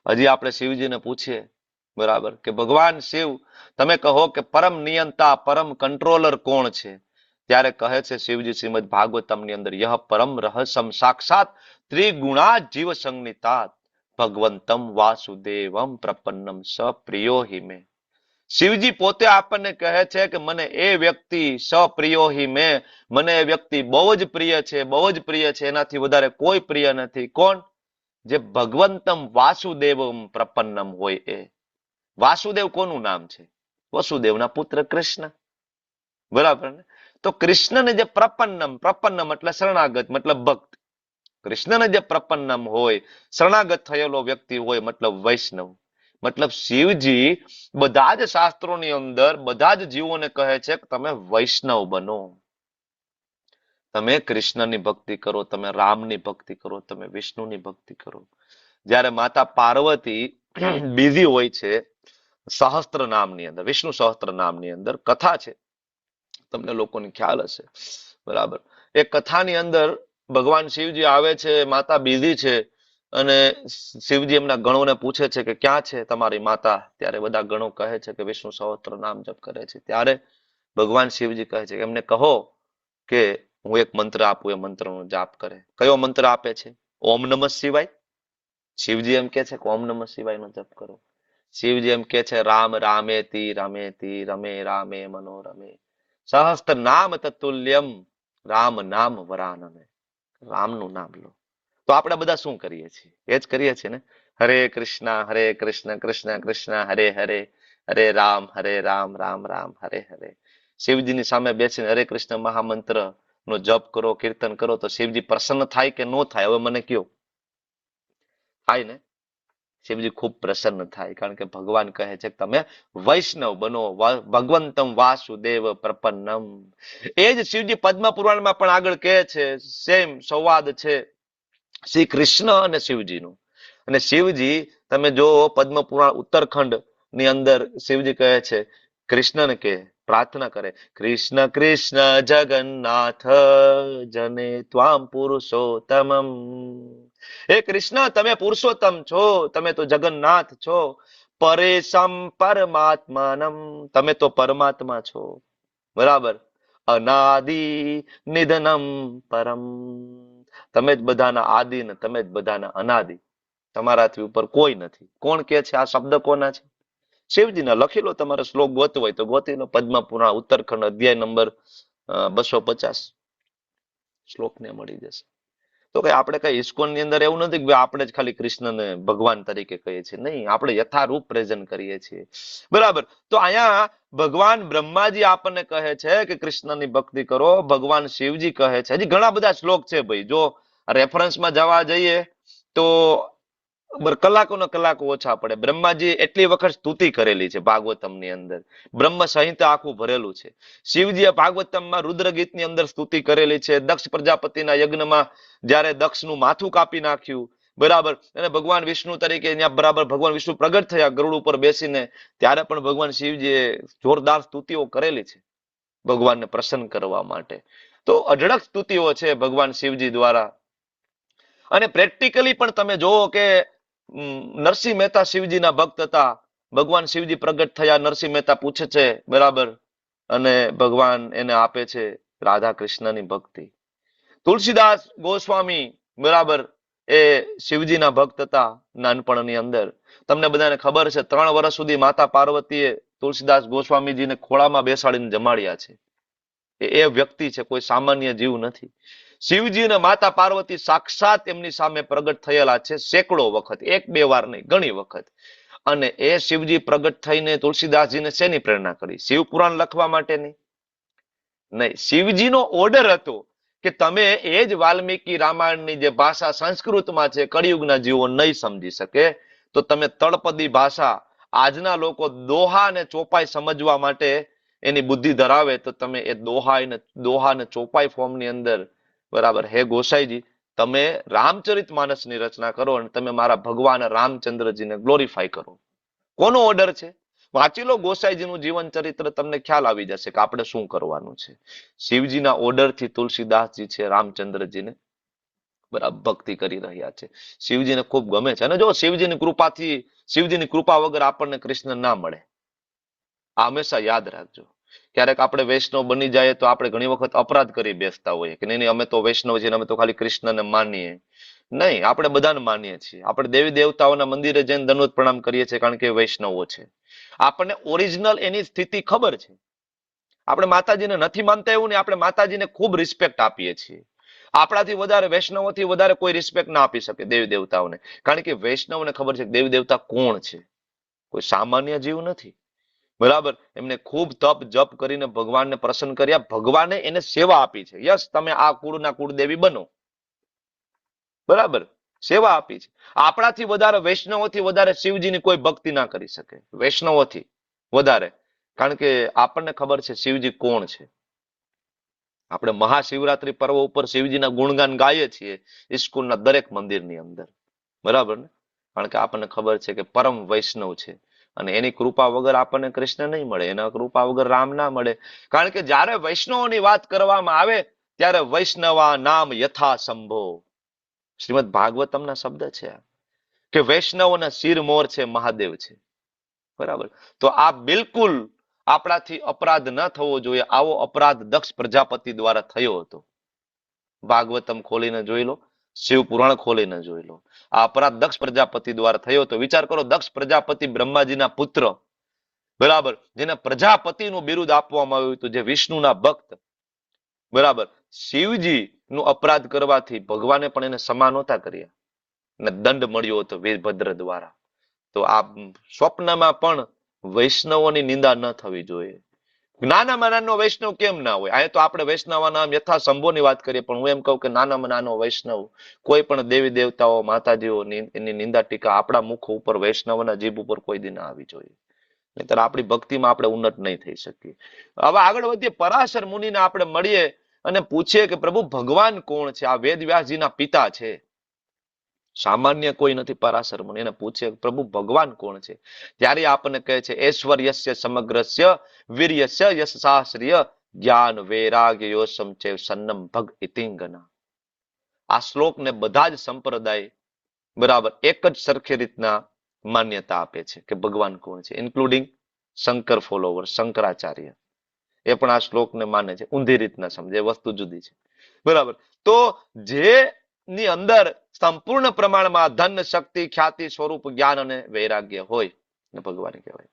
હજી આપણે શિવજીને પૂછીએ બરાબર, કે ભગવાન શિવ, તમે કહો કે પરમ નિયંતા, પરમ કંટ્રોલર કોણ છે? ત્યારે કહે છે શિવજી શ્રીમદ ભાગવતમની અંદર, યહ પરમ રહસ્યમ સાક્ષાત ત્રિગુણા જીવ સંગીતાત ભગવંતમ વાસુદેવમ પ્રપન્નમ સ પ્રિયો હિ મે. શિવજી પોતે આપણને કહે છે કે મને એ વ્યક્તિ સપ્રિયો હિ મે, મને એ વ્યક્તિ બહુ જ પ્રિય છે, બહુ જ પ્રિય છે, એનાથી વધારે કોઈ પ્રિય નથી. કોણ? જે ભગવંતમ વાસુદેવમ પ્રપન્નમ હોય એ. વાસુદેવ કોનું નામ છે? વસુદેવના પુત્ર કૃષ્ણ, બરાબર ને? તો કૃષ્ણને જે પ્રપન્નમ, પ્રપન્નમ એટલે શરણાગત, મતલબ ભક્ત. કૃષ્ણને જે પ્રપન્નમ હોય, શરણાગત થયેલો વ્યક્તિ હોય, મતલબ વૈષ્ણવ. મતલબ શિવજી બધા જ શાસ્ત્રોની અંદર બધા જ જીવોને કહે છે કે તમે વૈષ્ણવ બનો, તમે કૃષ્ણની ભક્તિ કરો, તમે રામની ભક્તિ કરો, તમે વિષ્ણુની ભક્તિ કરો. જ્યારે માતા પાર્વતી બીજી હોય છે સહસ્ત્ર નામની અંદર, વિષ્ણુ સહસ્ત્ર નામની અંદર કથા છે, તમને લોકોને ખ્યાલ હશે, બરાબર? એ કથાની અંદર ભગવાન શિવજી આવે છે, માતા બીજી છે, અને શિવજી એમના ગણોને પૂછે છે કે ક્યાં છે તમારી માતા? ત્યારે બધા ગણો કહે છે કે વિષ્ણુ સહસ્ત્ર નામ જપ કરે છે. ત્યારે ભગવાન શિવજી કહે છે કે એમને કહો કે હું એક મંત્ર આપું, એ મંત્રનો જાપ કરે. કયો મંત્ર આપે છે? ઓમ નમઃ શિવાય. શિવજી એમ કે છે કે ઓમ નમઃ શિવાય નો જપ કરો. શિવજી એમ કે છે રામ રામેતિ રમેતિ રમે રામે મનોરમે સહસ્ત્ર નામ તતુલ્યમ રામ નામ વરાનને. રામનું નામ લો. તો આપણે બધા શું કરીએ છીએ? એ જ કરીએ છીએ ને. હરે કૃષ્ણ કૃષ્ણ કૃષ્ણ હરે હરે, હરે રામ રામ રામ હરે હરે. શિવજીની સામે બેસીને હરે કૃષ્ણ મહામંત્ર નો જપ કરો, કીર્તન કરો, તો શિવજી પ્રસન્ન થાય કે નો થાય? હવે મને કયો. થાય ને? શિવજી ખૂબ પ્રસન્ન થાય, કારણ કે ભગવાન કહે છે કે તમે વૈષ્ણવ બનો, ભગવંતમ વાસુદેવ પ્રપન્નમ. એ જ શિવજી પદ્મ પુરાણમાં પણ આગળ કહે છે, સેમ સંવાદ છે શ્રી કૃષ્ણ અને શિવજીનું. અને શિવજી તમે જો પદ્મ પુરાણ ઉત્તરખંડ ની અંદર શિવજી કહે છે, કૃષ્ણને કે પ્રાર્થના કરે, કૃષ્ણ કૃષ્ણ જગન્નાથ જને ત્વામ પુરુષોત્તમમ. હે કૃષ્ણ, તમે પુરુષોત્તમ છો, તમે તો જગન્નાથ છો. પરેશમ પરમાત્માનમ, તમે તો પરમાત્મા છો, બરાબર? અનાદિ નિધનમ પરમ, તમે જ બધાના આદિ ને તમે જ બધાના અનાદિ, તમારાથી ઉપર કોઈ નથી. કોણ કે છે? આ શબ્દ કોના છે? શિવજીના. લખી લો, તમારે શ્લોક ગોતવો હોય તો ગોતી લો. પદ્મ પુરાણ ઉત્તરખંડ અધ્યાય નંબર 250 શ્લોક ને મળી જશે. તો કઈ આપણે કઈ ઇસ્કોન ની અંદર એવું નથી કે આપણે જ ખાલી કૃષ્ણને ભગવાન તરીકે કહીએ છીએ. નહીં, આપણે યથારૂપ પ્રેઝન્ટ કરીએ છીએ, બરાબર? તો અહીંયા ભગવાન બ્રહ્માજી આપણને કહે છે કે કૃષ્ણની ભક્તિ કરો. ભગવાન શિવજી કહે છે, હજી ઘણા બધા શ્લોક છે ભાઈ. જો રેફરન્સમાં જવા જઈએ તો કલાકોના કલાકો ઓછા પડે. બ્રહ્માજી એટલી વખત સ્તુતિ કરેલી છે ભાગવતમની અંદર, બ્રહ્મ સંહિતા આખું ભરેલું છે. શિવજીએ ભાગવતમમાં રુદ્ર ગીતની અંદર સ્તુતિ કરેલી છે. દક્ષ પ્રજાપતિના યજ્ઞમાં જ્યારે દક્ષનું માથું કાપી નાખ્યું, બરાબર, અને ભગવાન વિષ્ણુ તરીકે ત્યાં બરાબર ભગવાન વિષ્ણુ પ્રગટ થયા ગરુડ ઉપર બેસીને, ત્યારે પણ ભગવાન શિવજીએ જોરદાર સ્તુતિઓ કરેલી છે ભગવાનને પ્રસન્ન કરવા માટે. તો અઢળક સ્તુતિઓ છે ભગવાન શિવજી દ્વારા. અને પ્રેક્ટિકલી પણ તમે જોવો કે નરસિંહ મહેતા શિવજીના ભક્ત હતા. ભગવાન શિવજી પ્રગટ થયા, નરસિંહ મહેતા પૂછે છે, બરાબર, અને ભગવાન એને આપે છે રાધા કૃષ્ણની ભક્તિ. તુલસીદાસ ગોસ્વામી, બરાબર, એ શિવજીના ભક્ત હતા નાનપણની અંદર. તમને બધાને ખબર છે 3 વર્ષ સુધી માતા પાર્વતીએ તુલસીદાસ ગોસ્વામીજીને ખોળામાં બેસાડીને જમાડ્યા છે. એ વ્યક્તિ છે, કોઈ સામાન્ય જીવ નથી. શિવજી અને માતા પાર્વતી સાક્ષાત એમની સામે પ્રગટ થયેલા છે સેંકડો વખત, 1-2 વાર નહીં, ઘણી વખત. અને એ શિવજી પ્રગટ થઈને તુલસીદાસજીને શેની પ્રેરણા કરી? શિવ પુરાણ લખવા માટેની નહીં. શિવજીનો ઓર્ડર હતો કે તમે એ જ વાલ્મીકી રામાયણની જે ભાષા સંસ્કૃતમાં છે, કળિયુગના જીવો નહીં સમજી શકે, તો તમે તળપદી ભાષા, આજના લોકો દોહા અને ચોપાઈ સમજવા માટે એની બુદ્ધિ ધરાવે, તો તમે એ દોહા અને ચોપાઈ ફોર્મની અંદર, બરાબર, હે ગોસાઈજી, તમે રામચરિત માનસની રચના કરો અને તમે મારા ભગવાન રામચંદ્રજીને ગ્લોરીફાય કરો. કોનો ઓર્ડર છે? વાંચી લો ગોસાઈજીનું જીવન ચરિત્ર, તમને ખ્યાલ આવી જશે કે આપણે શું કરવાનું છે. શિવજીના ઓર્ડરથી તુલસીદાસજી છે રામચંદ્રજીને બરાબર ભક્તિ કરી રહ્યા છે. શિવજીને ખૂબ ગમે છે. અને જો શિવજીની કૃપાથી શિવજીની કૃપા વગર આપણને કૃષ્ણ ના મળે. આ હંમેશા યાદ રાખજો. ક્યારેક આપણે વૈષ્ણવ બની જાય તો આપણે ઘણી વખત અપરાધ કરી બેસતા હોઈએ કે નહીં, અમે તો વૈષ્ણવ છીએ, અમે તો ખાલી કૃષ્ણને માનીએ. નહીં, આપણે બધાને માનીએ છીએ. આપણે દેવી દેવતાઓના મંદિરે જઈને દંડવત પ્રણામ કરીએ છીએ કારણ કે વૈષ્ણવો છે. આપણને ઓરિજિનલ એની સ્થિતિ ખબર છે. આપણે માતાજીને નથી માનતા એવું નહીં, આપણે માતાજીને ખૂબ રિસ્પેક્ટ આપીએ છીએ. આપણાથી વધારે, વૈષ્ણવોથી વધારે કોઈ રિસ્પેક્ટ ના આપી શકે દેવી દેવતાઓને, કારણ કે વૈષ્ણવને ખબર છે કે દેવી દેવતા કોણ છે. કોઈ સામાન્ય જીવ નથી. બરાબર, એમને ખૂબ તપ જપ કરીને ભગવાનને પ્રસન્ન કર્યા, ભગવાને એને સેવા આપી છે. યસ, તમે આ કુળના કુળદેવી બનો, બરાબર, સેવા આપી છે. આપણાથી વધારે, વૈષ્ણવોથી વધારે શિવજીની કોઈ ભક્તિ ના કરી શકે, વૈષ્ણવોથી વધારે, કારણ કે આપણને ખબર છે શિવજી કોણ છે. આપણે મહાશિવરાત્રી પર્વ ઉપર શિવજીના ગુણગાન ગાઈએ છીએ ઇસ્કોનના દરેક મંદિરની અંદર, બરાબર ને, કારણ કે આપણને ખબર છે કે પરમ વૈષ્ણવ છે અને એની કૃપા વગર આપણને કૃષ્ણ નહીં મળે, એના કૃપા વગર રામ ના મળે. કારણ કે જ્યારે વૈષ્ણવોની વાત કરવામાં આવે ત્યારે વૈષ્ણવા નામ યથા સંભો, શ્રીમદ ભાગવતમના શબ્દ છે કે વૈષ્ણવોના શિરમોર છે મહાદેવ છે, બરાબર. તો આ બિલકુલ આપણાથી અપરાધ ન થવો જોઈએ. આવો અપરાધ દક્ષ પ્રજાપતિ દ્વારા થયો હતો. ભાગવતમ ખોલીને જોઈ લો, શિવ પુરાણ ખોલીને જોઈ લો. આ અપરાધ દક્ષ પ્રજાપતિ દ્વારા થયો હતો. વિચાર કરો, દક્ષ પ્રજાપતિ બ્રહ્માજીના પુત્ર, બરાબર, જેને પ્રજાપતિનું બિરુદ આપવામાં આવ્યું હતું, જે વિષ્ણુના ભક્ત, બરાબર. શિવજી નું અપરાધ કરવાથી ભગવાને પણ એને ક્ષમા નહોતા કર્યા અને દંડ મળ્યો હતો વીરભદ્ર દ્વારા. તો આ સ્વપ્નમાં પણ વૈષ્ણવોની નિંદા ન થવી જોઈએ. નાનામાં નાનો વૈષ્ણવ કેમ ના હોય? અહીંયા તો આપણે વૈષ્ણવ નામ યથા સંભોની વાત કરીએ, પણ હું એમ કહું કે નાનામાં નાનો વૈષ્ણવ, કોઈ પણ દેવી દેવતાઓ માતાજીઓ એની નિંદા ટીકા આપણા મુખ ઉપર, વૈષ્ણવના જીભ ઉપર કોઈ દી ના આવી જોઈએ, નહીતર આપણી ભક્તિમાં આપણે ઉન્નત નહીં થઈ શકીએ. હવે આગળ વધીએ. પરાશર મુનિને આપણે મળીએ અને પૂછીએ કે પ્રભુ ભગવાન કોણ છે? આ વેદ વ્યાસજીના પિતા છે, સામાન્ય કોઈ નથી. પરાશર મુનિ એને પૂછે પ્રભુ ભગવાન કોણ છે? ત્યારે આપણને કહે છે ઐશ્વર્યસ્ય સમગ્રસ્ય વીર્યસ્ય યશાસ્ત્રીય જ્ઞાન વૈરાગ્ય યોસમ ચૈવ સન્નમ ભગ ઇતિંગના. આ શ્લોકને બધા જ સંપ્રદાય, બરાબર, એક જ સરખી રીતના માન્યતા આપે છે કે ભગવાન કોણ છે, ઇન્ક્લુડિંગ શંકર ફોલોવર, શંકરાચાર્ય, એ પણ આ શ્લોકને માને છે. ઊંધી રીતના સમજે, વસ્તુ જુદી છે, બરાબર. તો જે ની અંદર સંપૂર્ણ પ્રમાણમાં ધન, શક્તિ, ખ્યાતિ, સ્વરૂપ, જ્ઞાન અને વૈરાગ્ય હોય ને ભગવાન કહેવાય.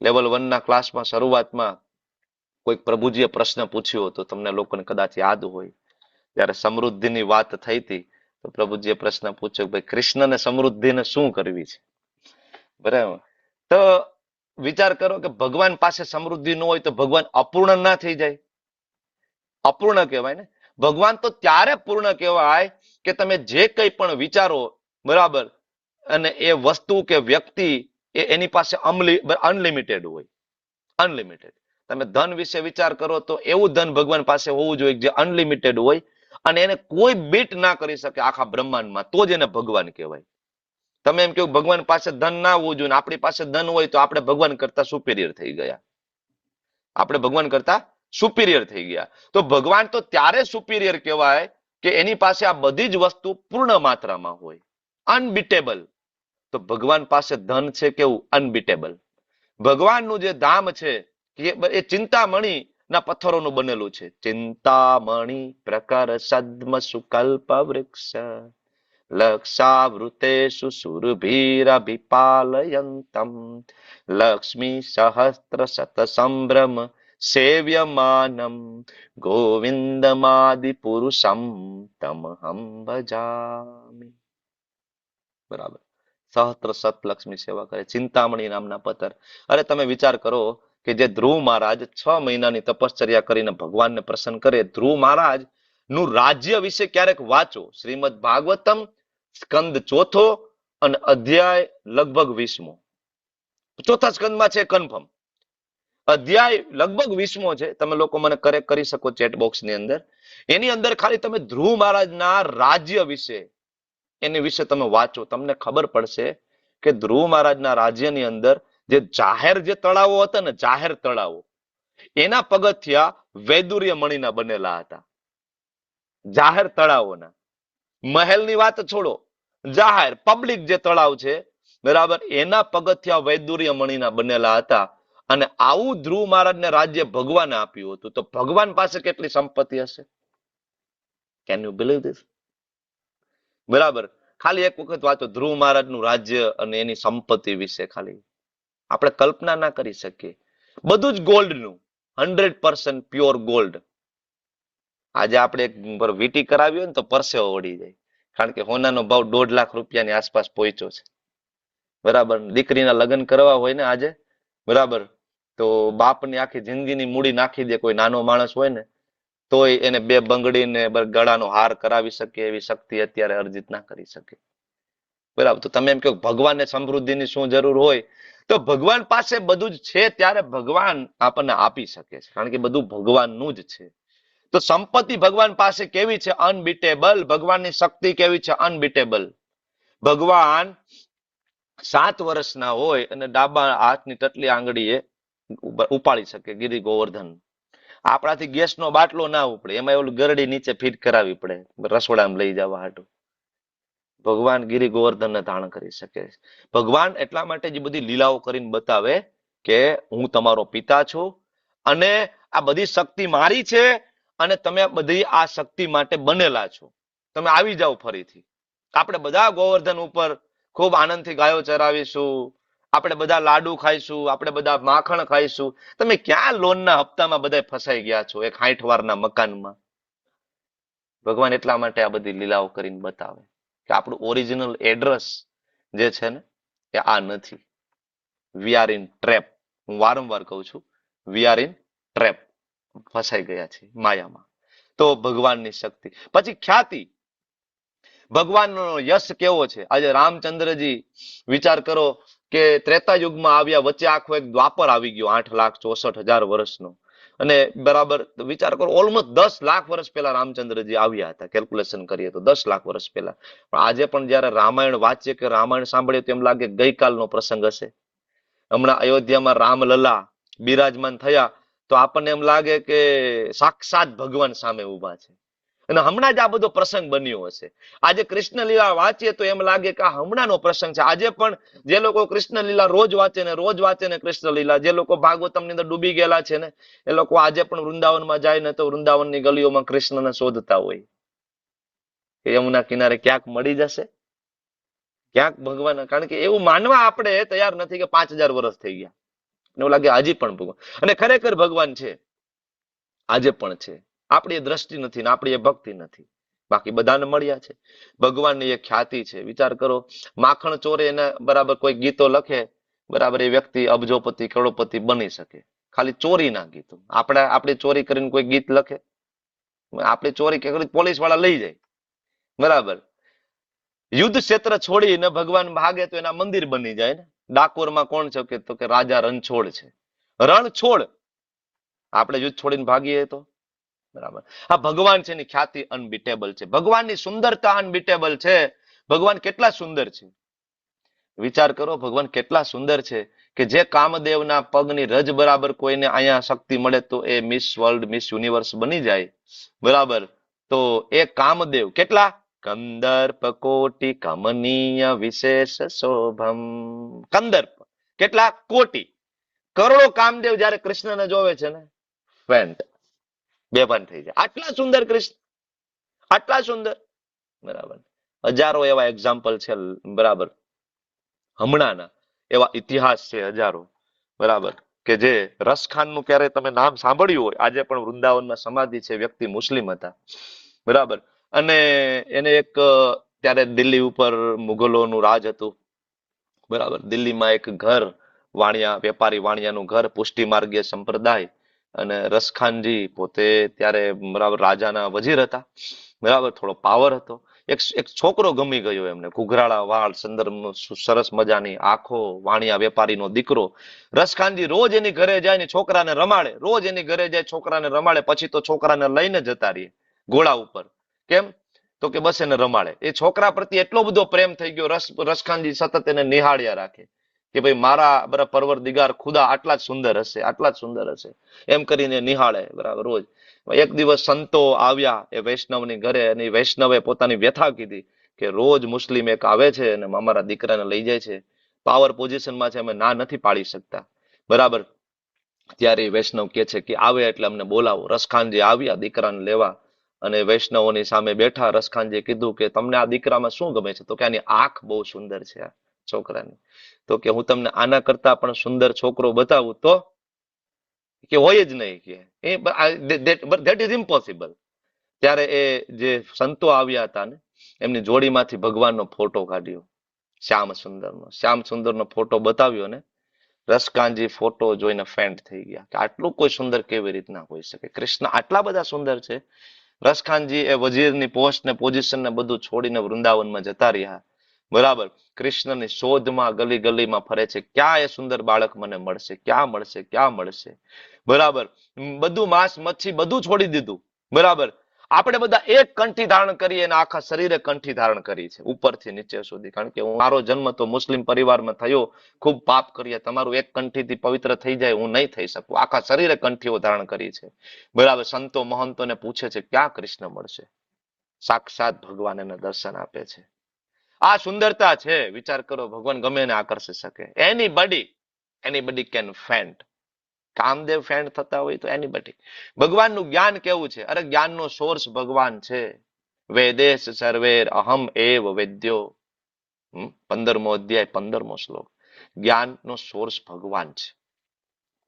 લેવલ 1 ના ક્લાસમાં શરૂઆતમાં કોઈક પ્રભુજીએ પ્રશ્ન પૂછ્યો હતો, તમને લોકોને કદાચ યાદ હોય, ત્યારે સમૃદ્ધિની વાત થઈ હતી. તો પ્રભુજીએ પ્રશ્ન પૂછ્યો કે ભાઈ કૃષ્ણને સમૃદ્ધિને શું કરવી છે, બરાબર. તો વિચાર કરો કે ભગવાન પાસે સમૃદ્ધિ ન હોય તો ભગવાન અપૂર્ણ ના થઈ જાય? અપૂર્ણ કહેવાય ને. ભગવાન તો ત્યારે પૂર્ણ કહેવાય કે તમે જે કંઈ પણ વિચારો, બરાબર, અને એ વસ્તુ કે વ્યક્તિ એની પાસે અનલિમિટેડ હોય, અનલિમિટેડ. તમે ધન વિશે વિચાર કરો તો એવું ધન ભગવાન પાસે હોવું જોઈએ જે અનલિમિટેડ હોય અને એને કોઈ બીટ ના કરી શકે આખા બ્રહ્માંડમાં, તો જ એને ભગવાન કહેવાય. તમે એમ કહ્યું ભગવાન પાસે ધન ના હોવું જોઈએ, આપણી પાસે ધન હોય તો આપણે ભગવાન કરતા સુપેરિયર થઈ ગયા, આપણે ભગવાન કરતા સુપીરિયર થઈ ગયા. તો ભગવાન તો ત્યારે સુપીરિયર કહેવાય કે એની પાસે આ બધી જ વસ્તુ પૂર્ણ માત્રામાં હોય, અનબીટેબલ. તો ભગવાન પાસે ધન છે કેવું? અનબીટેબલ. ભગવાનનું જે ધામ છે એ ચિંતામણી ના પથ્થરોનું બનેલું છે. ચિંતામણી પ્રકર સદ્મ સુકલ્પ વૃક્ષ લક્ષાવૃતેષુ સુરભીરભિપાલયંતમ લક્ષ્મી સહસ્ત્ર શત સંભ્રમ સેવ્યમાનમ ગોવિંદમાદિ પુરુષમ તમહમ ભજામિ. બરાબર. સહસ્ત્ર સત લક્ષ્મી સેવા કરે, ચિંતામણી નામના પથ્થર. અરે તમે વિચાર કરો કે જે ધ્રુવ મહારાજ 6 મહિનાની તપશ્ચર્યા કરીને ભગવાનને પ્રસન્ન કરે, ધ્રુવ મહારાજ નું રાજ્ય વિશે ક્યારેક વાંચો. શ્રીમદ ભાગવતમ સ્કંદ 4 અને અધ્યાય લગભગ 20મો, ચોથા સ્કંદમાં છે કન્ફર્મ. અધ્યાય લગભગ 20મો છે. તમે લોકો મને કરેક્ટ કરી શકો ચેટ બોક્સ ની અંદર. એની અંદર ખાલી તમે ધ્રુવ મહારાજના રાજ્ય વિશે, એની વિશે તમે વાંચો, તમને ખબર પડશે કે ધ્રુવ મહારાજના રાજ્યની અંદર જે જાહેર જે તળાવો હતા ને, જાહેર તળાવો, એના પગથિયા વૈદુર્ય મણીના બનેલા હતા. જાહેર તળાવોના, મહેલની વાત છોડો, જાહેર પબ્લિક જે તળાવ છે બરાબર, એના પગથિયા વૈદુર્ય મણીના બનેલા હતા. અને આવું ધ્રુવ મહારાજને રાજ્ય ભગવાને આપ્યું હતું. તો ભગવાન પાસે કેટલી સંપત્તિ હશે? Can you believe this? બરાબર, ખાલી એક વખત વાંચો ધ્રુવ મહારાજનું રાજ્ય અને એની સંપત્તિ વિશે. ખાલી આપણે કલ્પના ના કરી શકીએ. બધું જ ગોલ્ડનું, 100% પ્યોર ગોલ્ડ. આજે આપણે એક વીટી કરાવી હોય ને તો પરસેવો વળી જાય, કારણ કે સોનાનો ભાવ 1.5 લાખ રૂપિયાની આસપાસ પહોંચ્યો છે. બરાબર, દીકરીના લગ્ન કરવા હોય ને આજે, બરાબર, તો બાપની આખી જિંદગીની મૂડી નાખી દે કોઈ નાનો માણસ હોય ને, તોય એને 2 બંગડીને ગળાનો હાર કરાવી શકે એવી શક્તિ અત્યારે અર્જિત ના કરી શકે. બરાબર, તો તમે એમ કહો ભગવાનને સમૃદ્ધિની શું જરૂર હોય? તો ભગવાન પાસે બધું જ છે, ત્યારે ભગવાન આપણને આપી શકે છે, કારણ કે બધું ભગવાનનું જ છે. તો સંપત્તિ ભગવાન પાસે કેવી છે? અનબીટેબલ. ભગવાનની શક્તિ કેવી છે? અનબીટેબલ. ભગવાન 7 વર્ષના હોય અને ડાબા હાથની ટટલી આંગળીએ ઉપાડી શકે ગિરી ગોવર્ધન. આપણાથી ગેસનો બાટલો ના ઉપડે, એમાં એવું ગરડી નીચે ફીટ કરાવી પડે રસોડામાં લઈ જવા હાટું. ભગવાન ગિરી ગોવર્ધનને ધારણ કરી શકે. ભગવાન એટલા માટે જે બધી લીલાઓ કરીને બતાવે કે હું તમારો પિતા છું અને આ બધી શક્તિ મારી છે અને તમે બધી આ શક્તિ માટે બનેલા છો. તમે આવી જાઓ ફરીથી. આપણે બધા ગોવર્ધન ઉપર ખૂબ આનંદથી ગાયો ચરાવીશું, આપણે બધા લાડુ ખાઈશું, આપણે બધા માખણ ખાઈશું. તમે ક્યાં લોનના હપ્તામાં બધા ફસાઈ ગયા છો એક 60 વારના મકાનમાં? ભગવાન એટલા માટે આ બધી લીલાઓ કરીને બતાવે કે આપણું ઓરિજિનલ એડ્રેસ જે છે ને એ આ નથી. We are in trap. હું વારંવાર કહું છું, વી આર ઇન ટ્રેપ. ફસાઈ ગયા છે માયામાં. તો ભગવાનની શક્તિ. પછી ખ્યાતિ. ભગવાનનો યશ કેવો છે? આજે રામચંદ્રજી વિચાર કરો કે ત્રેતા યુગમાં આવ્યા, વચ્ચે આખો એક દ્વાપર આવી ગયો 8,64,000 વર્ષનો. અને બરાબર વિચાર કરો, ઓલમોસ્ટ 10 લાખ વર્ષ પહેલા રામચંદ્રજી આવ્યા હતા. કેલ્ક્યુલેશન કરીએ તો 10 લાખ વર્ષ પહેલા. પણ આજે પણ જયારે રામાયણ વાંચીએ કે રામાયણ સાંભળીએ તો એમ લાગે ગઈકાલનો પ્રસંગ હશે. હમણાં અયોધ્યામાં રામલલા બિરાજમાન થયા તો આપણને એમ લાગે કે સાક્ષાત ભગવાન સામે ઉભા છે અને હમણાં જ આ બધો પ્રસંગ બન્યો હશે. આજે કૃષ્ણ લીલા વાંચીએ તો એમ લાગે કે આ હમણાંનો પ્રસંગ છે. આજે પણ જે લોકો કૃષ્ણ લીલા રોજ વાંચે ને કૃષ્ણ લીલા, જે લોકો ભાગવતમની અંદર ડૂબી ગયેલા છે ને, એ લોકો આજે પણ વૃંદાવનમાં જાય ને તો વૃંદાવનની ગલીઓમાં કૃષ્ણને શોધતા હોય. યમુના કિનારે ક્યાંક મળી જશે, ક્યાંક ભગવાન. કારણ કે એવું માનવા આપણે તૈયાર નથી કે 5,000 વર્ષ થઈ ગયા. એવું લાગે હજી પણ ભગવાન. અને ખરેખર ભગવાન છે, આજે પણ છે. આપણી એ દ્રષ્ટિ નથી ને આપણી એ ભક્તિ નથી, બાકી બધાને મળ્યા છે. ભગવાનની એક ખ્યાતિ છે. વિચાર કરો, માખણ ચોરે એને બરાબર કોઈ ગીતો લખે, બરાબર એ વ્યક્તિ અબજોપતિ કરોડપતિ બની શકે, ખાલી ચોરીના ગીતો. આપણે ચોરી કરીને કોઈ ગીત લખે, આપણે ચોરી કે પોલીસ વાળા લઈ જાય, બરાબર. યુદ્ધ ક્ષેત્ર છોડીને ભગવાન ભાગે તો એના મંદિર બની જાય ને. ડાકોરમાં કોણ છે? તો કે રાજા રણછોડ છે. રણછોડ. આપણે યુદ્ધ છોડીને ભાગીએ તો બરાબર. આ ભગવાન છે, એની ખ્યાતિ અનબીટેબલ છે. ભગવાનની સુંદરતા અનબીટેબલ છે. ભગવાન કેટલા સુંદર છે વિચાર કરો. ભગવાન કેટલા સુંદર છે કે જે કામદેવના પગની રજ બરાબર કોઈને અહીંયા શક્તિ મળે તો એ મિસ વર્લ્ડ, મિસ યુનિવર્સ બની જાય, બરાબર. તો એ કામદેવ કેટલા કંદર્પ કોટી કમનીય વિશેષ શોભમ. કંદર્પ કેટલા કોટી કરોડો કામદેવ જયારે કૃષ્ણને જોવે છે ને, ફેન્ટ બેભાન થઈ જાય. આટલા સુંદર કૃષ્ણ, આટલા સુંદર, બરાબર. હજારો એવા એક્ઝામ્પલ છે, બરાબર. હમણાંના એવા ઇતિહાસ છે હજારો, બરાબર, કે જે રસખાનનું ક્યારે તમે નામ સાંભળ્યું હોય. આજે પણ વૃંદાવનમાં સમાધિ છે. વ્યક્તિ મુસ્લિમ હતા, બરાબર. અને એને એક ત્યારે દિલ્હી ઉપર મુઘલોનું રાજ હતું, બરાબર. દિલ્હીમાં એક ઘર, વાણિયા વેપારી વાણિયાનું ઘર, પુષ્ટિ માર્ગીય સંપ્રદાય. અને રસખાનજી પોતે ત્યારે બરાબર રાજાના વજીર હતા, બરાબર. થોડો પાવર હતો. એક છોકરો ગમી ગયો એમને, ઘુઘરાળા વાળ, સુંદર સરસ મજાની આંખો, વાણિયા વેપારીનો દીકરો. રસખાનજી રોજ એની ઘરે જાય ને છોકરાને રમાડે, રોજ એની ઘરે જાય છોકરાને રમાડે. પછી તો છોકરાને લઈને જતા રહીએ ઘોડા ઉપર. કેમ? તો કે બસ એને રમાડે. એ છોકરા પ્રત્યે એટલો બધો પ્રેમ થઈ ગયો, રસખાનજી સતત એને નિહાળ્યા રાખે કે ભાઈ મારા બરાબર પરવરદિગાર ખુદા આટલા જ સુંદર હશે, આટલા જ સુંદર હશે, એમ કરીને નિહાળે, બરાબર. રોજ એક દિવસ સંતો આવ્યા એ વૈષ્ણવની ઘરે, અને વૈષ્ણવે પોતાની વ્યથા કીધી કે રોજ મુસ્લિમ એક આવે છે અને અમારા દીકરાને લઈ જાય છે પાવર પોઝિશનમાં છે, અમે ના નથી પાડી શકતા. બરાબર. ત્યારે એ વૈષ્ણવ કે છે કે આવે એટલે અમને બોલાવો. રસખાનજી આવ્યા દીકરાને લેવા અને વૈષ્ણવોની સામે બેઠા. રસખાનજીએ કીધું કે તમને આ દીકરામાં શું ગમે છે? તો કે આની આંખ બહુ સુંદર છે આ છોકરાની. તો કે હું તમને આના કરતા પણ સુંદર છોકરો બતાવું તો કે હોય જ નહીં કે ધેટ ઇઝ ઇમ્પોસિબલ. ત્યારે એ જે સંતો આવ્યા હતા ને એમની જોડીમાંથી ભગવાનનો ફોટો કાઢ્યો, શ્યામ સુંદરનો ફોટો બતાવ્યો ને રસકાનજી ફોટો જોઈને ફેન્ટ થઈ ગયા કે આટલું કોઈ સુંદર કેવી રીતના હોઈ શકે? કૃષ્ણ આટલા બધા સુંદર છે. રસખાનજી એ વજીરની પોસ્ટ ને પોઝિશન ને બધું છોડીને વૃંદાવનમાં જતા રહ્યા. બરાબર. કૃષ્ણની શોધમાં ગલી ગલીમાં ફરે છે, ક્યાં એ સુંદર બાળક મને મળશે, ક્યાં મળશે, ક્યાં મળશે? બરાબર. બધું માંસ મચ્છી બધું છોડી દીધું. બરાબર. આપણે બધા એક કંઠી ધારણ કરીએ અને આખા શરીરે કંઠી ધારણ કરી છે ઉપરથી નીચે સુધી. કારણ કે મારો જન્મ તો મુસ્લિમ પરિવારમાં થયો, ખૂબ પાપ કરીએ. તમારું એક કંઠીથી પવિત્ર થઈ જાય હું નહીં થઈ શકું. આખા શરીરે કંઠીઓ ધારણ કરી છે. બરાબર. સંતો મહંતોને પૂછે છે ક્યાં કૃષ્ણ મળશે? સાક્ષાત ભગવાન એને દર્શન આપે છે. આ સુંદરતા છે. વિચાર કરો, ભગવાન ગમે એને આકર્ષી શકે. Anybody can faint. Kamdev faint થતા હોય તો એનીબડી. ભગવાનનું જ્ઞાન કેવું છે? અરે જ્ઞાનનો સોર્સ ભગવાન છે. વેદેશ સર્વેર અહમ એવ વેદ્યો. 15મો અધ્યાય 15મો શ્લોક. જ્ઞાનનો સોર્સ ભગવાન છે.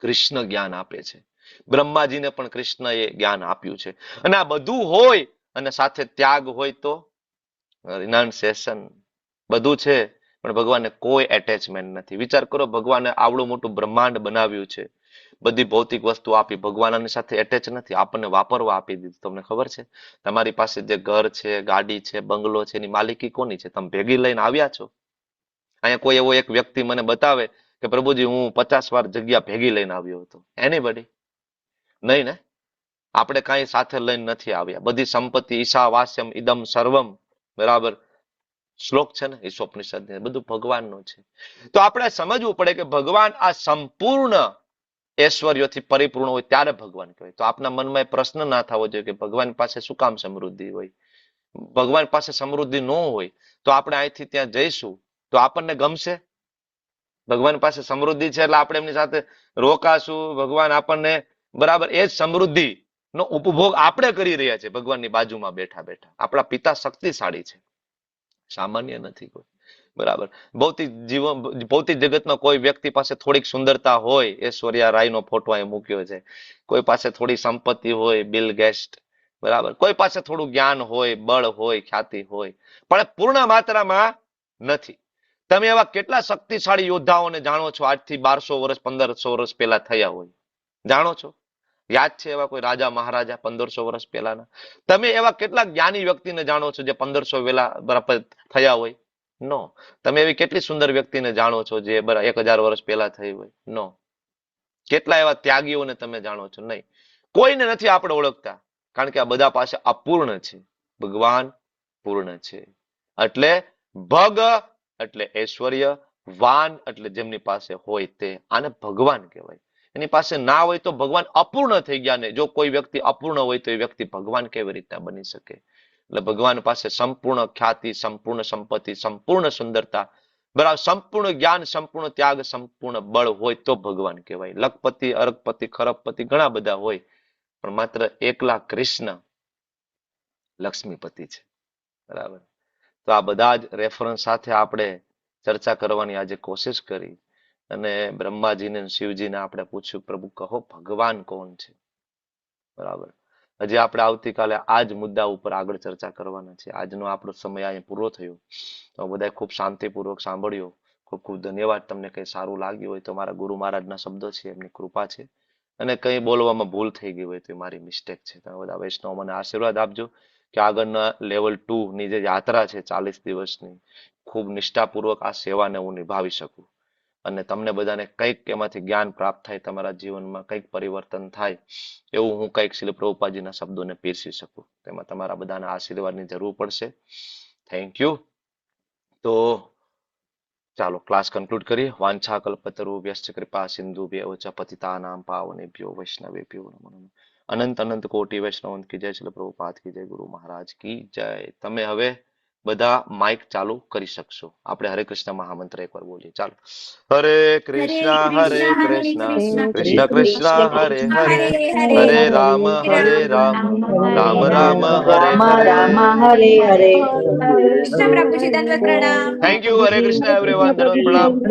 કૃષ્ણ જ્ઞાન આપે છે. બ્રહ્માજીને પણ કૃષ્ણએ જ્ઞાન આપ્યું છે. અને આ બધું હોય અને સાથે ત્યાગ હોય તો રિનાન્સિએશન બધું છે, પણ ભગવાનને કોઈ એટેચમેન્ટ નથી. વિચાર કરો, ભગવાને આવડું મોટું બ્રહ્માંડ બનાવ્યું છે, બધી ભૌતિક વસ્તુ આપી, ભગવાન આની સાથે એટેચ નથી, આપણને વાપરવા આપી દીધું. તમને ખબર છે? તમારી પાસે જે ઘર છે, ગાડી છે, બંગલો છે, એની માલિકી કોની છે? તમે ભેગી લઈને આવ્યા છો? અહીંયા કોઈ એવો એક વ્યક્તિ મને બતાવે કે પ્રભુજી હું 50 વાર જગ્યા ભેગી લઈને આવ્યો હતો? એનીબડી? નહીં ને. આપણે કાંઈ સાથે લઈને નથી આવ્યા. બધી સંપત્તિ ઈશા વાસ્યમ ઇદમ સર્વમ. બરાબર. શ્લોક છે ને ઈશોપનિષદ, બધું ભગવાનનું છે. તો આપણે સમજવું પડે કે ભગવાન આ સંપૂર્ણ ઐશ્વર્યોથી પરિપૂર્ણ હોય ત્યારે ભગવાન કહેવાય. તો આપના મનમાં એ પ્રશ્ન ના થવો જોઈએ કે ભગવાન પાસે શું કામ સમૃદ્ધિ હોય? ભગવાન પાસે સમૃદ્ધિ ન હોય તો આપણે અહીંથી ત્યાં જઈશું તો આપણને ગમશે? ભગવાન પાસે સમૃદ્ધિ છે એટલે આપણે એમની સાથે રોકાશું. ભગવાન આપણને બરાબર એ જ સમૃદ્ધિ નો ઉપભોગ આપણે કરી રહ્યા છે ભગવાનની બાજુમાં બેઠા બેઠા. આપણા પિતા શક્તિશાળી છે, સામાન્ય નથી કોઈ. બરાબર. ભૌતિક જગતનો કોઈ વ્યક્તિ પાસે થોડીક સુંદરતા હોય, ઐશ્વર્યા રાયનો ફોટો અહીં મૂક્યો છે, કોઈ પાસે થોડી સંપત્તિ હોય, બિલ ગેટ્સ, બરાબર, કોઈ પાસે થોડું જ્ઞાન હોય, બળ હોય, ખ્યાતિ હોય, પણ પૂર્ણ માત્રામાં નથી. તમે એવા કેટલા શક્તિશાળી યોદ્ધાઓને જાણો છો આજથી 1200 વર્ષ 1500 વર્ષ પહેલા થયા હોય? જાણો છો? યાદ છે એવા કોઈ રાજા મહારાજા 1500 વર્ષ પહેલાના? તમે એવા કેટલા જ્ઞાની વ્યક્તિને જાણો છો જે 1500 વેલા બરાબર થયા હોય? નો. તમે એવી કેટલી સુંદર વ્યક્તિને જાણો છો જે 1000 વર્ષ પહેલા થઈ હોય? નો. કેટલા એવા ત્યાગીઓને તમે જાણો છો? નહીં. કોઈને નથી આપણે ઓળખતા, કારણ કે આ બધા પાસે અપૂર્ણ છે. ભગવાન પૂર્ણ છે. એટલે ભગ એટલે ઐશ્વર્ય, વાન એટલે જેમની પાસે હોય તે. આને ભગવાન કહેવાય. એની પાસે ના હોય તો ભગવાન અપૂર્ણ થઈ ગયા. ને જો કોઈ વ્યક્તિ અપૂર્ણ હોય તો એ વ્યક્તિ ભગવાન કેવી રીતના બની શકે? એટલે ભગવાન પાસે સંપૂર્ણ ખ્યાતિ, સંપૂર્ણ સંપત્તિ, સંપૂર્ણ સુંદરતા, બરાબર, સંપૂર્ણ જ્ઞાન, સંપૂર્ણ ત્યાગ, સંપૂર્ણ બળ હોય તો ભગવાન કહેવાય. લખપતિ, અરગપતિ, ખરબપતિ ઘણા બધા હોય, પણ માત્ર એકલા કૃષ્ણ લક્ષ્મીપતિ છે. બરાબર. તો આ બધા જ રેફરન્સ સાથે આપણે ચર્ચા કરવાની આજે કોશિશ કરી. અને બ્રહ્માજીને શિવજીને આપણે પૂછ્યું, પ્રભુ કહો ભગવાન કોણ છે? બરાબર. હજી આપણે આવતીકાલે આ જ મુદ્દા ઉપર આગળ ચર્ચા કરવાના છે. આજનો આપણો સમય અહીં પૂરો થયો. તો બધાએ ખૂબ શાંતિપૂર્વક સાંભળ્યો. ખૂબ ખૂબ ધન્યવાદ. તમને કંઈ સારું લાગ્યું હોય તો મારા ગુરુ મહારાજના શબ્દો છે, એમની કૃપા છે. અને કંઈ બોલવામાં ભૂલ થઈ ગઈ હોય તો એ મારી મિસ્ટેક છે. તમે બધા વૈષ્ણવ મને આશીર્વાદ આપજો કે આગળના લેવલ 2 ની જે યાત્રા છે 40 દિવસની, ખૂબ નિષ્ઠાપૂર્વક આ સેવાને હું નિભાવી શકું. અને તમને બધાને કંઈક એમાંથી જ્ઞાન પ્રાપ્ત થાય, તમારા જીવનમાં કંઈક પરિવર્તન થાય, એવું હું કંઈક શ્રીલ પ્રભુપાદજીના શબ્દોને પીરસી શકું. તેમાં તમારા બધાના આશીર્વાદની જરૂર પડશે. Thank you. તો ચાલો ક્લાસ કન્ક્લુડ કરીએ. વાંછા કલ્પતરુભ્યશ્ચ કૃપા સિંધુભ્યઃ ચ પતિતાનાં પાવનેભ્યો વૈષ્ણવેભ્યો નમો નમઃ. અનંત અનંત કોટી વૈષ્ણવ કી જય. શ્રીલ પ્રભુપાદ કી જય. ગુરુ મહારાજ કી જય. તમે હવે બધા માઇક ચાલુ કરી શકશો. આપણે હરે કૃષ્ણ મહામંત્ર એકવાર બોલીએ. ચાલો. હરે કૃષ્ણ હરે કૃષ્ણ કૃષ્ણ કૃષ્ણ હરે હરે હરે રામ રામ રામ હરે હરે. કૃષ્ણ પ્રભુજી દંડવત પ્રણામ. Thank you. Hare Krishna everyone. દંડવત પ્રણામ.